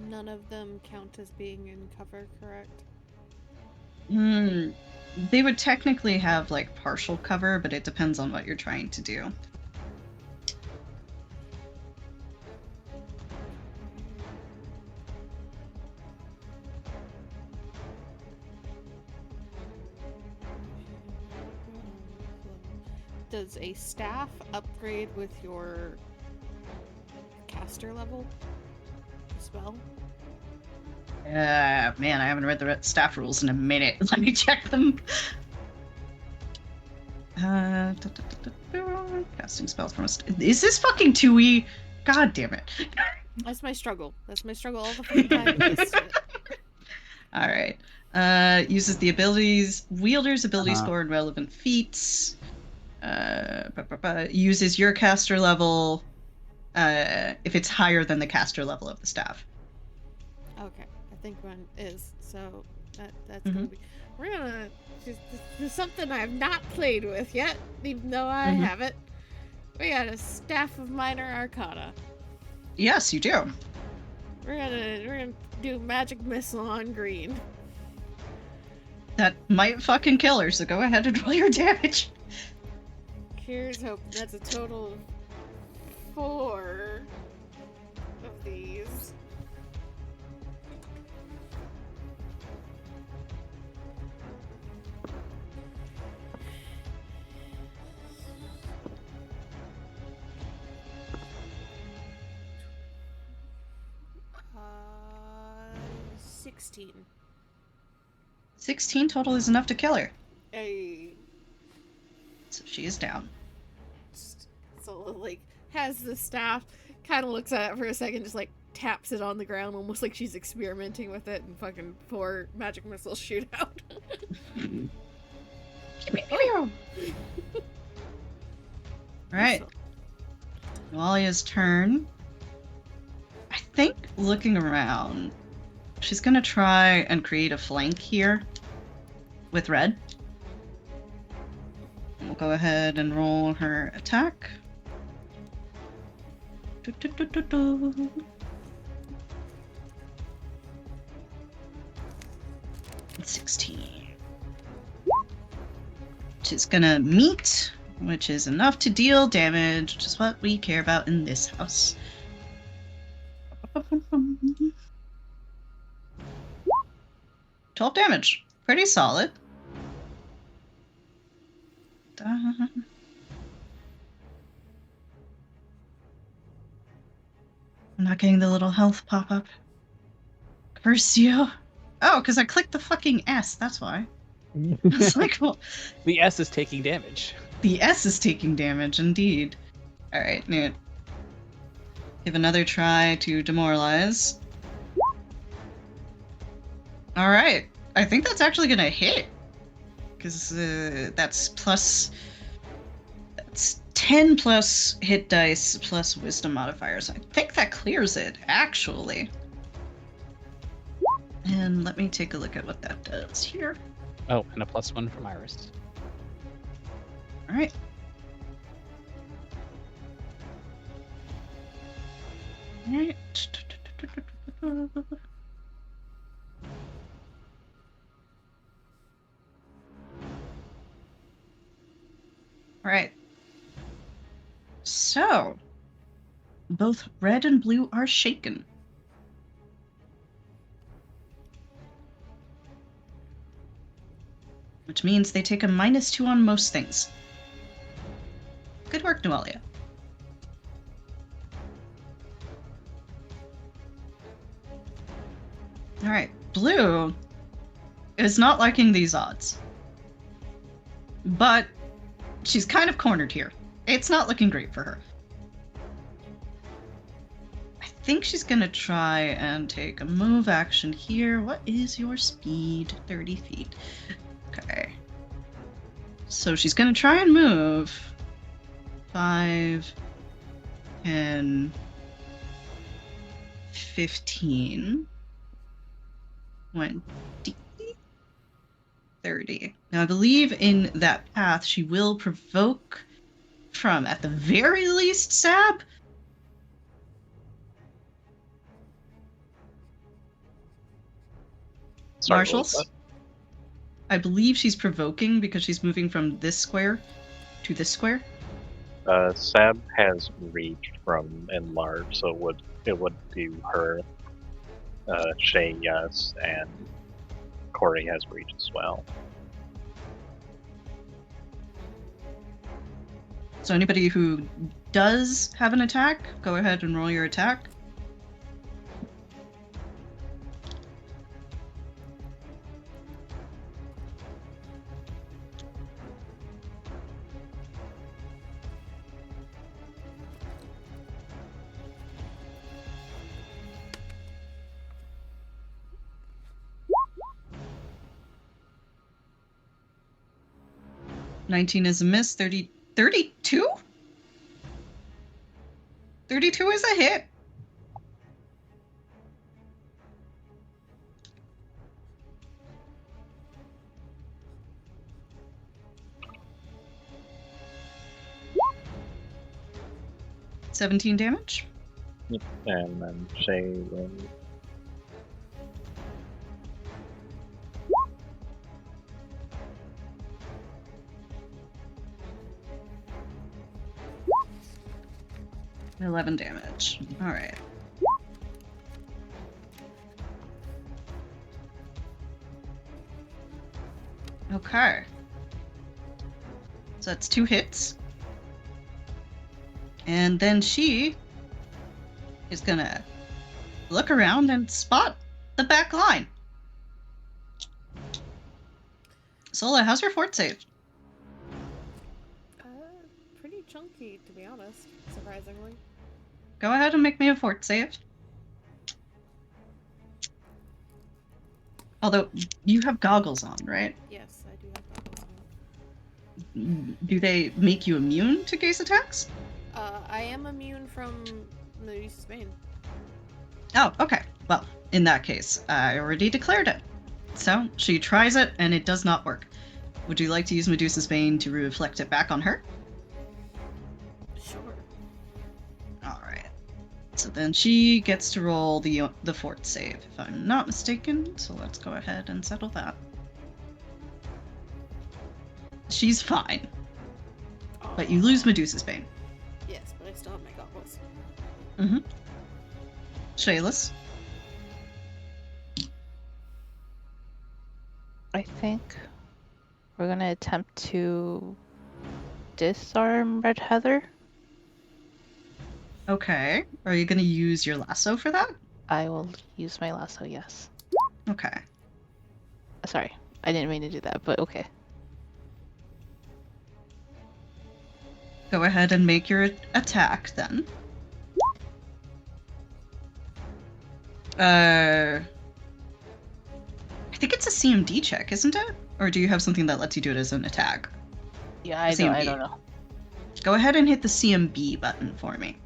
none of them count as being in cover, correct? They would technically have like partial cover, but it depends on what you're trying to do. Does a staff upgrade with your caster level spell? Man, I haven't read the staff rules in a minute. Let me check them. Casting spells from is this fucking 2e? God damn it. That's my struggle. That's my struggle all the fucking time. All right. Uses the abilities, wielder's ability score and relevant feats. Uses your caster level if it's higher than the caster level of the staff. Okay, I think one is, so that's gonna be. We're gonna. This is something I've not played with yet, even though I have it. We got a staff of minor arcana. Yes, you do. We're gonna do magic missile on green. That might fucking kill her, so go ahead and roll your damage. Here's hoping that's a total of 4 of these. Uh, 16. 16 total is enough to kill her. Hey. So she is down. So, like, has the staff, kind of looks at it for a second, just, like, taps it on the ground, almost like she's experimenting with it, and fucking 4 magic missiles shoot out. Alright. Walia's turn. I think, looking around, she's gonna try and create a flank here with red. We'll go ahead and roll her attack. 16. She's gonna meet, which is enough to deal damage, which is what we care about in this house. 12 damage. Pretty solid. I'm not getting the little health pop-up. Curse you. Oh, because I clicked the fucking S, that's why. It's like, well, The S is taking damage. the S is taking damage, indeed. Alright, Newt. Give another try to demoralize. Alright. I think that's actually gonna hit. Because that's 10 plus hit dice plus wisdom modifiers. I think that clears it, actually. And let me take a look at what that does here. Oh, and a +1 from Iris. Alright. Alright. Alright. So, both red and blue are shaken. Which means they take a -2 on most things. Good work, Noelia. Alright, blue is not liking these odds. But she's kind of cornered here. It's not looking great for her. I think she's gonna try and take a move action here. What is your speed? 30 feet. Okay. So she's gonna try and move 5, 10, 15, 20, 30. Now I believe in that path she will provoke from, at the very least, Sab. Sorry, what was Marshals? I believe she's provoking because she's moving from this square to this square. that? Seb has reached from enlarge, so it would do her. Shay, yes, and Corey has reached as well. So anybody who does have an attack, go ahead and roll your attack. $19 is a miss. 32? 32 is a hit. $17 damage. Yep. And then Shay will. $11 damage. All right. Okay. So that's 2 hits. And then she is gonna look around and spot the back line. Sola, how's your fort save? Pretty chunky, to be honest, surprisingly. Go ahead and make me a fort save. Although, you have goggles on, right? Yes, I do have goggles on. Do they make you immune to gaze attacks? I am immune from the use of Bane. Oh, okay. Well, in that case, I already declared it. So, she tries it, and it does not work. Would you like to use Medusa's Bane to reflect it back on her? Sure. Alright. So then she gets to roll the fort save, if I'm not mistaken. So let's go ahead and settle that. She's fine. But you lose Medusa's Bane. Yes, but I still have my goggles. Mm-hmm. Shayless? I think we're gonna attempt to disarm Red Heather. Okay. Are you going to use your lasso for that? I will use my lasso, yes. Okay. Sorry, I didn't mean to do that, but okay. Go ahead and make your attack then. I think it's a CMD check, isn't it? Or do you have something that lets you do it as an attack? Yeah, I CMB. don't know. Go ahead and hit the CMB button for me.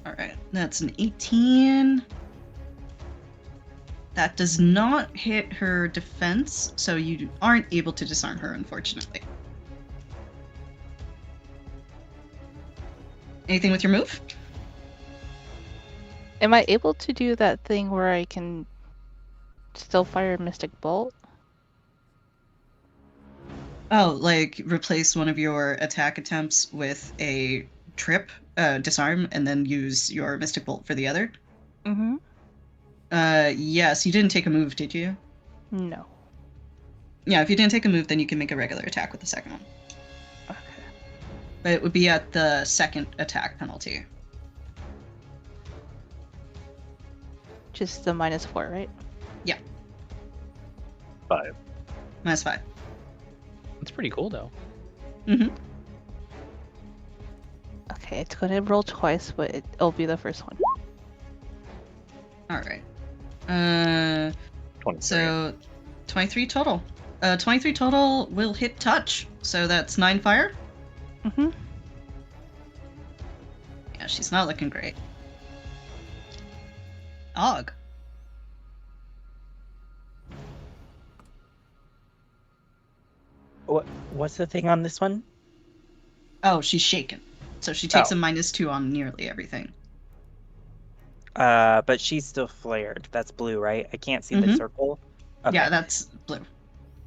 Alright, that's an 18. That does not hit her defense, so you aren't able to disarm her, unfortunately. Anything with your move? Am I able to do that thing where I can still fire Mystic Bolt? Oh, like replace one of your attack attempts with a trip, disarm, and then use your Mystic Bolt for the other? Mm-hmm. Yes, you didn't take a move, did you? No. Yeah, if you didn't take a move, then you can make a regular attack with the second one. Okay. But it would be at the second attack penalty. Just the -4, right? 5. -5. It's pretty cool though. Mm-hmm. Okay, it's gonna roll twice, but it'll be the first one. Alright. 23. So 23 total. 23 total will hit touch, so that's 9 fire. Mm-hmm. Yeah, she's not looking great. Og. What's the thing on this one? Oh, she's shaken. So she takes Oh. a -2 on nearly everything. But she's still flared. That's blue, right? I can't see the Mhm. circle. Okay. Yeah, that's blue.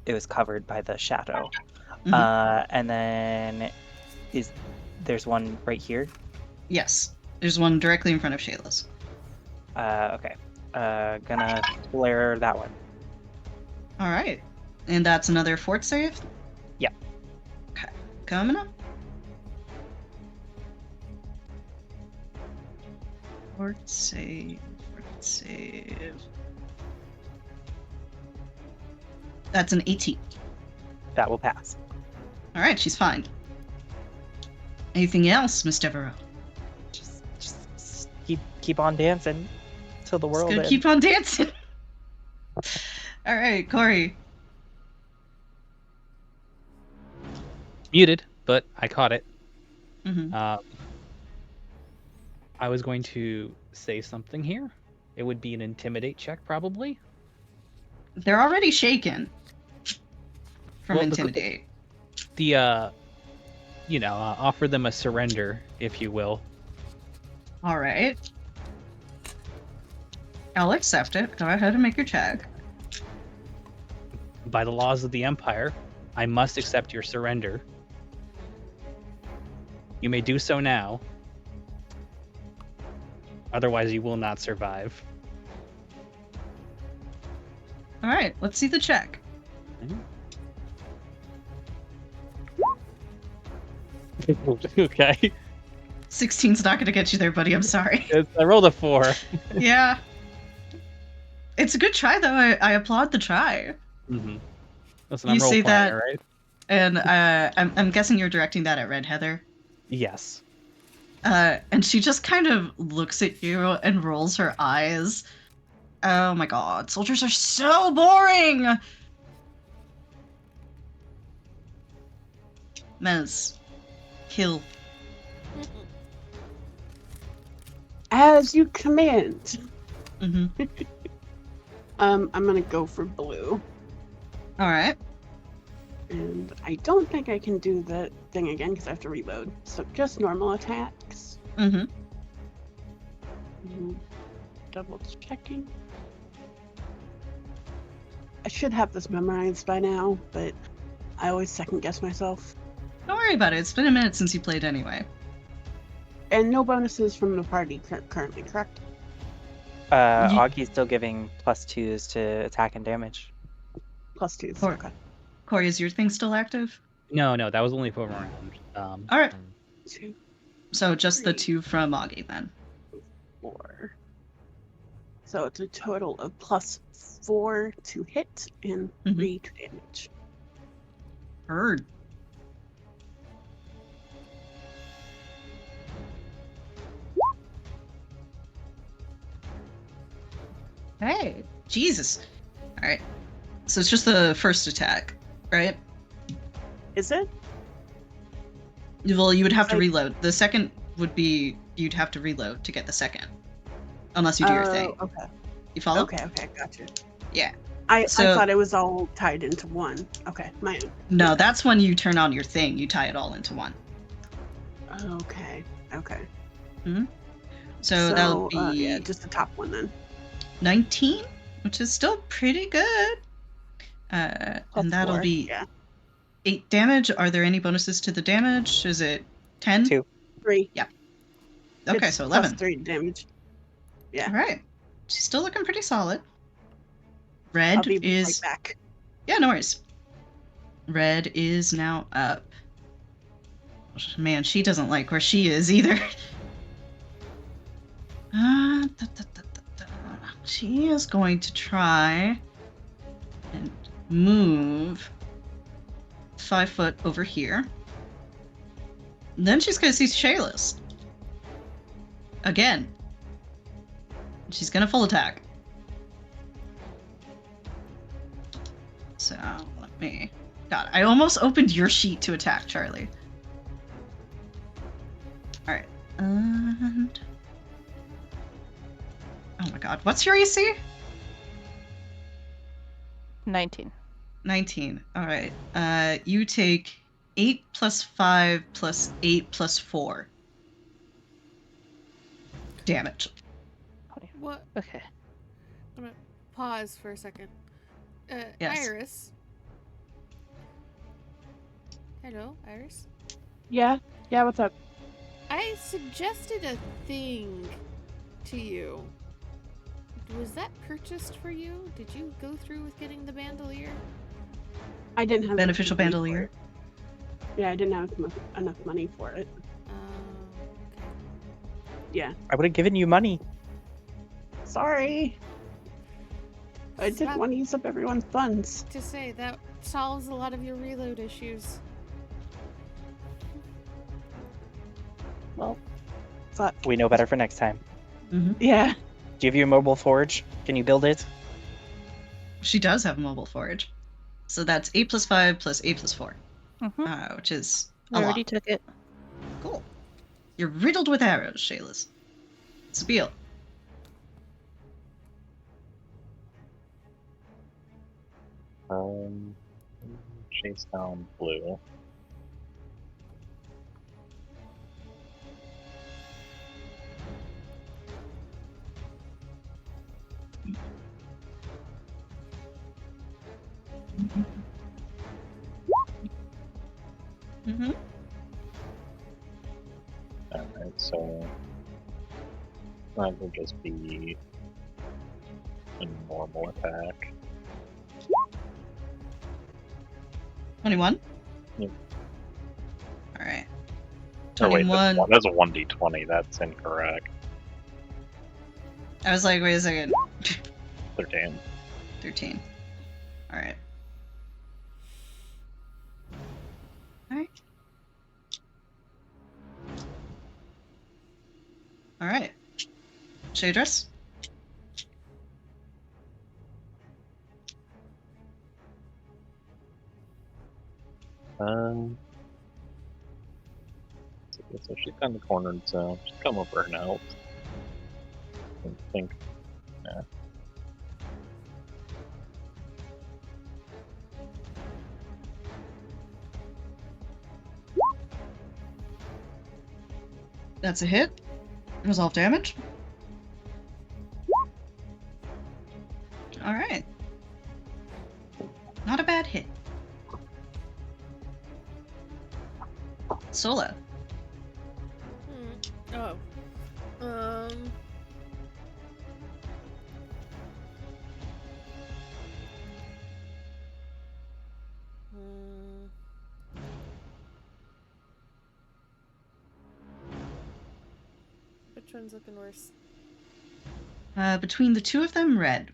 It was covered by the shadow. Mhm. And then there's one right here. Yes. There's one directly in front of Shayla's. Okay. Gonna flare that one. All right. And that's another fort save? Yeah. Okay. Coming up. Fort save. Fort save. That's an 18. That will pass. All right, she's fine. Anything else, Miss Devereaux? Just keep on dancing till the Just world gonna ends. keep on dancing. All right, Corey. Muted, but I caught it. Mm-hmm. I was going to say something here. It would be an intimidate check, probably. They're already shaken from Well, intimidate. Offer them a surrender, if you will. All right. I'll accept it. Go ahead and make your check. By the laws of the Empire, I must accept your surrender. You may do so now. Otherwise, you will not survive. All right, let's see the check. Okay. 16's not going to get you there, buddy. I'm sorry. I rolled a 4. Yeah. It's a good try, though. I applaud the try. Mm-hmm. Listen, You I'm say role-playing, that- all right? And I'm guessing you're directing that at Red Heather. Yes. And she just kind of looks at you and rolls her eyes. Oh my god, soldiers are so boring! Mez, kill. As you command. Mm-hmm. I'm gonna go for blue. Alright. And I don't think I can do the thing again because I have to reload. So just normal attacks. Mm-hmm. Double checking. I should have this memorized by now, but I always second guess myself. Don't worry about it. It's been a minute since you played anyway. And no bonuses from the party currently, correct? Augie's still giving +2s to attack and damage. +2s. Or- Okay. Corey, is your thing still active? No, that was only for a round. Alright. 2, So just the 3. 2 from Augie then. 4. So it's a total of +4 to hit and 3 to damage. Heard. Hey, Jesus. Alright. So it's just the first attack, right? Is it? Well, you would have to Like- reload. The second would be you'd have to reload to get the second. Unless you do your thing. Okay. You follow? Okay, gotcha. Yeah. I So- thought it was all tied into one. Okay, my own. No, that's when you turn on your thing. You tie it all into one. Okay. So that'll be yeah, just the top one then. 19, which is still pretty good. And that'll +4, be yeah. 8 damage. Are there any bonuses to the damage? Is it 10? 2. 3. Okay, It's so 11. +3 damage. Yeah. All right. She's still looking pretty solid. I'll Red be is... right back. Yeah, no worries. Red is now up. Man, she doesn't like where she is either. She is going to try and move 5 foot over here. And then she's going to see Shayla's. Again. She's going to full attack. So, let me... God, I almost opened your sheet to attack, Charlie. Alright, and... Oh my god, what's your AC? 19. 19. Alright, you take 8 plus 5 plus 8 plus 4 damage. What? Okay. I'm gonna pause for a second. Yes. Iris. Hello, Iris. Yeah? Yeah, what's up? I suggested a thing to you. Was that purchased for you? Did you go through with getting the bandolier? I didn't have Beneficial enough money for bandolier. it. Yeah, I didn't have enough money for it. Okay. Yeah. I would have given you money. Sorry. I didn't Stop want to use up everyone's funds. to say that solves a lot of your reload issues. Well, fuck. We know better for next time. Yeah. Do you have your mobile forge? Can you build it? She does have a mobile forge. So that's 8 + 5 + 8 + 4, Mm-hmm. which is I a already lot. took it. Cool. You're riddled with arrows, Shaylas. Spiel. Chase down blue. Mm-hmm. Alright, so that will just be a normal attack. 21? Yep. Alright. Oh wait, 21. that's a 1d20, that's incorrect. I was like, wait a second. 13. 13. Alright. Alright. Alright. Shadress? So she's kind of cornered, so just come over and help. I think, yeah. That's a hit. Resolve damage. Alright. Not a bad hit. Sola. Oh. Which one's looking worse? Between the two of them, red.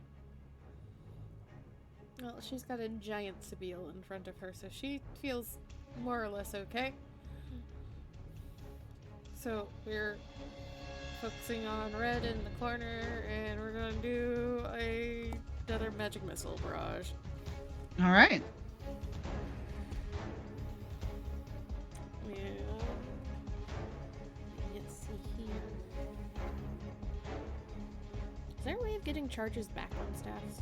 Well, she's got a giant Sabile in front of her, so she feels more or less okay. So we're focusing on red in the corner, and we're gonna do another magic missile barrage. Alright. Let's see here. Is there a way of getting charges back on staffs?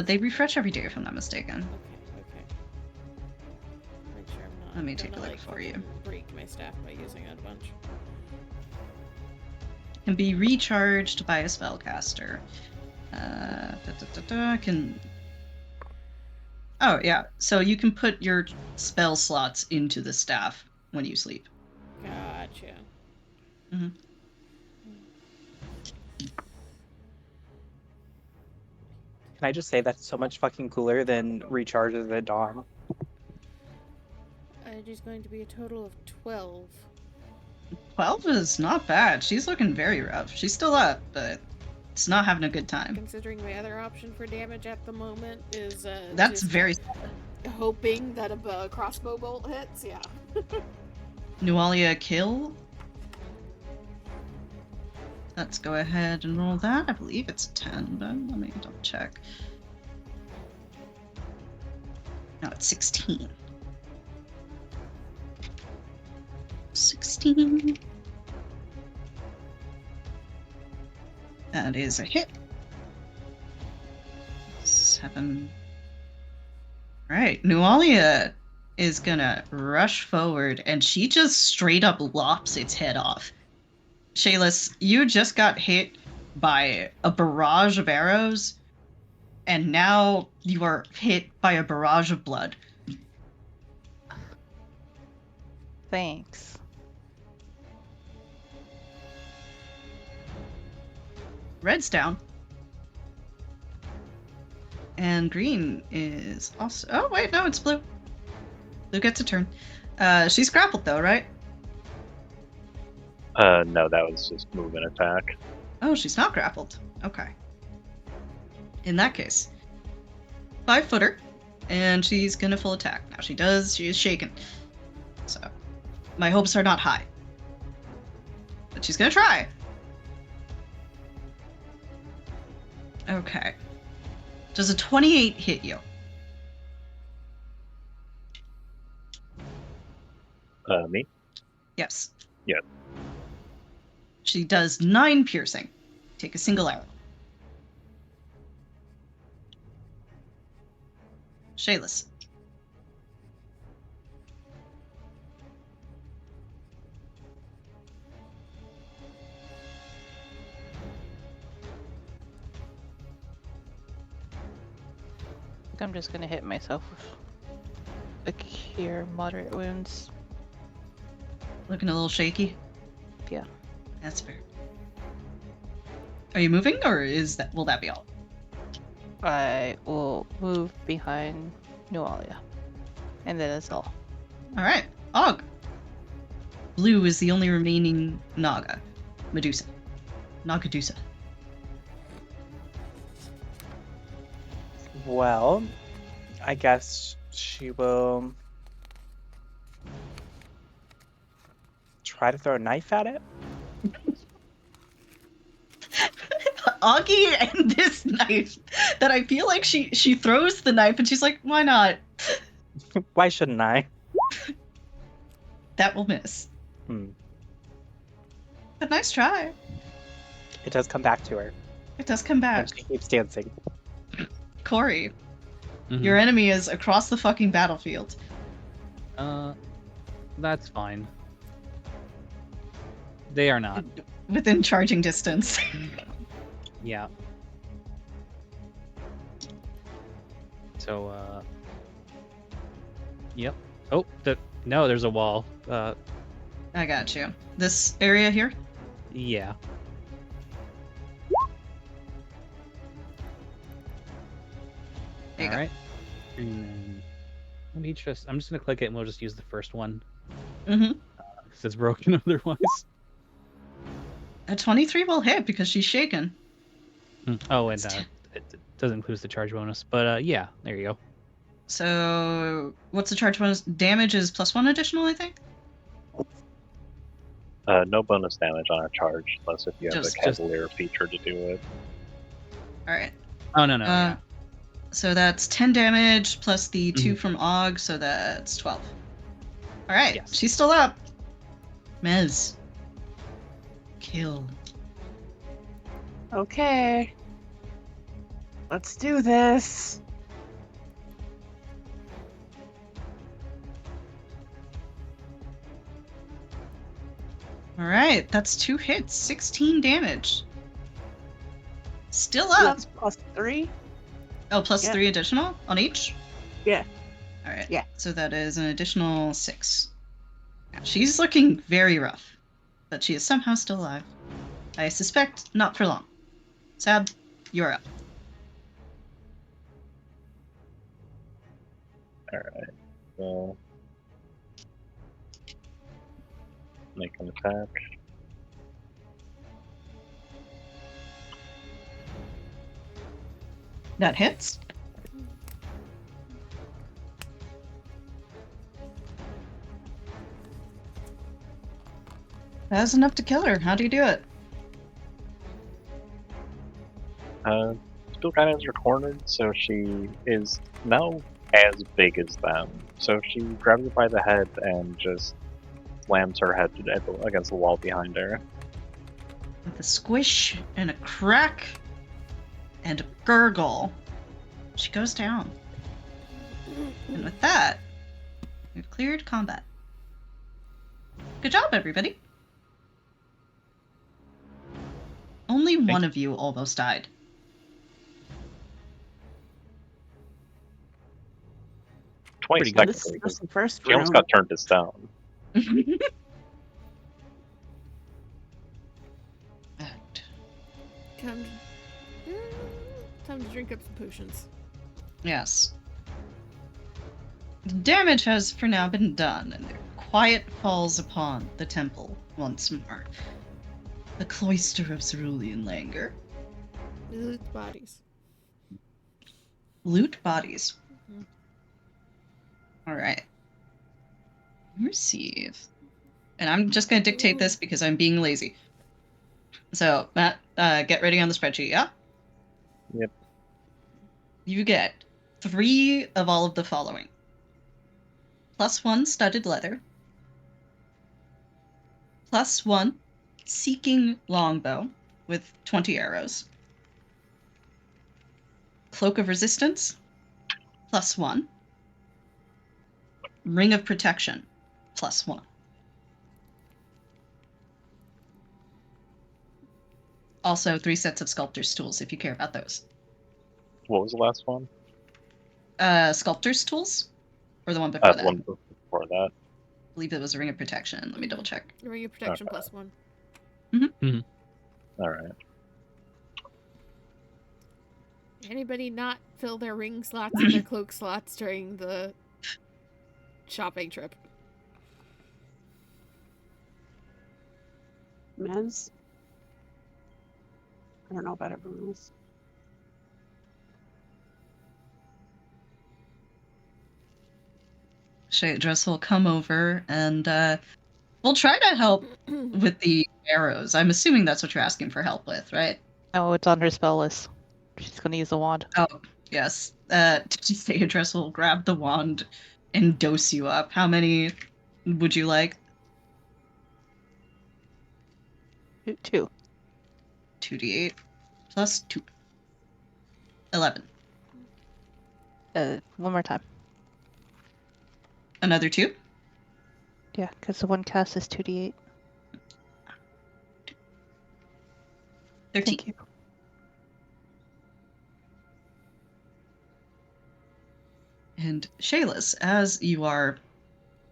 They refresh every day, if I'm not mistaken. Okay. Make sure I'm not. Let me take a gonna, look for you. Break my staff by using it a bunch. Can be recharged by a spellcaster. Can. Oh yeah, so you can put your spell slots into the staff when you sleep. Gotcha. Mm-hmm. Can I just say that's so much fucking cooler than recharges at dawn? It is going to be a total of 12. 12 is not bad. She's looking very rough. She's still up, but it's not having a good time. Considering my other option for damage at the moment is That's just very. hoping that a crossbow bolt hits. Yeah. Nualia kill. Let's go ahead and roll that. I believe it's 10, but let me double check. No, it's 16. 16. That is a hit. 7. Right, Nualia is gonna rush forward, and she just straight up lops its head off. Shayless, you just got hit by a barrage of arrows, and now you are hit by a barrage of blood. Thanks. Red's down. And green is also... Oh, wait, no, it's blue. Blue gets a turn. She's grappled, though, right? No, that was just move and attack. Oh, she's not grappled. Okay. In that case, 5-footer, and she's gonna full attack. Now she is shaken. So, my hopes are not high. But she's gonna try. Okay. Does a 28 hit you? Me? Yes. Yeah. She does 9 piercing. Take a single arrow. Shayless. I think I'm just gonna hit myself with a cure moderate wounds. Looking a little shaky? Yeah. That's fair. Are you moving, or will that be all? I will move behind Nualia. And then that's all. Alright. Og. Blue is the only remaining Naga. Medusa. Nagadusa. Well, I guess she will try to throw a knife at it. Augie and this knife that I feel like she throws the knife and she's like, why not? Why shouldn't I? That will miss. But nice try. It does come back to her. It does come back. And she keeps dancing. Corey, Mhm. your enemy is across the fucking battlefield. That's fine. They are not. Within charging distance. Yeah. So, yep. Oh, no, there's a wall. I got you. This area here? Yeah. There you go. Alright. And then, I'm just gonna click it and we'll just use the first one. Mm-hmm. Because it's broken otherwise. A 23 will hit because she's shaken. Oh, and it doesn't include the charge bonus. But yeah, there you go. So, what's the charge bonus? Damage is +1 additional, I think? No bonus damage on a charge, unless if you have Just- a Cavalier feature to do it. Alright. Oh, no. Yeah. So that's 10 damage plus the 2 Mhm. from Og, so that's 12. Alright, Yes. she's still up. Mez. Kill. Okay. Let's do this. Alright, that's 2 hits, 16 damage. Still up. That's +3. Oh, plus Yeah. 3 additional on each? Yeah. Alright. Yeah. So that is an additional 6. Yeah, she's looking very rough, but she is somehow still alive. I suspect not for long. Sab, you're up. Alright, so make an attack. That hits. That's enough to kill her. How do you do it? Still kind of is cornered, so she is now as big as them. So she grabs her by the head and just slams her head against the wall behind her. With a squish and a crack and a gurgle, she goes down. And with that, we've cleared combat. Good job, everybody. Only one of you almost died. Twice, good. This technically, was because the first she almost room. got turned to stone. And Time to drink up some potions. yes. The damage has for now been done, and quiet falls upon the temple once more. The cloister of Cerulean Langur. Loot bodies. Loot bodies. Mhm. Alright. Receive. And I'm just going to dictate this because I'm being lazy. So, Matt, get ready on the spreadsheet, yeah? Yep. You get 3 of all of the following. +1 studded leather. +1 seeking longbow with 20 arrows. Cloak of resistance, +1. Ring of protection, +1. Also, 3 sets of sculptor's tools if you care about those. What was the last one? Sculptor's tools? Or the one before that? The one before that. I believe it was a ring of protection. Let me double check. Ring of protection Okay. +1. All right. Anybody not fill their ring slots and their cloak slots during the shopping trip? Mez? I don't know about everyone else. Dress will come over and we'll try to help with the arrows. I'm assuming that's what you're asking for help with, right? No, it's on her spell list. She's gonna use the wand. Oh, yes. Dress will grab the wand and dose you up. How many would you like? 2. 2d8 plus 2. 11. One more time. Another 2? Yeah, because the one cast is 2d8. 13. Thank you. And Shayless, as you are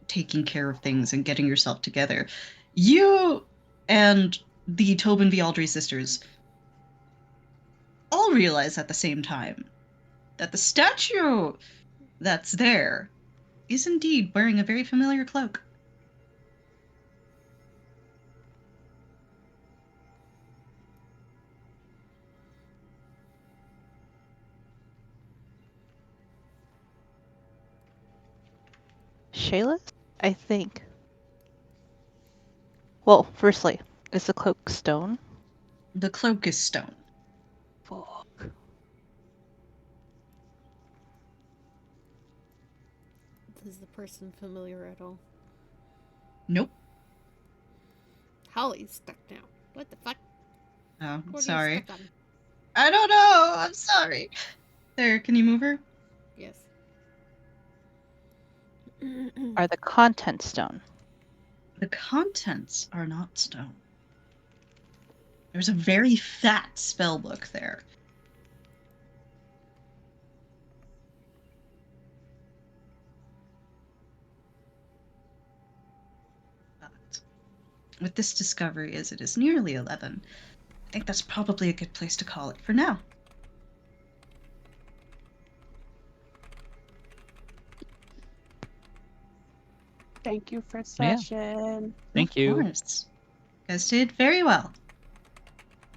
taking care of things and getting yourself together, you and the Tobin V. Aldry sisters all realize at the same time that the statue that's there is indeed wearing a very familiar cloak. Shayla? I think. Well, firstly, is the cloak stone? The cloak is stone. Fuck. Is the person familiar at all? Nope. Holly's stuck now. What the fuck? Oh, What are sorry. you stuck on? I don't know. I'm sorry. There, can you move her? Yes. Are the contents stone? The contents are not stone. There's a very fat spell book there. But with this discovery, as it is nearly 11, I think that's probably a good place to call it for now. Thank you for session. Thank you. Of course. You guys did very well.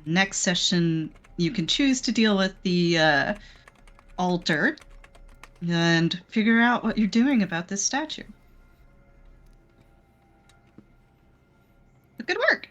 Next session, you can choose to deal with the altar and figure out what you're doing about this statue. But good work.